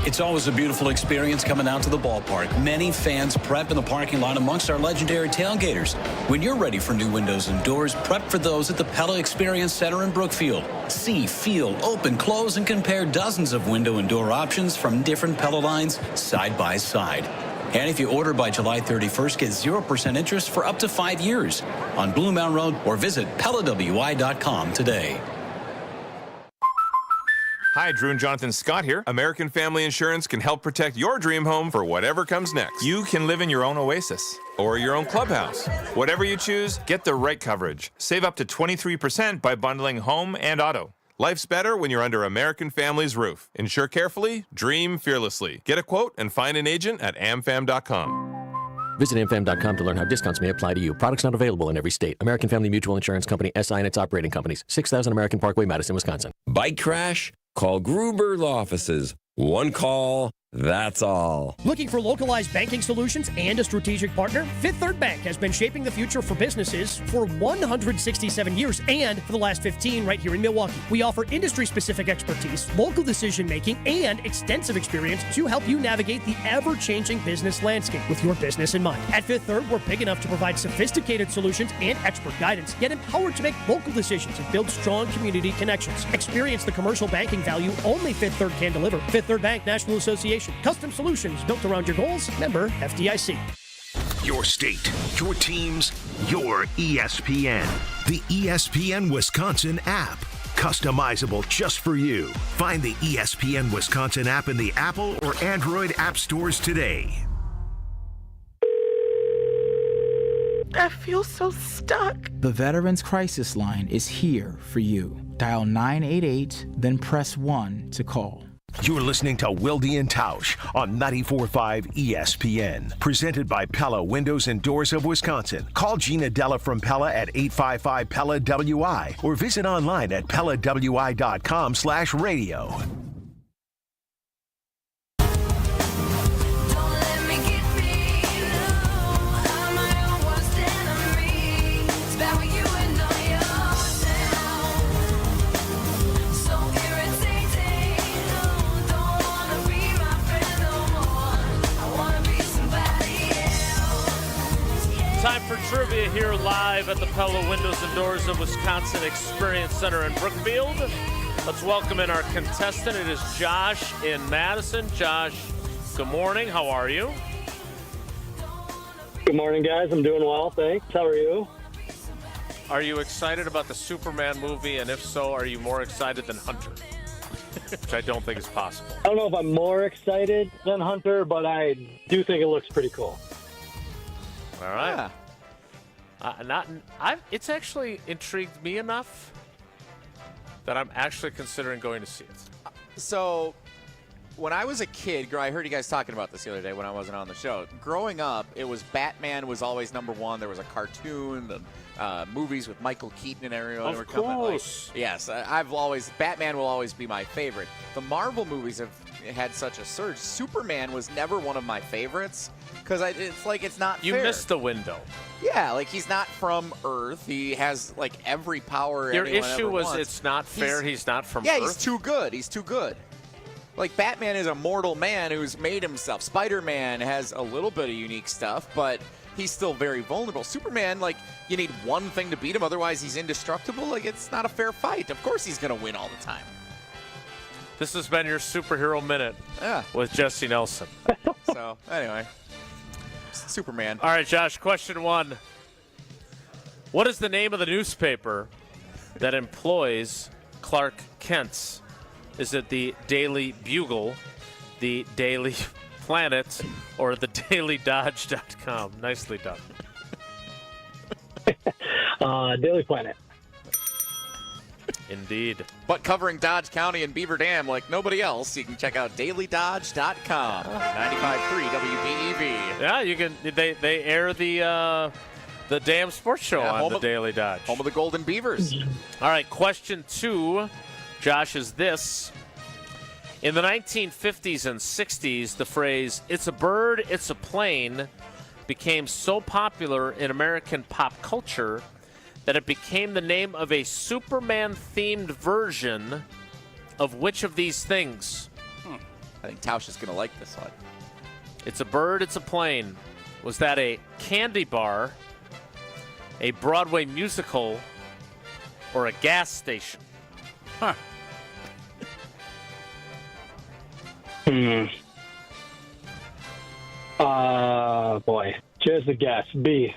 It's always a beautiful experience coming out to the ballpark. Many fans prep in the parking lot amongst our legendary tailgaters. When you're ready for new windows and doors, prep for those at the Pella Experience Center in Brookfield. See, feel, open, close, and compare dozens of window and door options from different Pella lines side by side. And if you order by July 31st, get 0% interest for up to 5 years on Blue Mountain Road, or visit PellaWI.com today. Hi, Drew and Jonathan Scott here. American Family Insurance can help protect your dream home for whatever comes next. You can live in your own oasis or your own clubhouse. Whatever you choose, get the right coverage. Save up to 23% by bundling home and auto. Life's better when you're under American Family's roof. Insure carefully, dream fearlessly. Get a quote and find an agent at amfam.com. Visit amfam.com to learn how discounts may apply to you. Products not available in every state. American Family Mutual Insurance Company, SI and its operating companies. 6000 American Parkway, Madison, Wisconsin. Bike crash? Call Gruber's offices. One call, that's all. Looking for localized banking solutions and a strategic partner? Fifth Third Bank has been shaping the future for businesses for 167 years and for the last 15 right here in Milwaukee. We offer industry-specific expertise, local decision-making, and extensive experience to help you navigate the ever-changing business landscape with your business in mind. At Fifth Third, we're big enough to provide sophisticated solutions and expert guidance, yet empowered to make local decisions and build strong community connections. Experience the commercial banking value only Fifth Third can deliver. Fifth Third Bank National Association. Custom solutions built around your goals. Member FDIC. Your state, your teams, your ESPN. The ESPN Wisconsin app. Customizable just for you. Find the ESPN Wisconsin app in the Apple or Android app stores today. I feel so stuck. The Veterans Crisis Line is here for you. Dial 988, then press 1 to call. You're listening to Wilde Tausch on 94.5 ESPN. Presented by Pella Windows and Doors of Wisconsin. Call Gina Della from Pella at 855-PELLA-WI or visit online at PellaWI.com/radio. Time for trivia here live at the Pella Windows and Doors of Wisconsin Experience Center in Brookfield. Let's welcome in our contestant. It is Josh in Madison. Josh, good morning. How are you? Good morning, guys. I'm doing well, thanks. How are you? Are you excited about the Superman movie? And if so, are you more excited than Hunter? Which I don't think is possible. I don't know if I'm more excited than Hunter, but I do think it looks pretty cool. All right. It's actually intrigued me enough that I'm actually considering going to see it. So, when I was a kid, I heard you guys talking about this the other day when I wasn't on the show. Growing up, it was Batman was always number one. There was a cartoon, the movies with Michael Keaton and everyone were coming. Course. Yes, Batman will always be my favorite. The Marvel movies have had such a surge. Superman was never one of my favorites because it's like it's not You fair. missed the window. Yeah, like he's not from Earth. He has like every power. Your anyone issue ever was wants. it's not fair. He's not from Yeah, Earth. he's too good. He's too good. Like Batman is a mortal man who's made himself. Spider-Man has a little bit of unique stuff, but he's still very vulnerable. Superman, like, you need one thing to beat him, otherwise he's indestructible. Like, it's not a fair fight. Of course he's going to win all the time. This has been your superhero minute with Jesse Nelson. So, anyway, Superman. All right, Josh, question one. What is the name of the newspaper that employs Clark Kent? Is it the Daily Bugle, the Daily Planet, or the DailyDodge.com? Nicely done. Daily Planet. Indeed. But covering Dodge County and Beaver Dam like nobody else, you can check out DailyDodge.com. 95.3 WBEV. Yeah, you can. They air the Dam Sports Show on the Daily Dodge. Home of the Golden Beavers. All right, question two, Josh, is this. In the 1950s and 60s, the phrase, "it's a bird, it's a plane," became so popular in American pop culture that it became the name of a Superman-themed version of which of these things? I think Tausch is going to like this one. It's a bird, it's a plane. Was that a candy bar, a Broadway musical, or a gas station? Boy. Just a guess. B.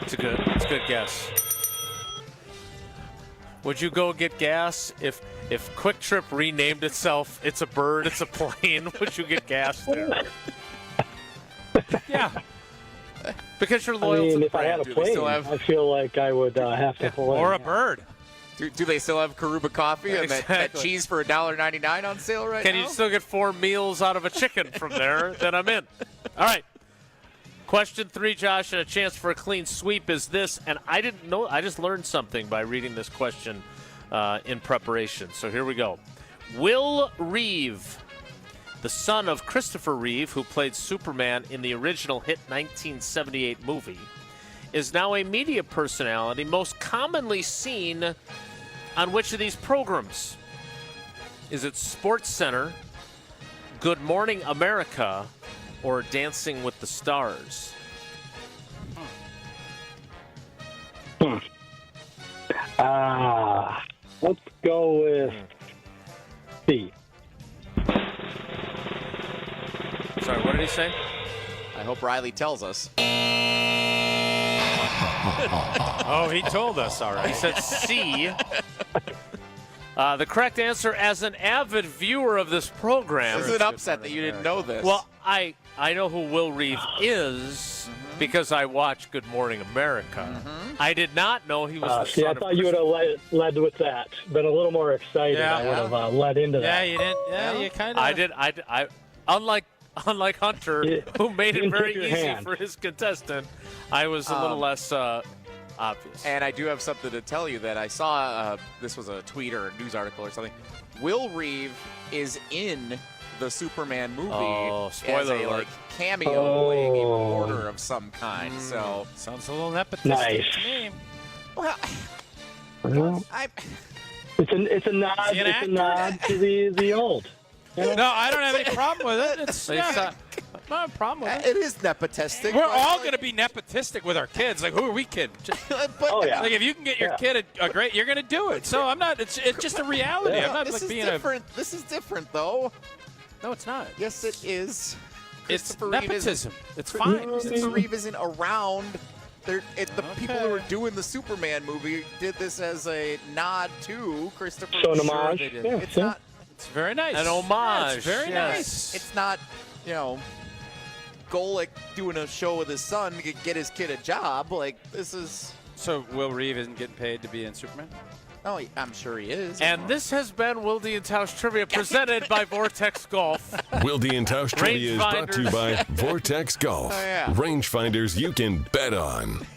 It's a good guess. Would you go get gas if Quick Trip renamed itself "It's a Bird, It's a Plane"? Would you get gas there? Yeah. Because you're loyal to the if I had a plane, I feel like I would have to pull in. Or a bird. Do they still have Karuba coffee and that cheese for $1.99 on sale right now? Can you still get 4 meals out of a chicken from there? Then I'm in. All right. Question three, Josh, and a chance for a clean sweep is this, and I didn't know. I just learned something by reading this question in preparation. So here we go. Will Reeve, the son of Christopher Reeve, who played Superman in the original hit 1978 movie, is now a media personality most commonly seen on which of these programs? Is it Sports Center, Good Morning America, or Dancing with the Stars? Let's go with C. Sorry, what did he say? I hope Riley tells us. Oh, he told us, all right. He said C. The correct answer, as an avid viewer of this program. This is an upset that you didn't know this. Well, I know who Will Reeve is, because I watched Good Morning America. I did not know he was the See, son I of thought you would have led with that. Been a little more excited. Yeah. I would have led into Yeah, that. you didn't. Yeah, you kind of. I did. I unlike Hunter, who made it didn't very take your easy hand. for his contestant, I was a little less obvious. And I do have something to tell you that I saw. This was a tweet or a news article or something. Will Reeve is in the Superman movie as spoiler a alert. cameo playing a reporter of some kind. So sounds a little nepotistic Nice. to me. well, It's a nod. Is he an It's a actor? nod to the old. You know? No, I don't have any problem with it. It's not a problem with it. it is nepotistic. We're but, all like, going to be nepotistic with our kids. Like, who are we kidding? Oh yeah. Like, if you can get your kid a great, you're going to do it. So I'm not. It's just a reality. I'm not this like is being different. This is different, though. No, it's not. Yes, it is. It's Christopher Reeve nepotism. It's fine. Christopher Reeve isn't around. The people who were doing the Superman movie did this as a nod to Christopher. So an homage. They did. Yeah, It's yeah. not. It's very nice. An homage. Yeah, it's very yes. nice. It's not. Golick doing a show with his son to get his kid a job. Like this is. So Will Reeve isn't getting paid to be in Superman? Oh, I'm sure he is. And this has been Wilde and Tausch Trivia presented by Vortex Golf. Wilde and Tausch Trivia is brought to you by Vortex Golf. Oh, yeah. Rangefinders you can bet on.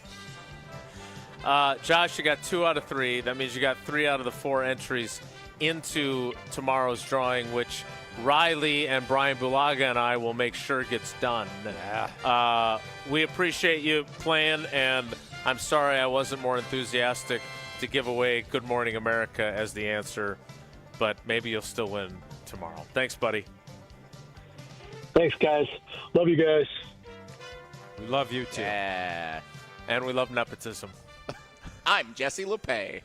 Josh, you got 2 out of 3. That means you got 3 out of the 4 entries into tomorrow's drawing, which Riley and Brian Bulaga and I will make sure gets done. Yeah. We appreciate you playing, and I'm sorry I wasn't more enthusiastic to give away Good Morning America as the answer, but maybe you'll still win tomorrow. Thanks, buddy. Thanks, guys. Love you guys. We love you too. Yeah. And we love nepotism. I'm Jesse LePay.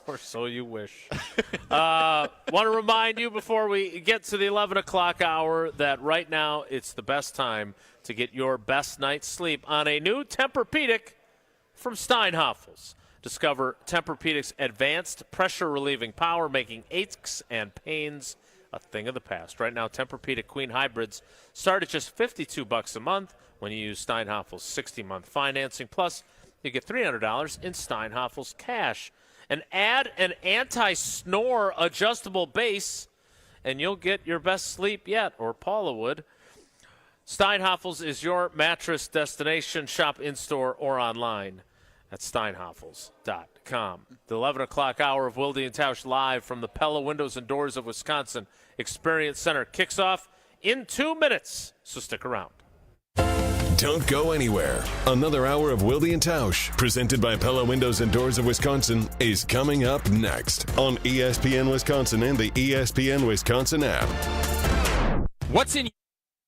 Or so you wish. Want to remind you before we get to the 11 o'clock hour that right now it's the best time to get your best night's sleep on a new Tempur-Pedic from Steinhoffels. Discover Tempur-Pedic's advanced pressure-relieving power, making aches and pains a thing of the past. Right now, Tempur-Pedic Queen Hybrids start at just $52 a month when you use Steinhoffels' 60-month financing. Plus, you get $300 in Steinhoffels cash. And add an anti-snore adjustable base, and you'll get your best sleep yet, or Paula would. Steinhoffels is your mattress destination. Shop in-store or online at steinhoffels.com. The 11 o'clock hour of Wilde and Tausch live from the Pella Windows and Doors of Wisconsin Experience Center kicks off in 2 minutes, so stick around. Don't go anywhere. Another hour of Wilde and Tausch, presented by Pella Windows and Doors of Wisconsin, is coming up next on ESPN Wisconsin and the ESPN Wisconsin app. What's in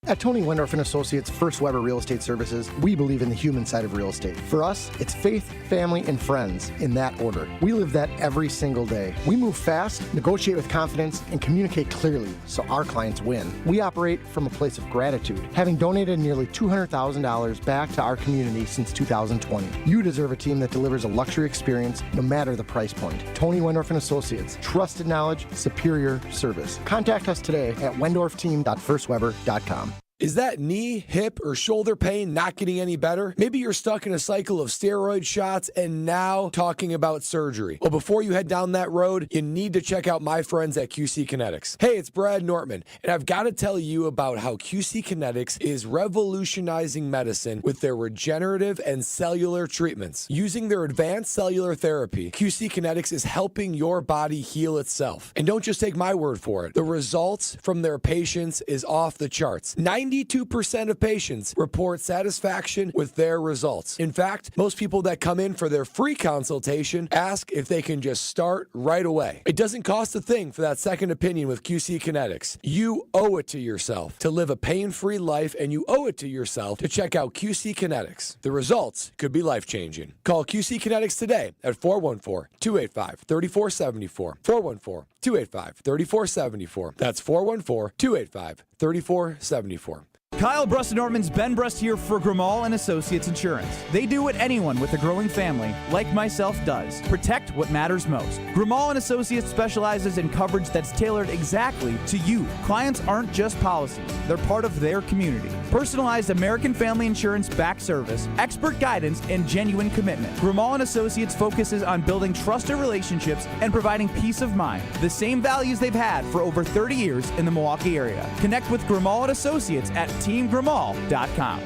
At Tony Wendorf & Associates First Weber Real Estate Services, we believe in the human side of real estate. For us, it's faith, family, and friends in that order. We live that every single day. We move fast, negotiate with confidence, and communicate clearly so our clients win. We operate from a place of gratitude, having donated nearly $200,000 back to our community since 2020. You deserve a team that delivers a luxury experience no matter the price point. Tony Wendorf & Associates, trusted knowledge, superior service. Contact us today at wendorfteam.firstweber.com. Is that knee, hip, or shoulder pain not getting any better? Maybe you're stuck in a cycle of steroid shots and now talking about surgery. Well, before you head down that road, you need to check out my friends at QC Kinetics. Hey, it's Brad Nortman, and I've got to tell you about how QC Kinetics is revolutionizing medicine with their regenerative and cellular treatments. Using their advanced cellular therapy, QC Kinetics is helping your body heal itself. And don't just take my word for it. The results from their patients is off the charts. 92% of patients report satisfaction with their results. In fact, most people that come in for their free consultation ask if they can just start right away. It doesn't cost a thing for that second opinion with QC Kinetics. You owe it to yourself to live a pain-free life, and you owe it to yourself to check out QC Kinetics. The results could be life-changing. Call QC Kinetics today at 414-285-3474. 414-285-3474. That's 414-285-3474. Kyle Brust-Norman's Ben Brust here for Grimal and Associates Insurance. They do what anyone with a growing family, like myself, does. Protect what matters most. Grimal and Associates specializes in coverage that's tailored exactly to you. Clients aren't just policies. They're part of their community. Personalized American Family Insurance back service, expert guidance, and genuine commitment. Grimal and Associates focuses on building trusted relationships and providing peace of mind. The same values they've had for over 30 years in the Milwaukee area. Connect with Grimal and Associates at teamgrimal.com.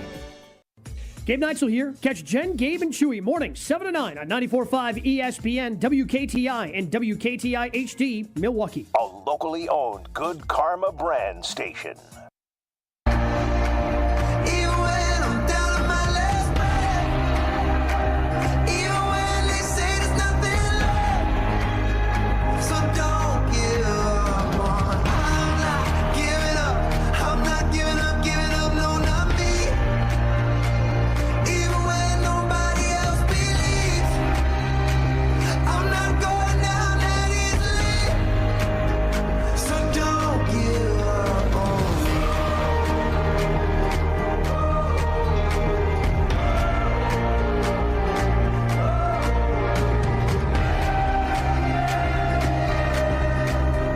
Gabe Neitzel here. Catch Jen, Gabe, and Chewy mornings 7 to 9 on 94.5 ESPN, WKTI, and WKTI HD, Milwaukee. A locally owned Good Karma brand station.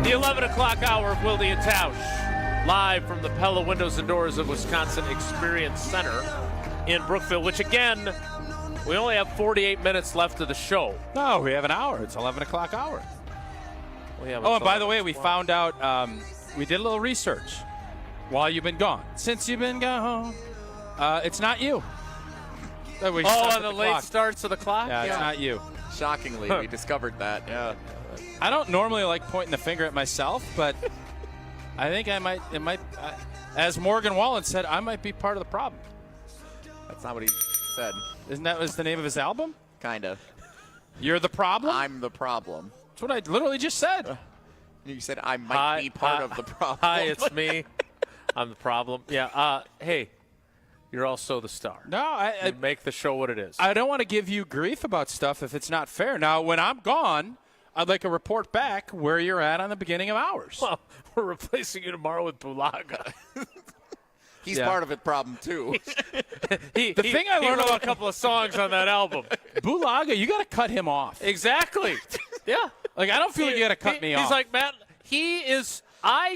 The 11 o'clock hour of Wilde Tausch, live from the Pella Windows and Doors of Wisconsin Experience Center in Brookfield, which again, we only have 48 minutes left of the show. No, we have an hour. It's 11 o'clock hour. And by the way, we found out, we did a little research while you've been gone. Since you've been gone, it's not you. On the late clock. starts of the clock? Yeah, it's not you. Shockingly, we discovered that. Yeah. I don't normally like pointing the finger at myself, but I think as Morgan Wallen said, I might be part of the problem. That's not what he said. Isn't that was the name of his album? Kind of. You're the problem? I'm the problem. That's what I literally just said. You said I might be part of the problem. Hi, it's me. I'm the problem. Yeah. Hey, you're also the star. No, I make the show what it is. I don't want to give you grief about stuff if it's not fair. Now, when I'm gone, I'd like a report back where you're at on the beginning of hours. Well, we're replacing you tomorrow with Bulaga. He's part of the problem, too. The thing I learned about a couple of songs on that album. Bulaga, you got to cut him off. Exactly. Yeah. Like, I don't feel like you got to cut me off. He's like, Matt,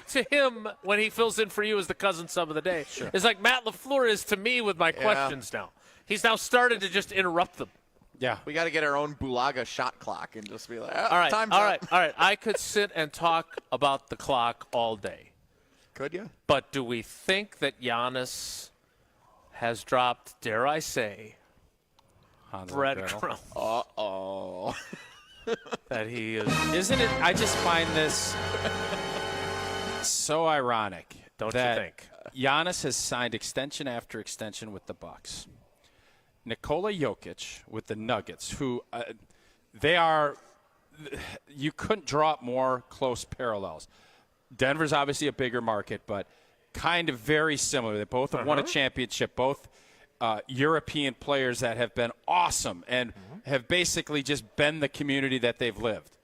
to him, when he fills in for you as the cousin sub of the day, is like Matt LaFleur is to me with my questions now. He's now started to just interrupt them. Yeah. We got to get our own Bulaga shot clock and just be like, all right, time's all up. right. I could sit and talk about the clock all day. Could you? But do we think that Giannis has dropped, dare I say, breadcrumbs? Uh-oh. That he is. Isn't it? I just find this so ironic. Don't you think? Giannis has signed extension after extension with the Bucks. Nikola Jokic with the Nuggets, who they are, you couldn't draw up more close parallels. Denver's obviously a bigger market, but kind of very similar. They both have won a championship, both European players that have been awesome and have basically just been the community that they've lived.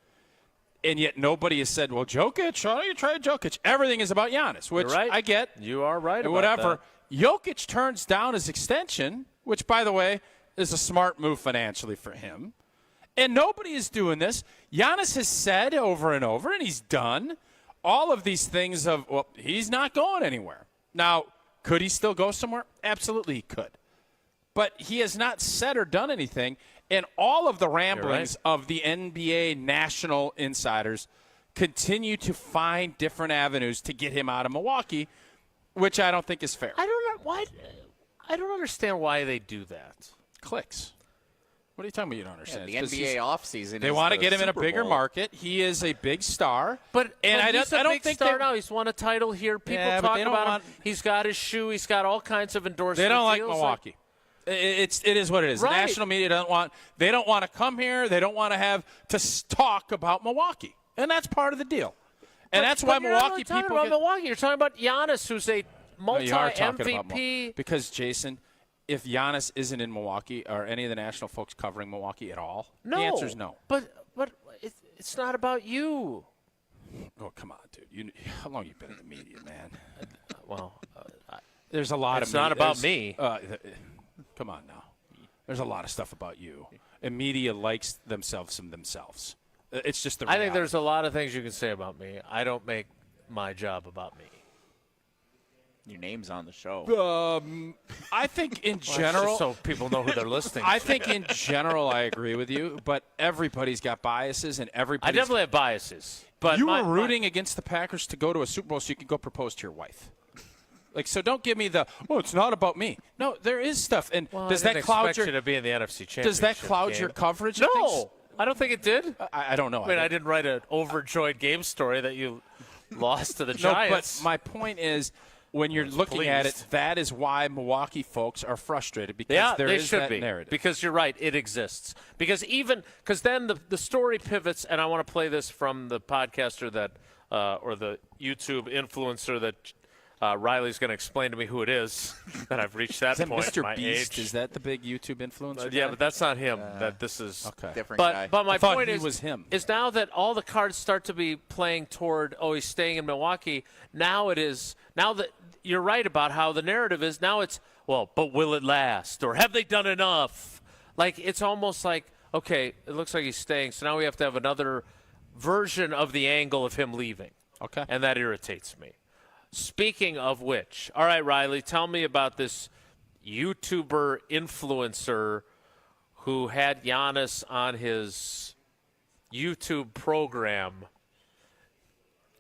And yet nobody has said, well, Jokic, why don't you try Jokic? Everything is about Giannis, which I get. You are right about whatever. that. Jokic turns down his extension, which, by the way, is a smart move financially for him. And nobody is doing this. Giannis has said over and over, and he's done all of these things of, well, he's not going anywhere. Now, could he still go somewhere? Absolutely he could. But he has not said or done anything. And all of the ramblings of the NBA national insiders continue to find different avenues to get him out of Milwaukee, which I don't think is fair. I don't know why. I don't understand why they do that. Clicks. What are you talking about? You don't understand. Yeah, the NBA offseason. They want to get him in a bigger market. He is a big star. But I he's don't a big think star now. He's won a title here. People talk about him. He's got his shoe. He's got all kinds of endorsements. They don't like Milwaukee. It is what it is. Right. The national media don't want to come here. They don't want to have to talk about Milwaukee, and that's part of the deal. And that's why you're Milwaukee not really people talking about Milwaukee. You're talking about Giannis, who's a multi-MVP. Because Jason, if Giannis isn't in Milwaukee, are any of the national folks covering Milwaukee at all? No. The answer is no. But it's not about you. Oh, come on, dude. How long have you been in the media, man? There's a lot It's not about me. Come on now. There's a lot of stuff about you. And media likes themselves. It's just the reality. I think there's a lot of things you can say about me. I don't make my job about me. Your name's on the show. I think in Well, general, just so people know who they're listening I to. think in general, I agree with you. But everybody's got biases, and I everybody. definitely have biases. But you were rooting against the Packers to go to a Super Bowl so you could go propose to your wife. So don't give me it's not about me. No, there is stuff. And does I that didn't cloud expect your you to be in the NFC Championship Does that cloud game. your coverage? of things? No, I don't think it did. I don't know. I mean, I didn't write an overjoyed game story that you lost to the No, Giants. but my point is, when you're looking at it, pleased. that is why Milwaukee folks are frustrated because there they is should that be. narrative. Because you're right, it exists. Because then the story pivots, and I want to play this from the podcaster that or the YouTube influencer that Riley's going to explain to me who it is. That I've reached that Is that point Mr. in my Beast? age. Is that the big YouTube influencer? Yeah, guy? but that's not him. That this is okay. Different but guy. but my I thought point he is was him. is now that all the cards start to be playing toward he's staying in Milwaukee. Now that you're right about how the narrative is. Now it's but will it last, or have they done enough? Like it's almost like okay, it looks like he's staying, so now we have to have another version of the angle of him leaving. Okay, and that irritates me. Speaking of which, all right, Riley, tell me about this YouTuber influencer who had Giannis on his YouTube program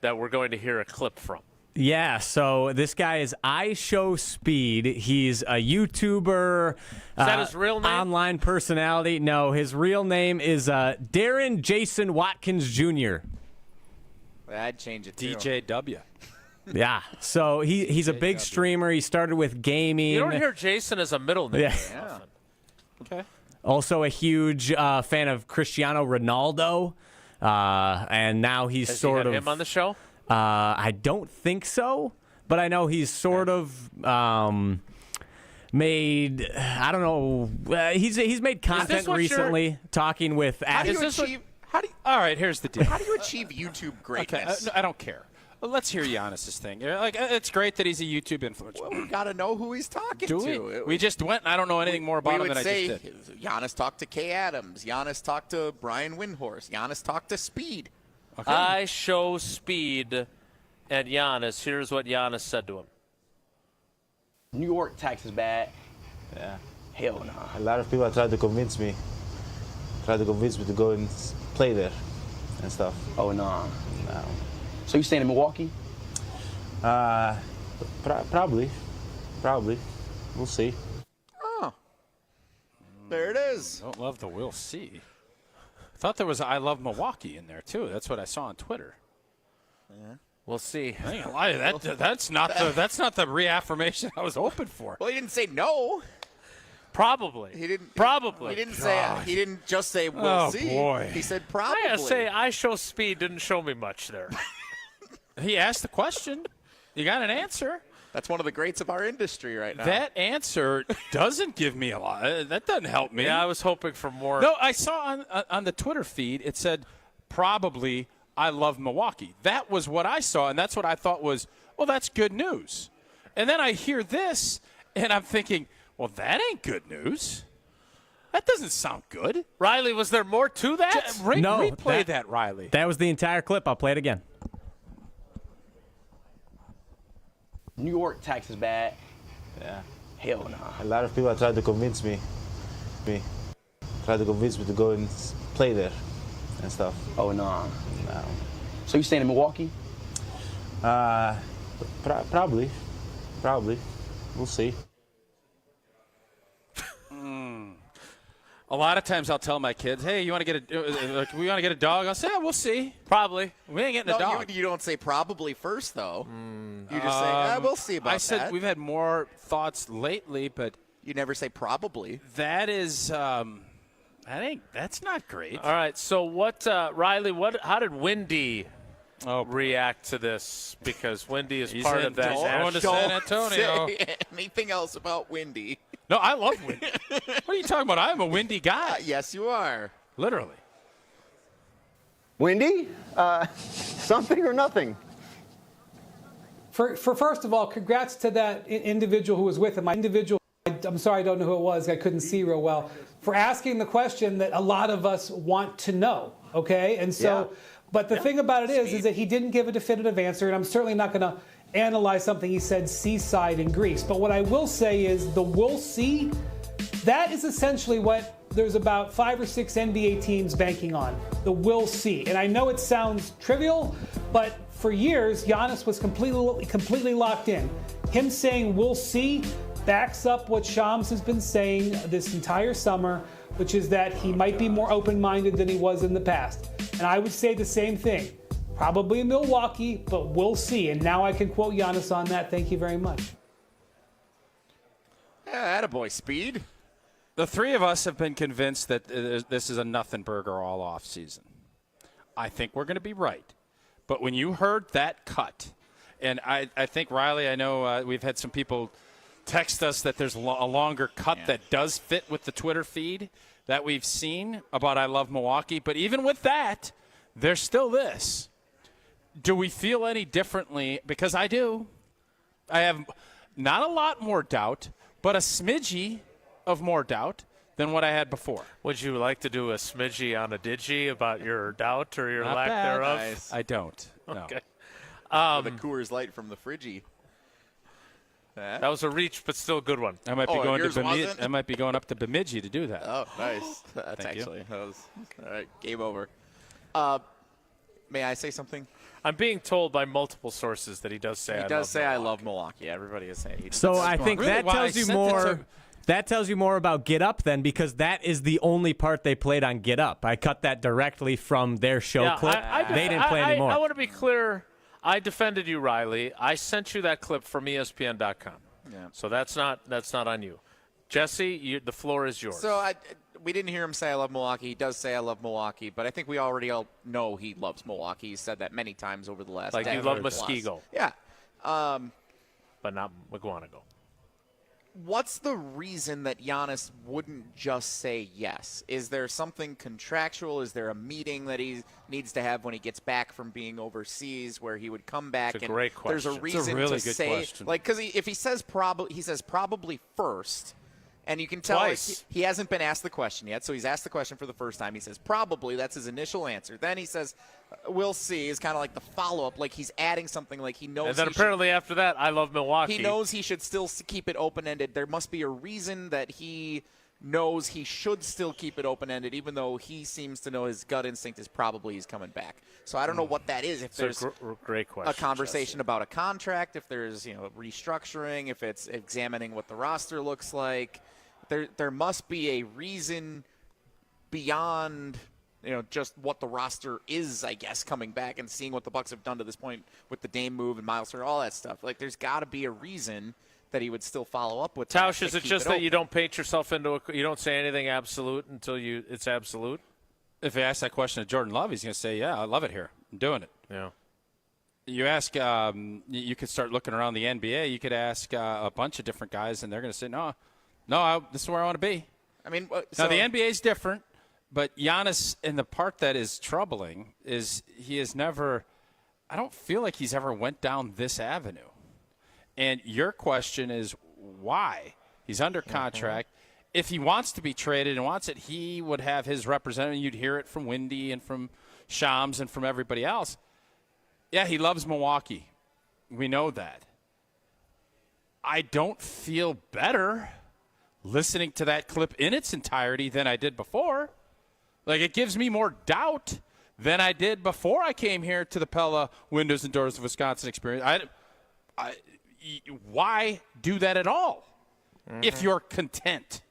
that we're going to hear a clip from. Yeah, so this guy is I Show Speed. He's a YouTuber. Is that his real name? Online personality. No, his real name is Darren Jason Watkins Jr. I'd change it too. DJW. Yeah, so he's a big streamer. He started with gaming. You don't hear Jason as a middle name. Yeah. Okay. Also a huge fan of Cristiano Ronaldo, and now he's Has sort he had of him on the show? I don't think so, but I know he's sort of made. I don't know. He's made content recently talking with. How do you achieve? All right, here's the deal. How do you achieve YouTube greatness? Okay, I don't care. Well, let's hear Giannis's thing. It's great that he's a YouTube influencer. Well, we got to know who he's talking Do to. we just went, and I don't know anything more about him than I just did. Giannis talked to Kay Adams. Giannis talked to Brian Windhorst. Giannis talked to Speed. Okay. I Show Speed and Giannis. Here's what Giannis said to him. New York tax is bad. Yeah. Hell no. A lot of people have tried to convince me to go and play there and stuff. Oh, no. No. So you staying in Milwaukee? Probably. We'll see. Oh. There it is. Don't love the we'll see. I thought there was I love Milwaukee in there too. That's what I saw on Twitter. Yeah. We'll see. I ain't gonna lie, that's not the reaffirmation I was hoping for. Well, he didn't say no. Probably. He didn't. Probably. He didn't say. He didn't just say we'll see. Boy. He said probably. I gotta say, I Show Speed didn't show me much there. He asked the question. You got an answer. That's one of the greats of our industry right now. That answer doesn't give me a lot. That doesn't help me. Yeah, I was hoping for more. No, I saw on the Twitter feed it said probably I love Milwaukee. That was what I saw, and that's what I thought was, well, that's good news. And then I hear this, and I'm thinking, well, that ain't good news. That doesn't sound good. Riley, was there more to that? No, replay that, Riley. That was the entire clip. I'll play it again. New York tax is bad. Yeah. Hell no. A lot of people have tried to convince me to go and play there and stuff. Oh, no. No. So you staying in Milwaukee? Probably. We'll see. A lot of times I'll tell my kids, "Hey, you want to get we want to get a dog?" I'll say, "Yeah, we'll see. Probably. We ain't getting a dog." You don't say probably first though. You just say we'll see about that. I said we've had more thoughts lately, but you never say probably. That is, that's not great. All right. So what, Riley? How did Wendy react to this? Because Wendy is part of that. Going to San Antonio. Say anything else about Wendy? No, I love Wendy. What are you talking about? I'm a Wendy guy. Yes, you are. Literally. Wendy, something or nothing? for first of all, congrats to that individual who was with him. I'm sorry, I don't know who it was. I couldn't see real well. For asking the question that a lot of us want to know. Okay, and so, but the thing about it is that he didn't give a definitive answer, and I'm certainly not going to analyze something he said seaside in Greece. But what I will say is the "we'll see." That is essentially what there's about 5 or 6 NBA teams banking on. The "we'll see," and I know it sounds trivial, but for years Giannis was completely locked in. Him saying "we'll see" backs up what Shams has been saying this entire summer, which is that he might be more open-minded than he was in the past. And I would say the same thing. Probably in Milwaukee, but we'll see. And now I can quote Giannis on that. Thank you very much. Yeah, attaboy, Speed. The three of us have been convinced that this is a nothing burger all off season. I think we're going to be right. But when you heard that cut, and I think, Riley, I know we've had some people text us that there's a longer cut that does fit with the Twitter feed that we've seen about I Love Milwaukee. But even with that, there's still this. Do we feel any differently? Because I do. I have not a lot more doubt, but a smidgey of more doubt than what I had before. Would you like to do a smidgey on a digi about your doubt or your lack thereof? Nice. I don't. No. Okay. The Coors Light from the Friggy. That was a reach, but still a good one. I might be going to Bemidji. I might be going up to Bemidji to do that. Oh, nice. That's Thank actually all right. Game over. May I say something? I'm being told by multiple sources that he does say. I love Milwaukee. Everybody is saying. So I think that tells you more. That tells you more about Get Up then, because that is the only part they played on Get Up. I cut that directly from their show clip. They didn't play anymore. I want to be clear. I defended you, Riley. I sent you that clip from ESPN.com. Yeah. So that's not on you. Jesse, the floor is yours. So we didn't hear him say I love Milwaukee. He does say I love Milwaukee, but I think we already all know he loves Milwaukee. He's said that many times over the last like decade. you love Muskego. Yeah. But not McGuanago. What's the reason that Giannis wouldn't just say yes? Is there something contractual? Is there a meeting that he needs to have when he gets back from being overseas where he would come back? It's a great question. There's a reason it's a really to good say, question. like, because if he says probably first, and you can tell like, he hasn't been asked the question yet, so he's asked the question for the first time. He says probably, that's his initial answer. Then he says we'll see is kind of like the follow-up, like he's adding something like he knows. And then apparently after that, I love Milwaukee. He knows he should still keep it open-ended. There must be a reason that he knows he should still keep it open-ended, even though he seems to know his gut instinct is probably he's coming back. So I don't know what that is. If there's great question, a conversation about a contract, if there's restructuring, if it's examining what the roster looks like, there must be a reason beyond just what the roster is, I guess, coming back and seeing what the Bucks have done to this point with the Dame move and Miles Turner, all that stuff. Like, there's got to be a reason that he would still follow up with. Tausch, is it just that you don't paint yourself into you don't say anything absolute until it's absolute? If you ask that question to Jordan Love, he's going to say, yeah, I love it here. I'm doing it. Yeah. You ask, you could start looking around the NBA. You could ask a bunch of different guys, and they're going to say, no, this is where I want to be. I mean, now the NBA is different, but Giannis, and the part that is troubling is he has never. I don't feel like he's ever went down this avenue. And your question is why? He's under contract. If he wants to be traded and wants it, he would have his representative. You'd hear it from Windy and from Shams and from everybody else. Yeah, he loves Milwaukee. We know that. I don't feel better listening to that clip in its entirety than I did before. Like, it gives me more doubt than I did before I came here to the Pella Windows and Doors of Wisconsin experience. Why do that at all if you're content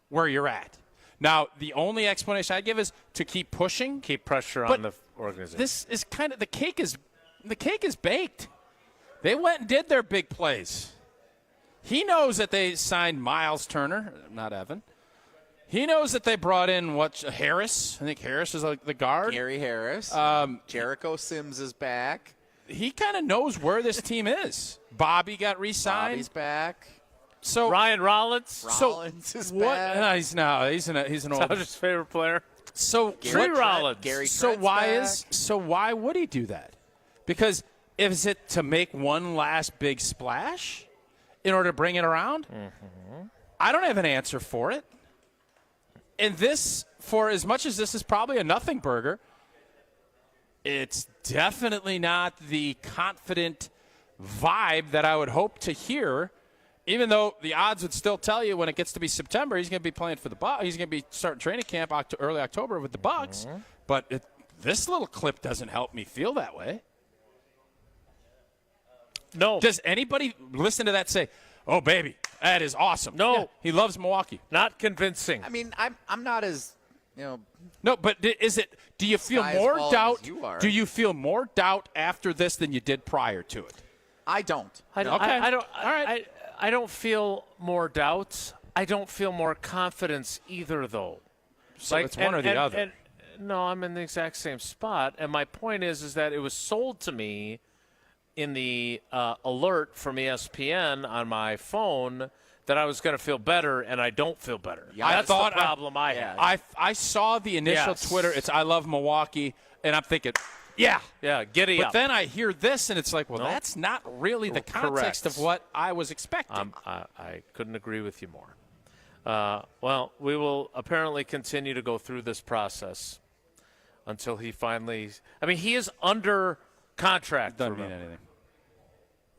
where you're at? Now, the only explanation I give is to keep pushing. Keep pressure on the organization. This is kind of the cake is baked. They went and did their big plays. He knows that they signed Miles Turner, not Evan. He knows that they brought in Harris. I think Harris is like the guard. Gary Harris. Jericho Sims is back. He kind of knows where this team is. Bobby got re-signed. Bobby's back. So Ryan Rollins. Rollins is back. He's an old. Tausch's favorite player. So Tree Rollins. Gary so Trent's why back. why would he do that? Because Is it to make one last big splash in order to bring it around? Mm-hmm. I don't have an answer for it. And this, for as much as this is probably a nothing burger, it's definitely not the confident vibe that I would hope to hear, even though the odds would still tell you when it gets to be September, he's going to be playing for the Bucks. He's going to be starting training camp early October with the Bucks. Mm-hmm. But this little clip doesn't help me feel that way. No. Does anybody listen to that say, oh, baby, that is awesome? No. Yeah, he loves Milwaukee. Not convincing. I mean, I'm not as, No, but is it? Do you feel Sky as more falling doubt? as you are. Do you feel more doubt after this than you did prior to it? I don't. I don't. Okay. I don't. All right. I don't feel more doubts. I don't feel more confidence either, though. So it's one or the other. And, no, I'm in the exact same spot. And my point is that it was sold to me in the alert from ESPN on my phone that I was going to feel better, and I don't feel better. Yeah, That's the problem I had. I saw the initial Twitter. It's I love Milwaukee, and I'm thinking, yeah, giddy but up. then I hear this, and it's like, well, that's not really the context of what I was expecting. I couldn't agree with you more. Well, we will apparently continue to go through this process until he finally – I mean, he is under contract. Doesn't mean anything.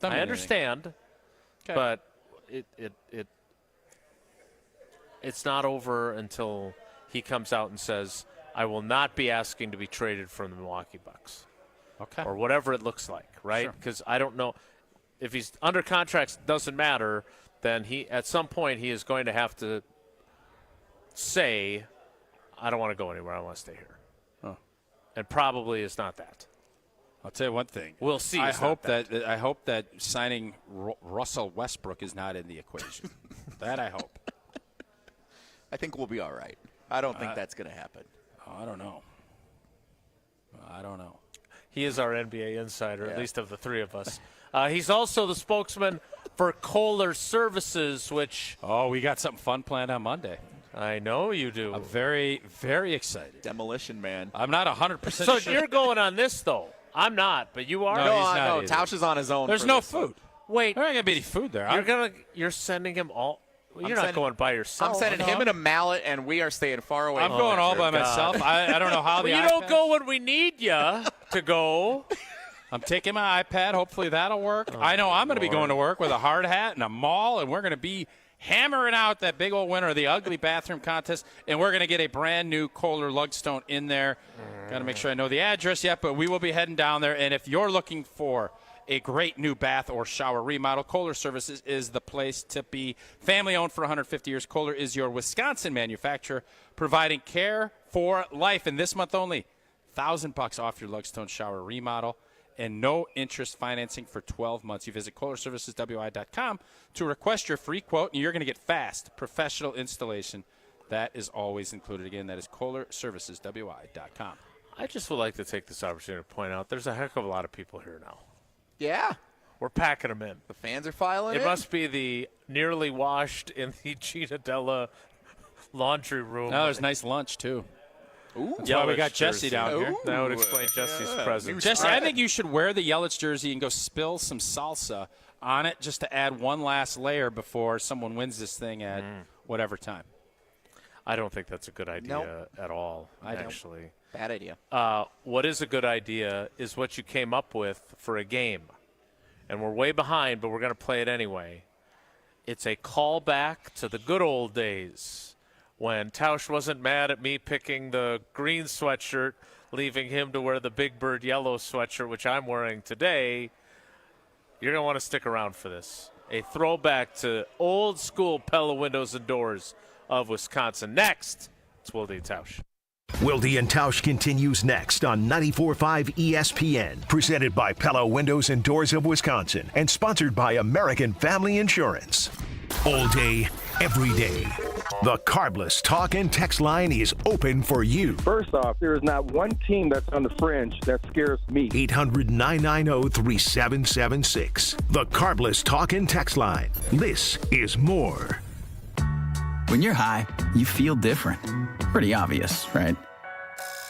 I understand, but it's not over until he comes out and says, I will not be asking to be traded from the Milwaukee Bucks. Okay. Or whatever it looks like, right? Because I don't know. If he's under contract, doesn't matter, then he at some point he is going to have to say, I don't want to go anywhere. I want to stay here. Oh. And probably is not that. I'll tell you one thing. We'll see. I hope that signing Russell Westbrook is not in the equation. That I hope. I think we'll be all right. I don't think that's going to happen. I don't know. He is our NBA insider, at least of the three of us. He's also the spokesman for Kohler Services, which... Oh, we got something fun planned on Monday. I know you do. I'm very, very excited. Demolition Man. I'm not 100% So sure. you're going on this, though. I'm not, but you are? No, he's not no. either. Tausch is on his own. There's for no this food. Wait. There ain't going to be any food there. You're sending him all... You're not sending- going by yourself. I'm sending him and a mallet, and we are staying far away. I'm from going each all other. by myself. I don't know how Well, the you don't iPad- go when we need you to go. I'm taking my iPad. Hopefully that'll work. I know I'm going to be going to work with a hard hat and a maul, and we're going to be hammering out that big old winner of the ugly bathroom contest, and we're going to get a brand-new Kohler Lugstone in there. Got to make sure I know the address yet, but we will be heading down there, and if you're looking for a great new bath or shower remodel, Kohler Services is the place to be. Family-owned for 150 years, Kohler is your Wisconsin manufacturer, providing care for life. And this month only, $1,000 off your Lugstone shower remodel and no interest financing for 12 months. You visit KohlerServicesWI.com to request your free quote, and you're going to get fast, professional installation. That is always included. Again, that is KohlerServicesWI.com. I just would like to take this opportunity to point out there's a heck of a lot of people here now. Yeah. We're packing them in. The fans are filing in. It must be the nearly washed in the Gina Della laundry room. Now there's nice lunch, too. Ooh. That's why we got Yelich Jesse jersey. down here. That would explain Jesse's presence. Jesse, I think you should wear the Yelich jersey and go spill some salsa on it just to add one last layer before someone wins this thing at whatever time. I don't think that's a good idea at all, actually. Bad idea. What is a good idea is what you came up with for a game. And we're way behind, but we're going to play it anyway. It's a callback to the good old days when Tausch wasn't mad at me picking the green sweatshirt, leaving him to wear the Big Bird yellow sweatshirt, which I'm wearing today. You're going to want to stick around for this. A throwback to old school Pella windows and doors of Wisconsin. Next, it's Wilde Tausch. Wilde and Tausch continues next on 94.5 ESPN, presented by Pella Windows and Doors of Wisconsin and sponsored by American Family Insurance. All day, every day. The Carbless talk and text line is open for you. First off, there is not one team that's on the fringe that scares me. 800-990-3776. The Carbless talk and text line. This is more. When you're high, you feel different. Pretty obvious, right?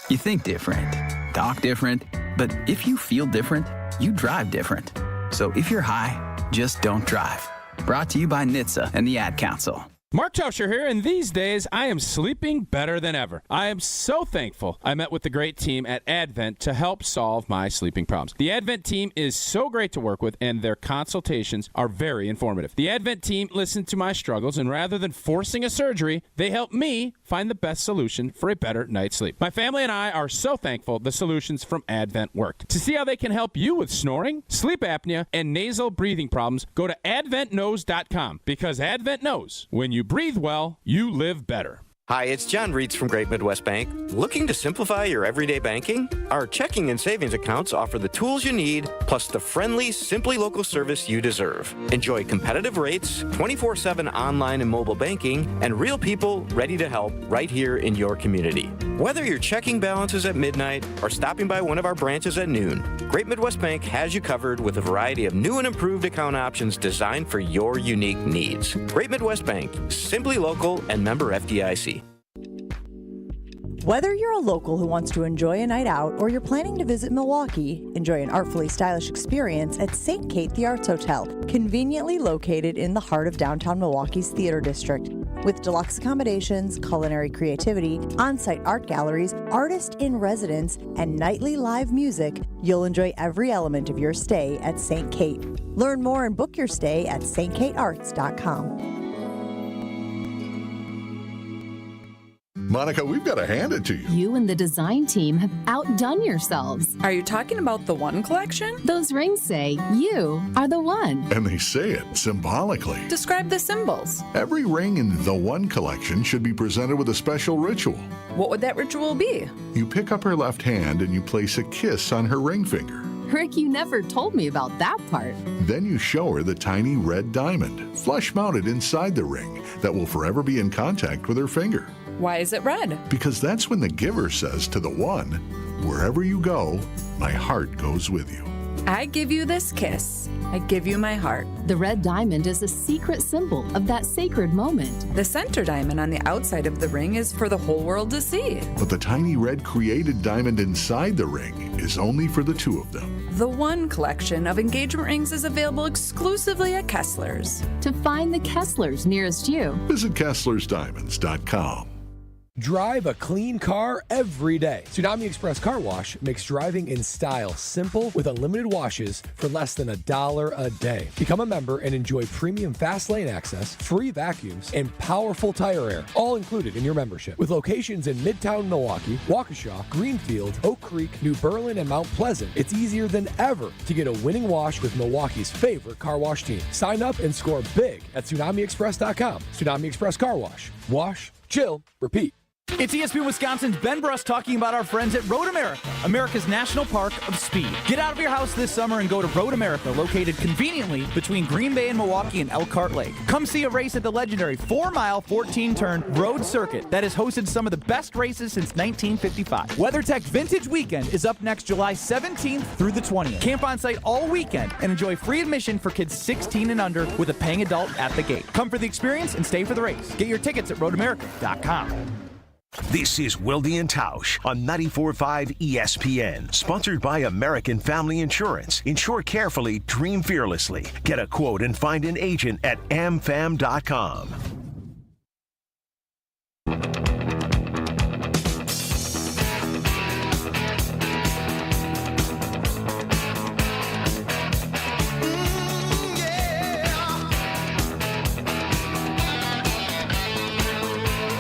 You think different, talk different, but if you feel different, you drive different. So if you're high, just don't drive. Brought to you by NHTSA and the Ad Council. Mark Tauscher here, and these days I am sleeping better than ever. I am so thankful I met with the great team at Advent to help solve my sleeping problems. The Advent team is so great to work with, and their consultations are very informative. The Advent team listened to my struggles, and rather than forcing a surgery, they helped me find the best solution for a better night's sleep. My family and I are so thankful the solutions from Advent worked. To see how they can help you with snoring, sleep apnea, and nasal breathing problems, go to adventknows.com, because Advent knows when you breathe well, you live better. Hi, it's John Reitz from Great Midwest Bank. Looking to simplify your everyday banking? Our checking and savings accounts offer the tools you need, plus the friendly, simply local service you deserve. Enjoy competitive rates, 24/7 online and mobile banking, and real people ready to help right here in your community. Whether your checking balance is at midnight or stopping by one of our branches at noon, Great Midwest Bank has you covered with a variety of new and improved account options designed for your unique needs. Great Midwest Bank, simply local and member FDIC. Whether you're a local who wants to enjoy a night out or you're planning to visit Milwaukee, enjoy an artfully stylish experience at St. Kate the Arts Hotel, conveniently located in the heart of downtown Milwaukee's Theater District. With deluxe accommodations, culinary creativity, on-site art galleries, artist in residence, and nightly live music, you'll enjoy every element of your stay at St. Kate. Learn more and book your stay at stkatearts.com. Monica, we've got to hand it to you. You and the design team have outdone yourselves. Are you talking about the One collection? Those rings say you are the one. And they say it symbolically. Describe the symbols. Every ring in the One collection should be presented with a special ritual. What would that ritual be? You pick up her left hand and you place a kiss on her ring finger. Rick, you never told me about that part. Then you show her the tiny red diamond, flush mounted inside the ring, that will forever be in contact with her finger. Why is it red? Because that's when the giver says to the one, wherever you go, my heart goes with you. I give you this kiss. I give you my heart. The red diamond is a secret symbol of that sacred moment. The center diamond on the outside of the ring is for the whole world to see. But the tiny red created diamond inside the ring is only for the two of them. The One collection of engagement rings is available exclusively at Kessler's. To find the Kesslers nearest you, visit KesslersDiamonds.com. Drive a clean car every day. Tsunami Express Car Wash makes driving in style simple with unlimited washes for less than $1 a day. Become a member and enjoy premium fast lane access, free vacuums, and powerful tire air, all included in your membership. With locations in Midtown Milwaukee, Waukesha, Greenfield, Oak Creek, New Berlin, and Mount Pleasant, it's easier than ever to get a winning wash with Milwaukee's favorite car wash team. Sign up and score big at TsunamiExpress.com. Tsunami Express Car Wash. Wash, chill, repeat. It's ESPN Wisconsin's Ben Bruss talking about our friends at Road America, America's National Park of Speed. Get out of your house this summer and go to Road America, located conveniently between Green Bay and Milwaukee and Elkhart Lake. Come see a race at the legendary 4-mile, 14-turn road circuit that has hosted some of the best races since 1955. WeatherTech Vintage Weekend is up next July 17th through the 20th. Camp on site all weekend and enjoy free admission for kids 16 and under with a paying adult at the gate. Come for the experience and stay for the race. Get your tickets at roadamerica.com. This is Wilde Tausch on 94.5 ESPN, sponsored by American Family Insurance. Insure carefully, dream fearlessly. Get a quote and find an agent at amfam.com.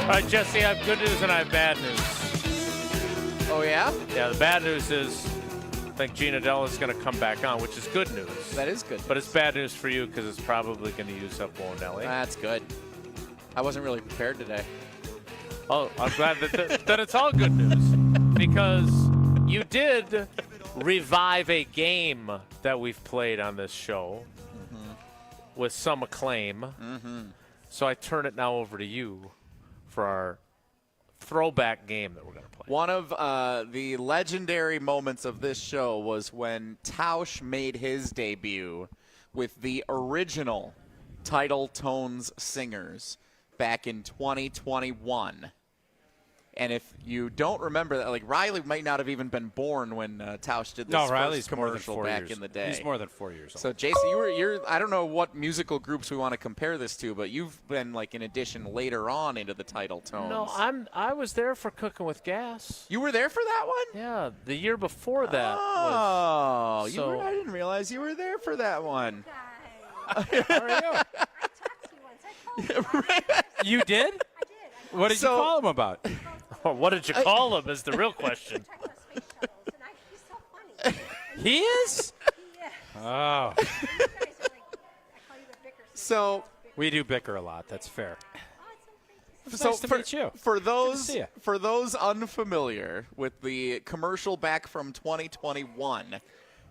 All right, Jesse, I have good news and I have bad news. Oh, yeah? Yeah, the bad news is I think Gina Della is going to come back on, which is good news. That is good. But it's bad news for you because it's probably going to use up Bonelli. That's good. I wasn't really prepared today. Oh, I'm glad that it's all good news because you did revive a game that we've played on this show with some acclaim. So I turn it now over to you for our throwback game that we're going to play. One of the legendary moments of this show was when Tausch made his debut with the original Title Tones Singers back in 2021. And if you don't remember that, like Riley might not have even been born when Tausch did this Riley's first more than commercial 4 back years. in the day. He's more than 4 years old. So, Jason, you're I don't know what musical groups we want to compare this to, but you've been like an addition later on into the title tones. No, I was there for Cooking with Gas. You were there for that one? Yeah, the year before that. Oh, was, I didn't realize you were there for that one. How are you? You did? I did. What did you call him about? Or what did you call him is the real question. He is? Oh. So we do bicker a lot. That's fair. So nice to meet you. For those unfamiliar with the commercial back from 2021,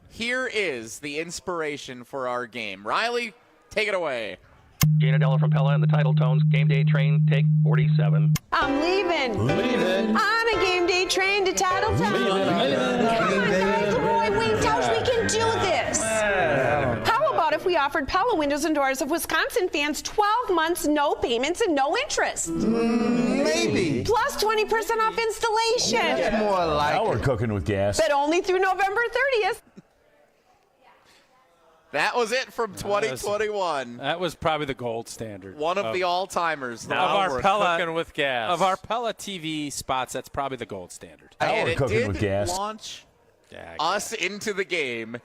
here is the inspiration for our game. Riley, take it away. Giannis from Pella and the title tones. Game day train, take 47. I'm leaving. On a game day train to Tattletale. Come on, Wilde Tausch, we can do this. How about if we offered Pella Windows and Doors of Wisconsin fans 12 months, no payments, and no interest? Maybe. Plus 20% off installation. That's more like Now we're cooking with gas. But only through November 30th. That was it from 2021. That was probably the gold standard. One of the all-timers. Now of we're our Pella, cooking with gas. Of our Pella TV spots, that's probably the gold standard. And we're it cooking did with gas. launch us into the game.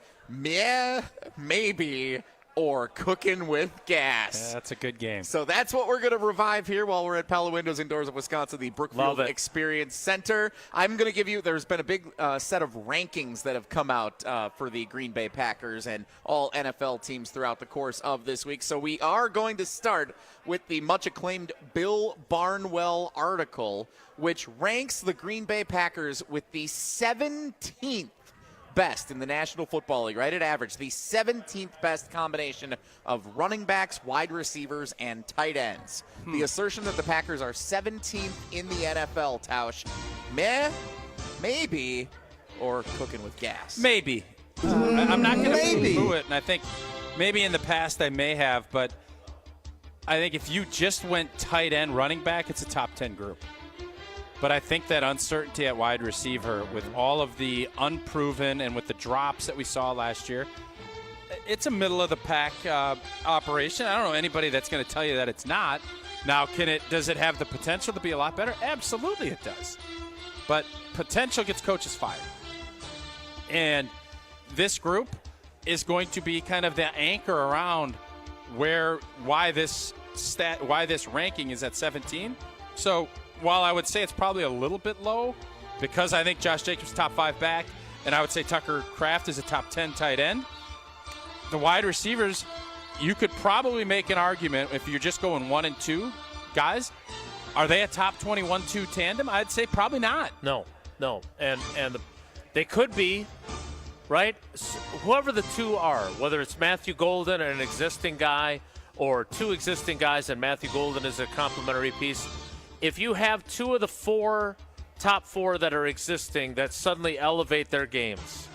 Yeah, maybe, or cooking with gas. Yeah, that's a good game. So that's what we're going to revive here while we're at Pella Windows and Doors of Wisconsin, the Brookfield Experience Center. I'm going to give you, there's been a big set of rankings that have come out for the Green Bay Packers and all NFL teams throughout the course of this week. So we are going to start with the much acclaimed Bill Barnwell article, which ranks the Green Bay Packers with the 17th best in the National Football League, right at average, the 17th best combination of running backs, wide receivers, and tight ends. The assertion that the Packers are 17th in the NFL, Tausch, maybe, or cooking with gas? Maybe. I'm not going to do it, and I think maybe in the past I may have, but I think if you just went tight end running back, it's a top 10 group. But I think that uncertainty at wide receiver with all of the unproven and with the drops that we saw last year, it's a middle-of-the-pack operation. I don't know anybody that's going to tell you that it's not. Now, does it have the potential to be a lot better? Absolutely it does. But potential gets coaches fired. And this group is going to be kind of the anchor around why this ranking is at 17. So while I would say it's probably a little bit low because I think Josh Jacobs is top 5 back, and I would say Tucker Kraft is a top 10 tight end, the wide receivers, you could probably make an argument if you're just going 1 and 2 guys. Are they a top 21-2 tandem? I'd say probably not. No. And they could be, right? Whoever the two are, whether it's Matthew Golden and an existing guy or two existing guys and Matthew Golden is a complementary piece, if you have two of the top four that are existing that suddenly elevate their games,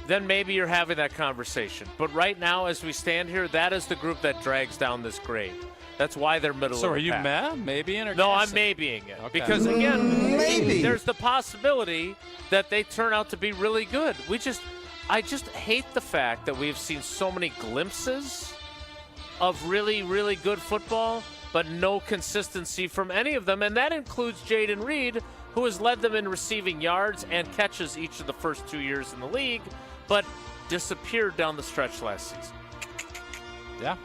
then maybe you're having that conversation. But right now, as we stand here, that is the group that drags down this grade. That's why they're middle of the pack. So are you maybe-ing or No, I'm guessing? maybe-ing it. Okay. Because, again, Maybe. there's the possibility that they turn out to be really good. I just hate the fact that we've seen so many glimpses of really, really good football, but no consistency from any of them, and that includes Jaden Reed, who has led them in receiving yards and catches each of the first 2 years in the league, but disappeared down the stretch last season. Yeah.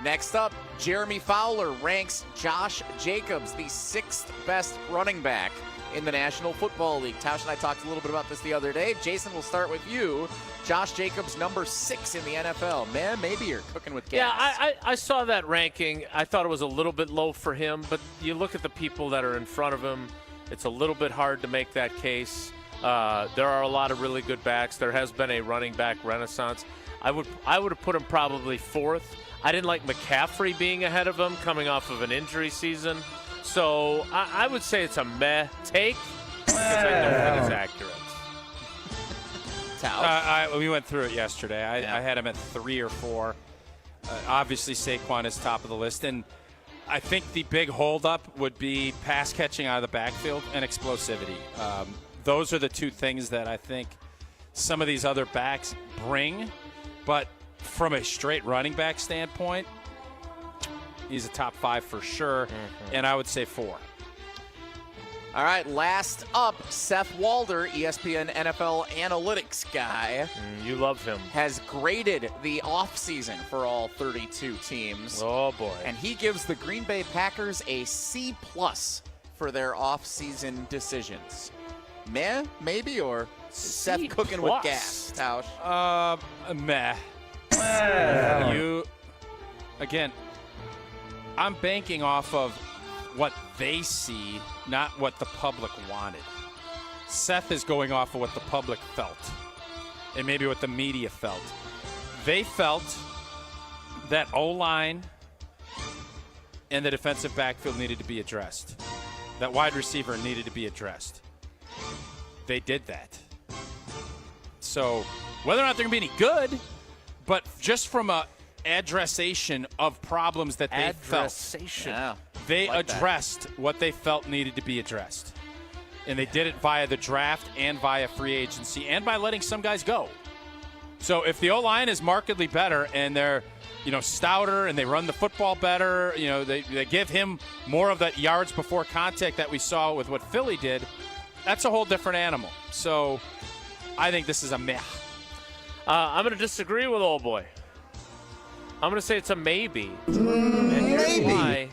Next up, Jeremy Fowler ranks Josh Jacobs the 6th best running back in the National Football League. Tausch and I talked a little bit about this the other day. Jason, we'll start with you. Josh Jacobs, number 6 in the NFL. Man, maybe you're cooking with gas. Yeah, I saw that ranking. I thought it was a little bit low for him, but you look at the people that are in front of him, it's a little bit hard to make that case. There are a lot of really good backs. There has been a running back renaissance. I would have put him probably 4th. I didn't like McCaffrey being ahead of him coming off of an injury season. So I would say it's a meh take because I don't think it's accurate. We went through it yesterday. I had him at 3 or 4. Obviously, Saquon is top of the list. And I think the big holdup would be pass catching out of the backfield and explosivity. Those are the two things that I think some of these other backs bring. But from a straight running back standpoint, he's a top 5 for sure, and I would say 4. All right, last up, Seth Walder, ESPN NFL analytics guy. You love him. Has graded the offseason for all 32 teams. Oh, boy. And he gives the Green Bay Packers a C+ for their offseason decisions. Meh, maybe, or Seth cooking with gas, Tausch? Meh. Again, I'm banking off of what they see, not what the public wanted. Seth is going off of what the public felt and maybe what the media felt. They felt that O-line and the defensive backfield needed to be addressed. That wide receiver needed to be addressed. They did that. So whether or not they're going to be any good, but just from a addressation of problems that they felt. Yeah. They like addressed what they felt needed to be addressed. And they did it via the draft and via free agency and by letting some guys go. So if the O-line is markedly better and they're, stouter and they run the football better, they give him more of that yards before contact that we saw with what Philly did, that's a whole different animal. So I think this is a meh. I'm going to disagree with old boy. I'm going to say it's a maybe. Maybe. Why?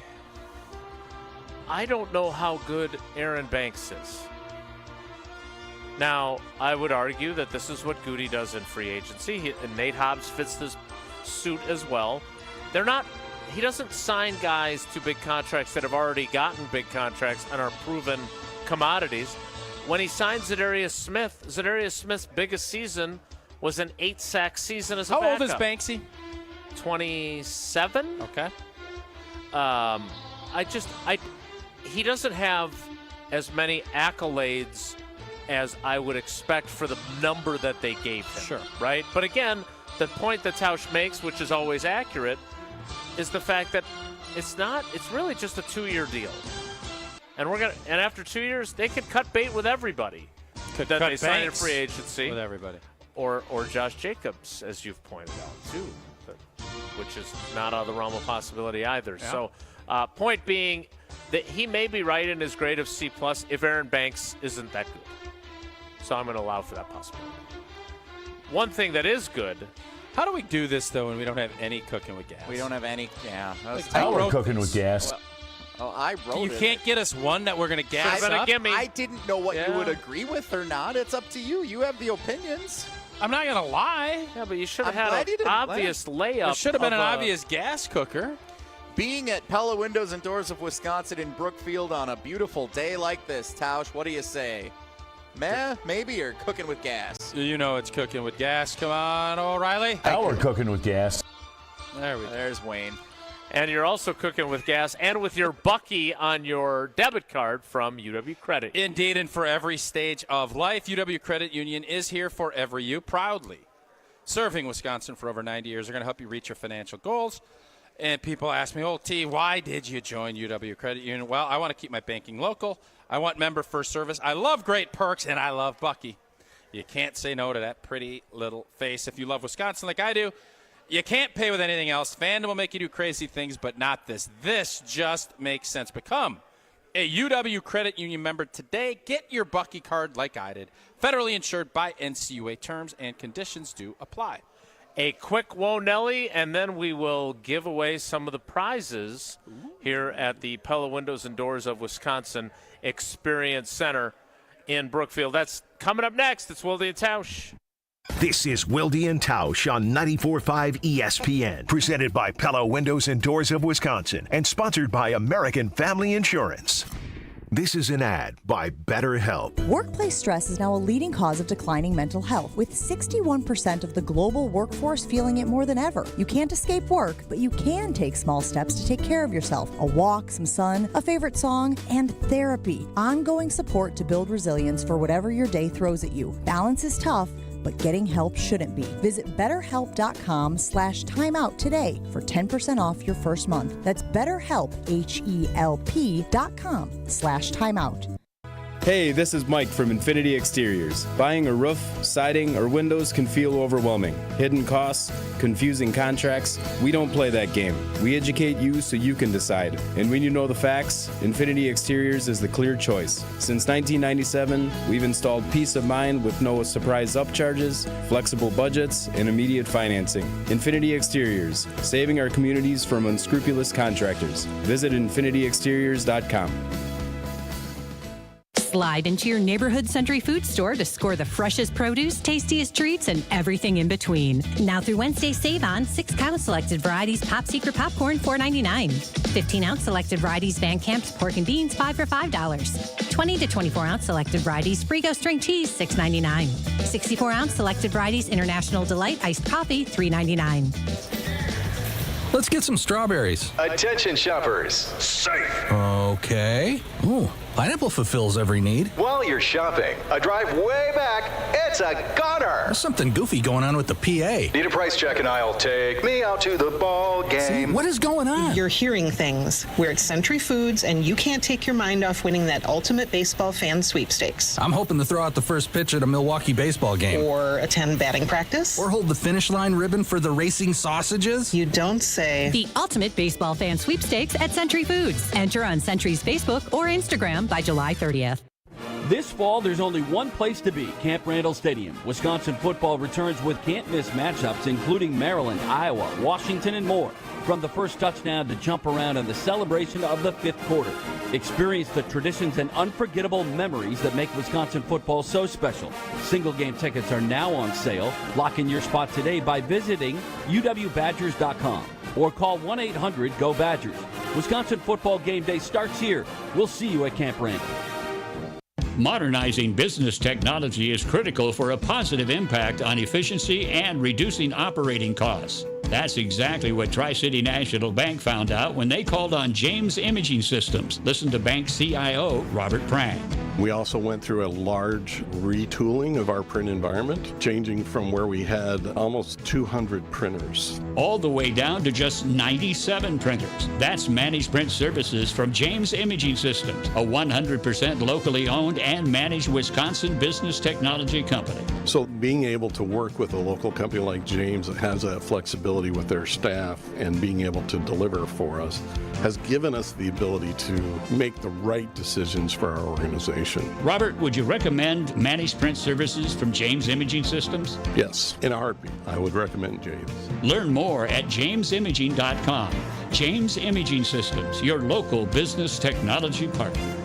I don't know how good Aaron Banks is. Now, I would argue that this is what Goody does in free agency, and Nate Hobbs fits this suit as well. He doesn't sign guys to big contracts that have already gotten big contracts and are proven commodities. When he signed Zadarius Smith's biggest season was an 8-sack season as a backup. How old is Banksy? 27. Okay. He doesn't have as many accolades as I would expect for the number that they gave him. Sure. Right? But again, the point that Tausch makes, which is always accurate, is the fact that it's really just a 2-year deal. And after 2 years, they could cut bait with everybody. That they sign in free agency. With everybody. Or Josh Jacobs, as you've pointed out, too, which is not out of the realm of possibility either. Yeah. So, point being that he may be right in his grade of C+ if Aaron Banks isn't that good. So I'm going to allow for that possibility. One thing that is good. How do we do this, though, when we don't have any cooking with gas? We don't have any. Yeah. We're cooking with gas. I wrote You can't get us one that we're going to gas up? I didn't know what you would agree with or not. It's up to you. You have the opinions. I'm not going to lie. Yeah, but you should have had an obvious layup. It should have been an obvious gas cooker. Being at Pella Windows and Doors of Wisconsin in Brookfield on a beautiful day like this, Tausch, what do you say? Meh, maybe, or cooking with gas? You know it's cooking with gas. Come on, O'Reilly. Now we're cooking with gas. There we go. There's Wayne. And you're also cooking with gas and with your Bucky on your debit card from UW Credit. Indeed, and for every stage of life, UW Credit Union is here for every you, proudly. Serving Wisconsin for over 90 years. They're going to help you reach your financial goals. And people ask me, T, why did you join UW Credit Union? Well, I want to keep my banking local. I want member first service. I love great perks, and I love Bucky. You can't say no to that pretty little face. If you love Wisconsin like I do, you can't pay with anything else. Fandom will make you do crazy things, but not this. This just makes sense. Become a UW Credit Union member today. Get your Bucky card like I did. Federally insured by NCUA. Terms and conditions do apply. A quick Whoa Nelly, and then we will give away some of the prizes here at the Pella Windows and Doors of Wisconsin Experience Center in Brookfield. That's coming up next. It's Wilde Tausch. This is Wilde Tausch on 94.5 ESPN, presented by Pella Windows and Doors of Wisconsin and sponsored by American Family Insurance. This is an ad by BetterHelp. Workplace stress is now a leading cause of declining mental health, with 61% of the global workforce feeling it more than ever. You can't escape work, but you can take small steps to take care of yourself. A walk, some sun, a favorite song, and therapy. Ongoing support to build resilience for whatever your day throws at you. Balance is tough, but getting help shouldn't be. Visit BetterHelp.com/timeout today for 10% off your first month. That's BetterHelp, HELP.com/timeout. Hey, this is Mike from Infinity Exteriors. Buying a roof, siding, or windows can feel overwhelming. Hidden costs, confusing contracts. We don't play that game. We educate you so you can decide. And when you know the facts, Infinity Exteriors is the clear choice. Since 1997, we've installed peace of mind with no surprise upcharges, flexible budgets, and immediate financing. Infinity Exteriors, saving our communities from unscrupulous contractors. Visit infinityexteriors.com. Slide into your neighborhood Century Food Store to score the freshest produce, tastiest treats, and everything in between. Now through Wednesday, save on 6-count selected varieties Pop Secret Popcorn, $4.99. 15-ounce selected varieties Van Camp's Pork and Beans, 5 for $5. 20 to 24-ounce selected varieties Frigo String Cheese, $6.99. 64-ounce selected varieties International Delight Iced Coffee, $3.99. Let's get some strawberries. Attention shoppers. Safe. Okay. Ooh, pineapple fulfills every need. While you're shopping, a drive way back, it's a gunner. There's something goofy going on with the PA. Need a price check and I'll take me out to the ball game. See, what is going on? You're hearing things. We're at Century Foods, and you can't take your mind off winning that ultimate baseball fan sweepstakes. I'm hoping to throw out the first pitch at a Milwaukee baseball game. Or attend batting practice. Or hold the finish line ribbon for the racing sausages. You don't say. The ultimate baseball fan sweepstakes at Century Foods. Enter on Century's Facebook or Instagram by July 30th. This fall, there's only one place to be, Camp Randall Stadium. Wisconsin football returns with can't-miss matchups, including Maryland, Iowa, Washington, and more. From the first touchdown to jump around and the celebration of the fifth quarter. Experience the traditions and unforgettable memories that make Wisconsin football so special. Single-game tickets are now on sale. Lock in your spot today by visiting uwbadgers.com or call 1-800-GO-BADGERS. Wisconsin football game day starts here. We'll see you at Camp Randall. Modernizing business technology is critical for a positive impact on efficiency and reducing operating costs. That's exactly what Tri-City National Bank found out when they called on James Imaging Systems. Listen to bank CIO Robert Prang. We also went through a large retooling of our print environment, changing from where we had almost 200 printers. All the way down to just 97 printers. That's managed print services from James Imaging Systems, a 100% locally owned and managed Wisconsin business technology company. So being able to work with a local company like James that has that flexibility with their staff and being able to deliver for us has given us the ability to make the right decisions for our organization. Robert, would you recommend managed print services from James Imaging Systems? Yes, in a heartbeat, I would recommend James. Learn more at jamesimaging.com. James Imaging Systems, your local business technology partner.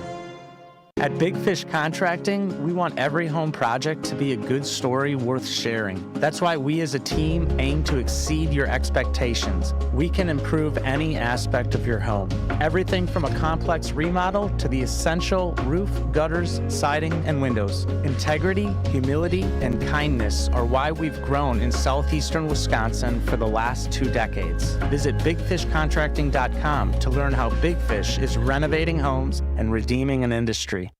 At Big Fish Contracting, we want every home project to be a good story worth sharing. That's why we as a team aim to exceed your expectations. We can improve any aspect of your home. Everything from a complex remodel to the essential roof, gutters, siding, and windows. Integrity, humility, and kindness are why we've grown in southeastern Wisconsin for the last 2 decades. Visit bigfishcontracting.com to learn how Big Fish is renovating homes and redeeming an industry.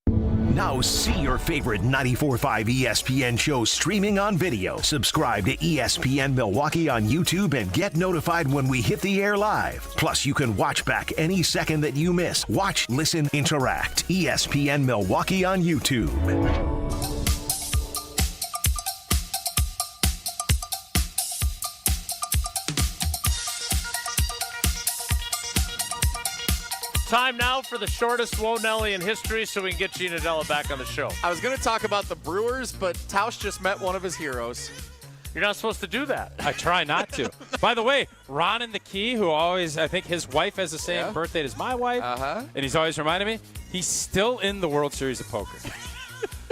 Now see your favorite 94.5 ESPN show streaming on video. Subscribe to ESPN Milwaukee on YouTube and get notified when we hit the air live. Plus, you can watch back any second that you miss. Watch, listen, interact. ESPN Milwaukee on YouTube. Time now for the shortest Whoa Nelly in history so we can get Gina Della back on the show. I was going to talk about the Brewers, but Tausch just met one of his heroes. You're not supposed to do that. I try not to. By the way, Ron in the Key, who always, I think his wife has the same birthday as my wife, and he's always reminding me, he's still in the World Series of Poker.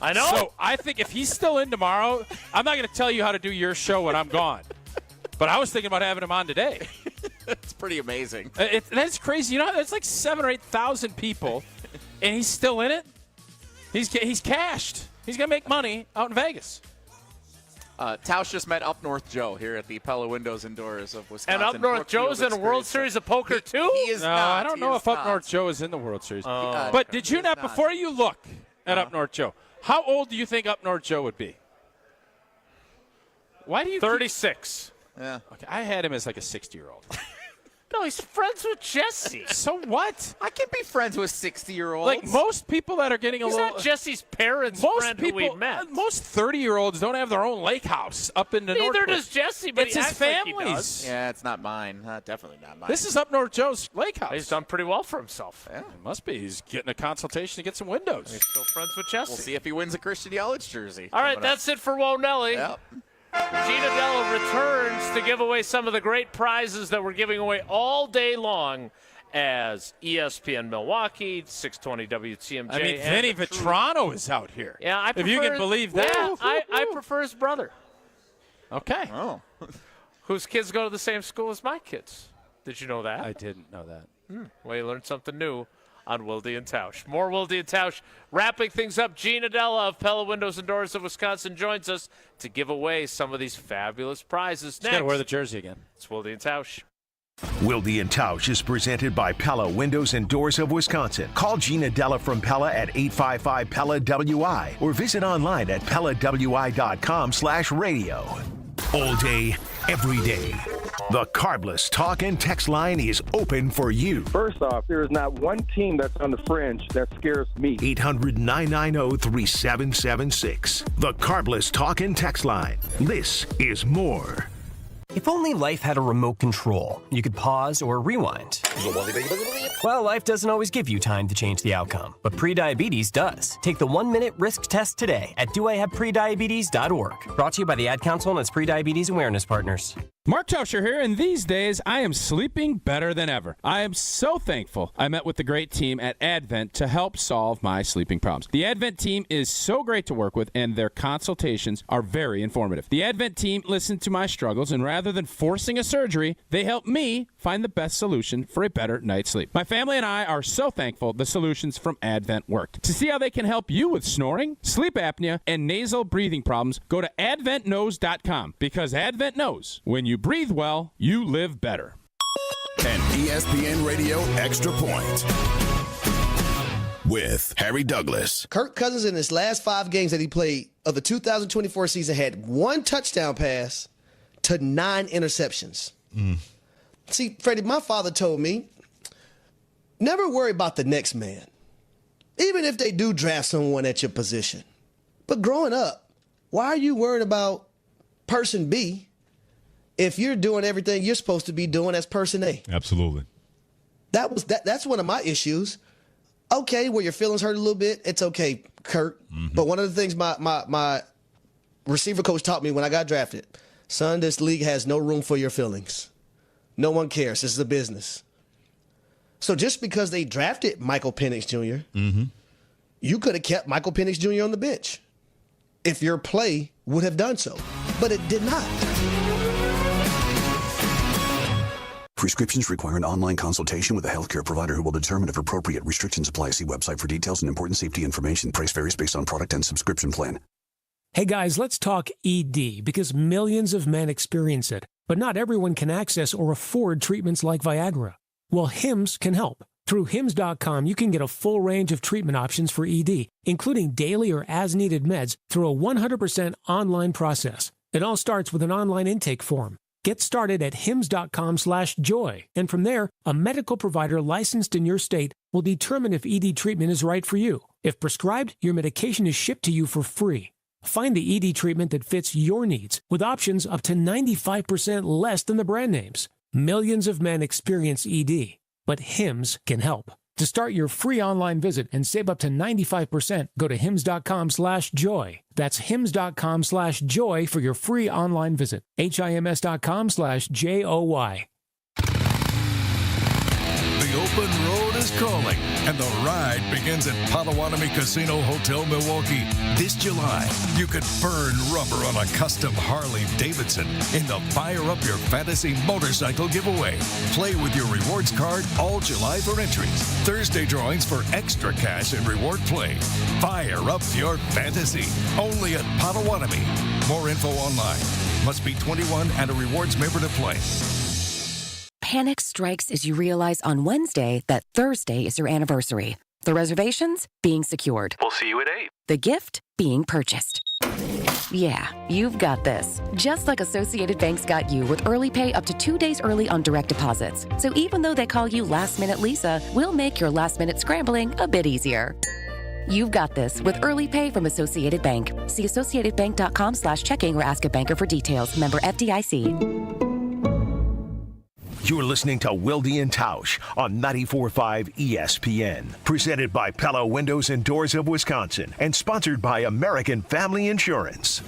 I know. So I think if he's still in tomorrow, I'm not going to tell you how to do your show when I'm gone. But I was thinking about having him on today. It's pretty amazing. That's crazy. You know, there's like 7,000 or 8,000 people, and he's still in it. He's cashed. He's going to make money out in Vegas. Tausch just met Up North Joe here at the Pella Windows and Doors of Wisconsin. And Up North Brookfield Joe's in a World Series of Poker, too? He is no, not. I don't know if Up North Joe is in the World Series. But did you not, before you look at Up North Joe, how old do you think Up North Joe would be? Why do you 36. Yeah. Okay, I had him as like a 60-year-old. No, he's friends with Jesse. So what? I can be friends with 60-year-olds. Like most people that are getting He's not Jesse's parents' friend who we met. Most 30-year-olds don't have their own lake house up in the north. Neither does Jesse, but it's he his acts like he family's. does. Yeah, it's not mine. Definitely not mine. This is up North Joe's lake house. He's done pretty well for himself. Yeah. It must be. He's getting a consultation to get some windows. He's still friends with Jesse. We'll see if he wins a Christian Yelich jersey. All right, that's it for Whoa Nelly. Yep. Gina Della returns to give away some of the great prizes that we're giving away all day long as ESPN Milwaukee, 620 WTMJ. I mean, Vinny Vetrano is out here. Yeah, if you can believe that. Yeah, I prefer his brother. Okay. Oh. Whose kids go to the same school as my kids. Did you know that? I didn't know that. Well, you learned something new on Wilde Tausch. More Wilde Tausch. Wrapping things up, Gina Della of Pella Windows and Doors of Wisconsin joins us to give away some of these fabulous prizes. He's got to wear the jersey again. It's Wilde Tausch. Wilde Tausch is presented by Pella Windows and Doors of Wisconsin. Call Gina Della from Pella at 855-PELLA-WI or visit online at PellaWI.com/radio. All day, every day. The Carbless Talk and Text line is open for you. First off, there is not one team that's on the fringe that scares me. 800-990-3776. The Carbless Talk and Text line. This is more. If only life had a remote control, you could pause or rewind. Well, life doesn't always give you time to change the outcome, but prediabetes does. Take the 1-minute risk test today at doihaveprediabetes.org. Brought to you by the Ad Council and its prediabetes awareness partners. Mark Tauscher here, and these days I am sleeping better than ever. I am so thankful I met with the great team at Advent to help solve my sleeping problems. The Advent team is so great to work with, and their consultations are very informative. The Advent team listened to my struggles, and rather than forcing a surgery, they helped me find the best solution for a better night's sleep. My family and I are so thankful the solutions from Advent worked. To see how they can help you with snoring, sleep apnea, and nasal breathing problems, go to adventknows.com, because Advent knows when you breathe well, you live better. An ESPN Radio Extra Point with Harry Douglas. Kirk Cousins in his last 5 games that he played of the 2024 season had 1 touchdown pass to 9 interceptions. See, Freddie, my father told me, never worry about the next man, even if they do draft someone at your position. But growing up, why are you worried about person B if you're doing everything you're supposed to be doing as person A? Absolutely. That's one of my issues. Okay, where your feelings hurt a little bit, it's okay, Kurt. But one of the things my receiver coach taught me when I got drafted, son, this league has no room for your feelings. No one cares. This is a business. So just because they drafted Michael Penix Jr., you could have kept Michael Penix Jr. on the bench if your play would have done so. But it did not. Prescriptions require an online consultation with a healthcare provider who will determine if appropriate restrictions apply. See website for details and important safety information. Price varies based on product and subscription plan. Hey guys, let's talk ED, because millions of men experience it, but not everyone can access or afford treatments like Viagra. Well, Hims can help. Through Hims.com, you can get a full range of treatment options for ED, including daily or as-needed meds, through a 100% online process. It all starts with an online intake form. Get started at hims.com/joy, and from there, a medical provider licensed in your state will determine if ED treatment is right for you. If prescribed, your medication is shipped to you for free. Find the ED treatment that fits your needs, with options up to 95% less than the brand names. Millions of men experience ED, but Hims can help. To start your free online visit and save up to 95%, go to hims.com/joy. That's hims.com/joy for your free online visit. HIMS.com/JOY. The open road is calling, and the ride begins at Potawatomi Casino Hotel, Milwaukee. This July, you could burn rubber on a custom Harley-Davidson in the Fire Up Your Fantasy motorcycle giveaway. Play with your rewards card all July for entries. Thursday drawings for extra cash and reward play. Fire up your fantasy. Only at Potawatomi. More info online. Must be 21 and a rewards member to play. Panic strikes as you realize on Wednesday that Thursday is your anniversary. The reservations being secured. We'll see you at 8. The gift being purchased. Yeah, you've got this. Just like Associated Bank's got you with early pay up to 2 days early on direct deposits. So even though they call you Last Minute Lisa, we'll make your last minute scrambling a bit easier. You've got this with early pay from Associated Bank. See associatedbank.com/checking or ask a banker for details. Member FDIC. You're listening to Wilde Tausch on 94.5 ESPN. Presented by Pella Windows and Doors of Wisconsin and sponsored by American Family Insurance.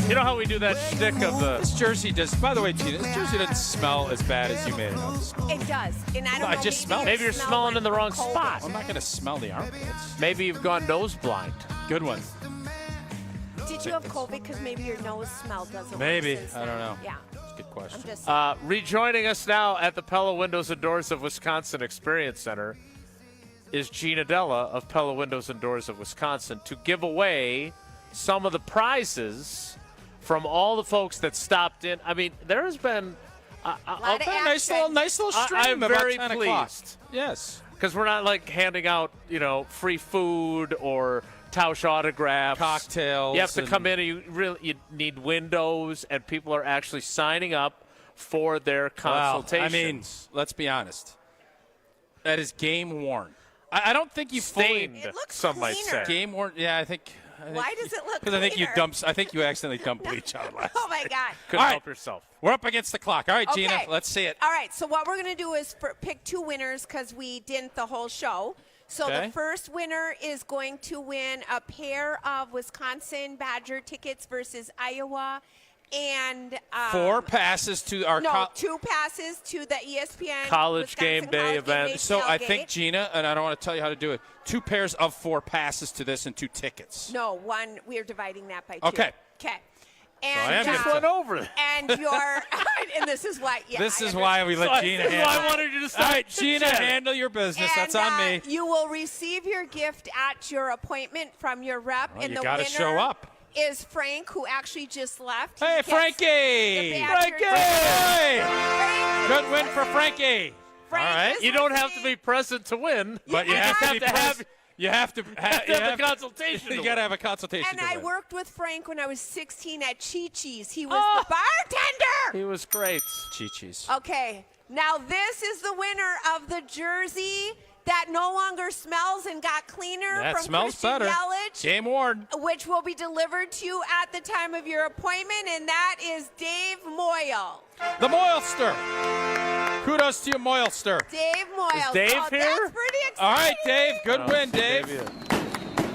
You know how we do that shtick of the... This jersey does... By the way, Gina, this jersey doesn't smell as bad as you made it out to smell. It does. And I don't know. I just smell it. Maybe you're smelling in the wrong spot. I'm not going to smell the armpits. Maybe you've gone nose blind. Good one. Did you have COVID because maybe your nose smell doesn't Maybe. work since I don't then? know. Yeah. That's a good question. I'm just Rejoining us now at the Pella Windows and Doors of Wisconsin Experience Center is Gina Della of Pella Windows and Doors of Wisconsin to give away some of the prizes from all the folks that stopped in. I mean, there has been a nice little stream. I'm about very 10 pleased. o'clock. Yes. Because we're not like handing out, free food or Tausch autographs. Cocktails. You have to come in and you need windows, and people are actually signing up for their consultations. Well, I mean, let's be honest. That is game worn. I don't think you stained. It looks some might say cleaner. game worn. Yeah, I think. Why does it look Because I think you accidentally dumped No. bleach on it last. Oh, my God. Couldn't All right. help yourself. We're up against the clock. All right, Gina, Okay. let's see it. All right, so what we're going to do is pick two winners because we didn't the whole show. So Okay. the first winner is going to win a pair of Wisconsin Badger tickets versus Iowa. And 4 passes to our 2 passes to the ESPN College Wisconsin game day College event. Game Day So I tailgate. think, Gina, and I don't want to tell you how to do it, 2 pairs of 4 passes to this and 2 tickets. No, one. We're dividing that by 2. Okay. Okay. I And am Just went over it. and your and this is why. Yeah, This I is why we let Gina This is handle why it. I wanted you to All start right, Gina, chit-chatting. handle your business. And, That's on me. You will receive your gift at your appointment from your rep, Well, and you the gotta winner show up. is Frank, who actually just left. He Hey, gets Frankie! the Badger Frankie! Frank, Good win for Frankie. Frank, All right. this You don't was have to be present to win, But you and have I- to be present. You have to have the consultation. You to got to win. have a consultation. And to I win. worked with Frank when I was 16 at Chi-Chi's. He was the bartender. He was great. Chi-Chi's. Okay, now this is the winner of the jersey that no longer smells and got cleaner That from smells Christian better. Yelich, Game worn. which will be delivered to you at the time of your appointment, and that is Dave Moyle. The Moilster. Kudos to you, Moilster. Dave Moyle. Is Dave oh, here? That's pretty exciting. All right, Dave. Good win, Dave.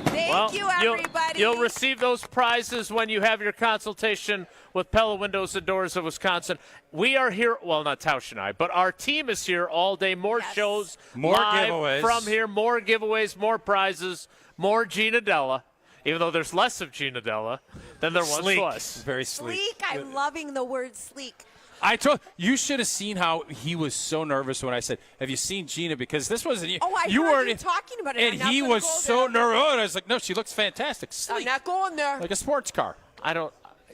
Thank you, everybody. You'll receive those prizes when you have your consultation with Pella Windows and Doors of Wisconsin. We are here, well, not Tausch and I, but our team is here all day. More shows, More live giveaways. from here, more giveaways, more prizes, more Gina Della, even though there's less of Gina Della than there once Sleek. was. Very sleek. Sleek. I'm loving the word sleek. I told you should have seen how he was so nervous when I said, "Have you seen Gina?" Because this wasn't Oh, I you heard weren't you talking about it. and I'm not he gonna was go so there. nervous. And I was like, "No, she looks fantastic, I'm sleek, not going there. like a sports car."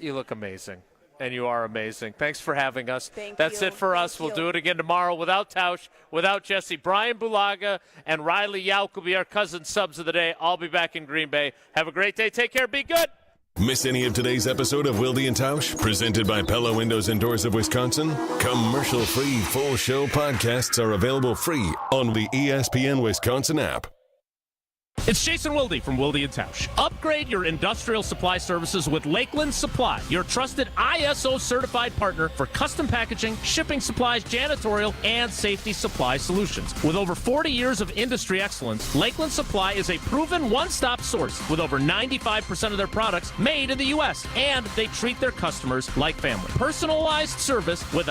You look amazing, and you are amazing. Thanks for having us. Thank That's you. it for us. Thank We'll you. do it again tomorrow without Tausch, without Jesse. Brian Bulaga and Riley Yauk will be our cousin subs of the day. I'll be back in Green Bay. Have a great day. Take care. Be good. Miss any of today's episode of Wilde and Tausch, presented by Pella Windows and Doors of Wisconsin? Commercial-free full show podcasts are available free on the ESPN Wisconsin app. It's Jason Wilde from Wilde & Tausch. Upgrade your industrial supply services with Lakeland Supply, your trusted ISO-certified partner for custom packaging, shipping supplies, janitorial, and safety supply solutions. With over 40 years of industry excellence, Lakeland Supply is a proven one-stop source with over 95% of their products made in the U.S., and they treat their customers like family. Personalized service with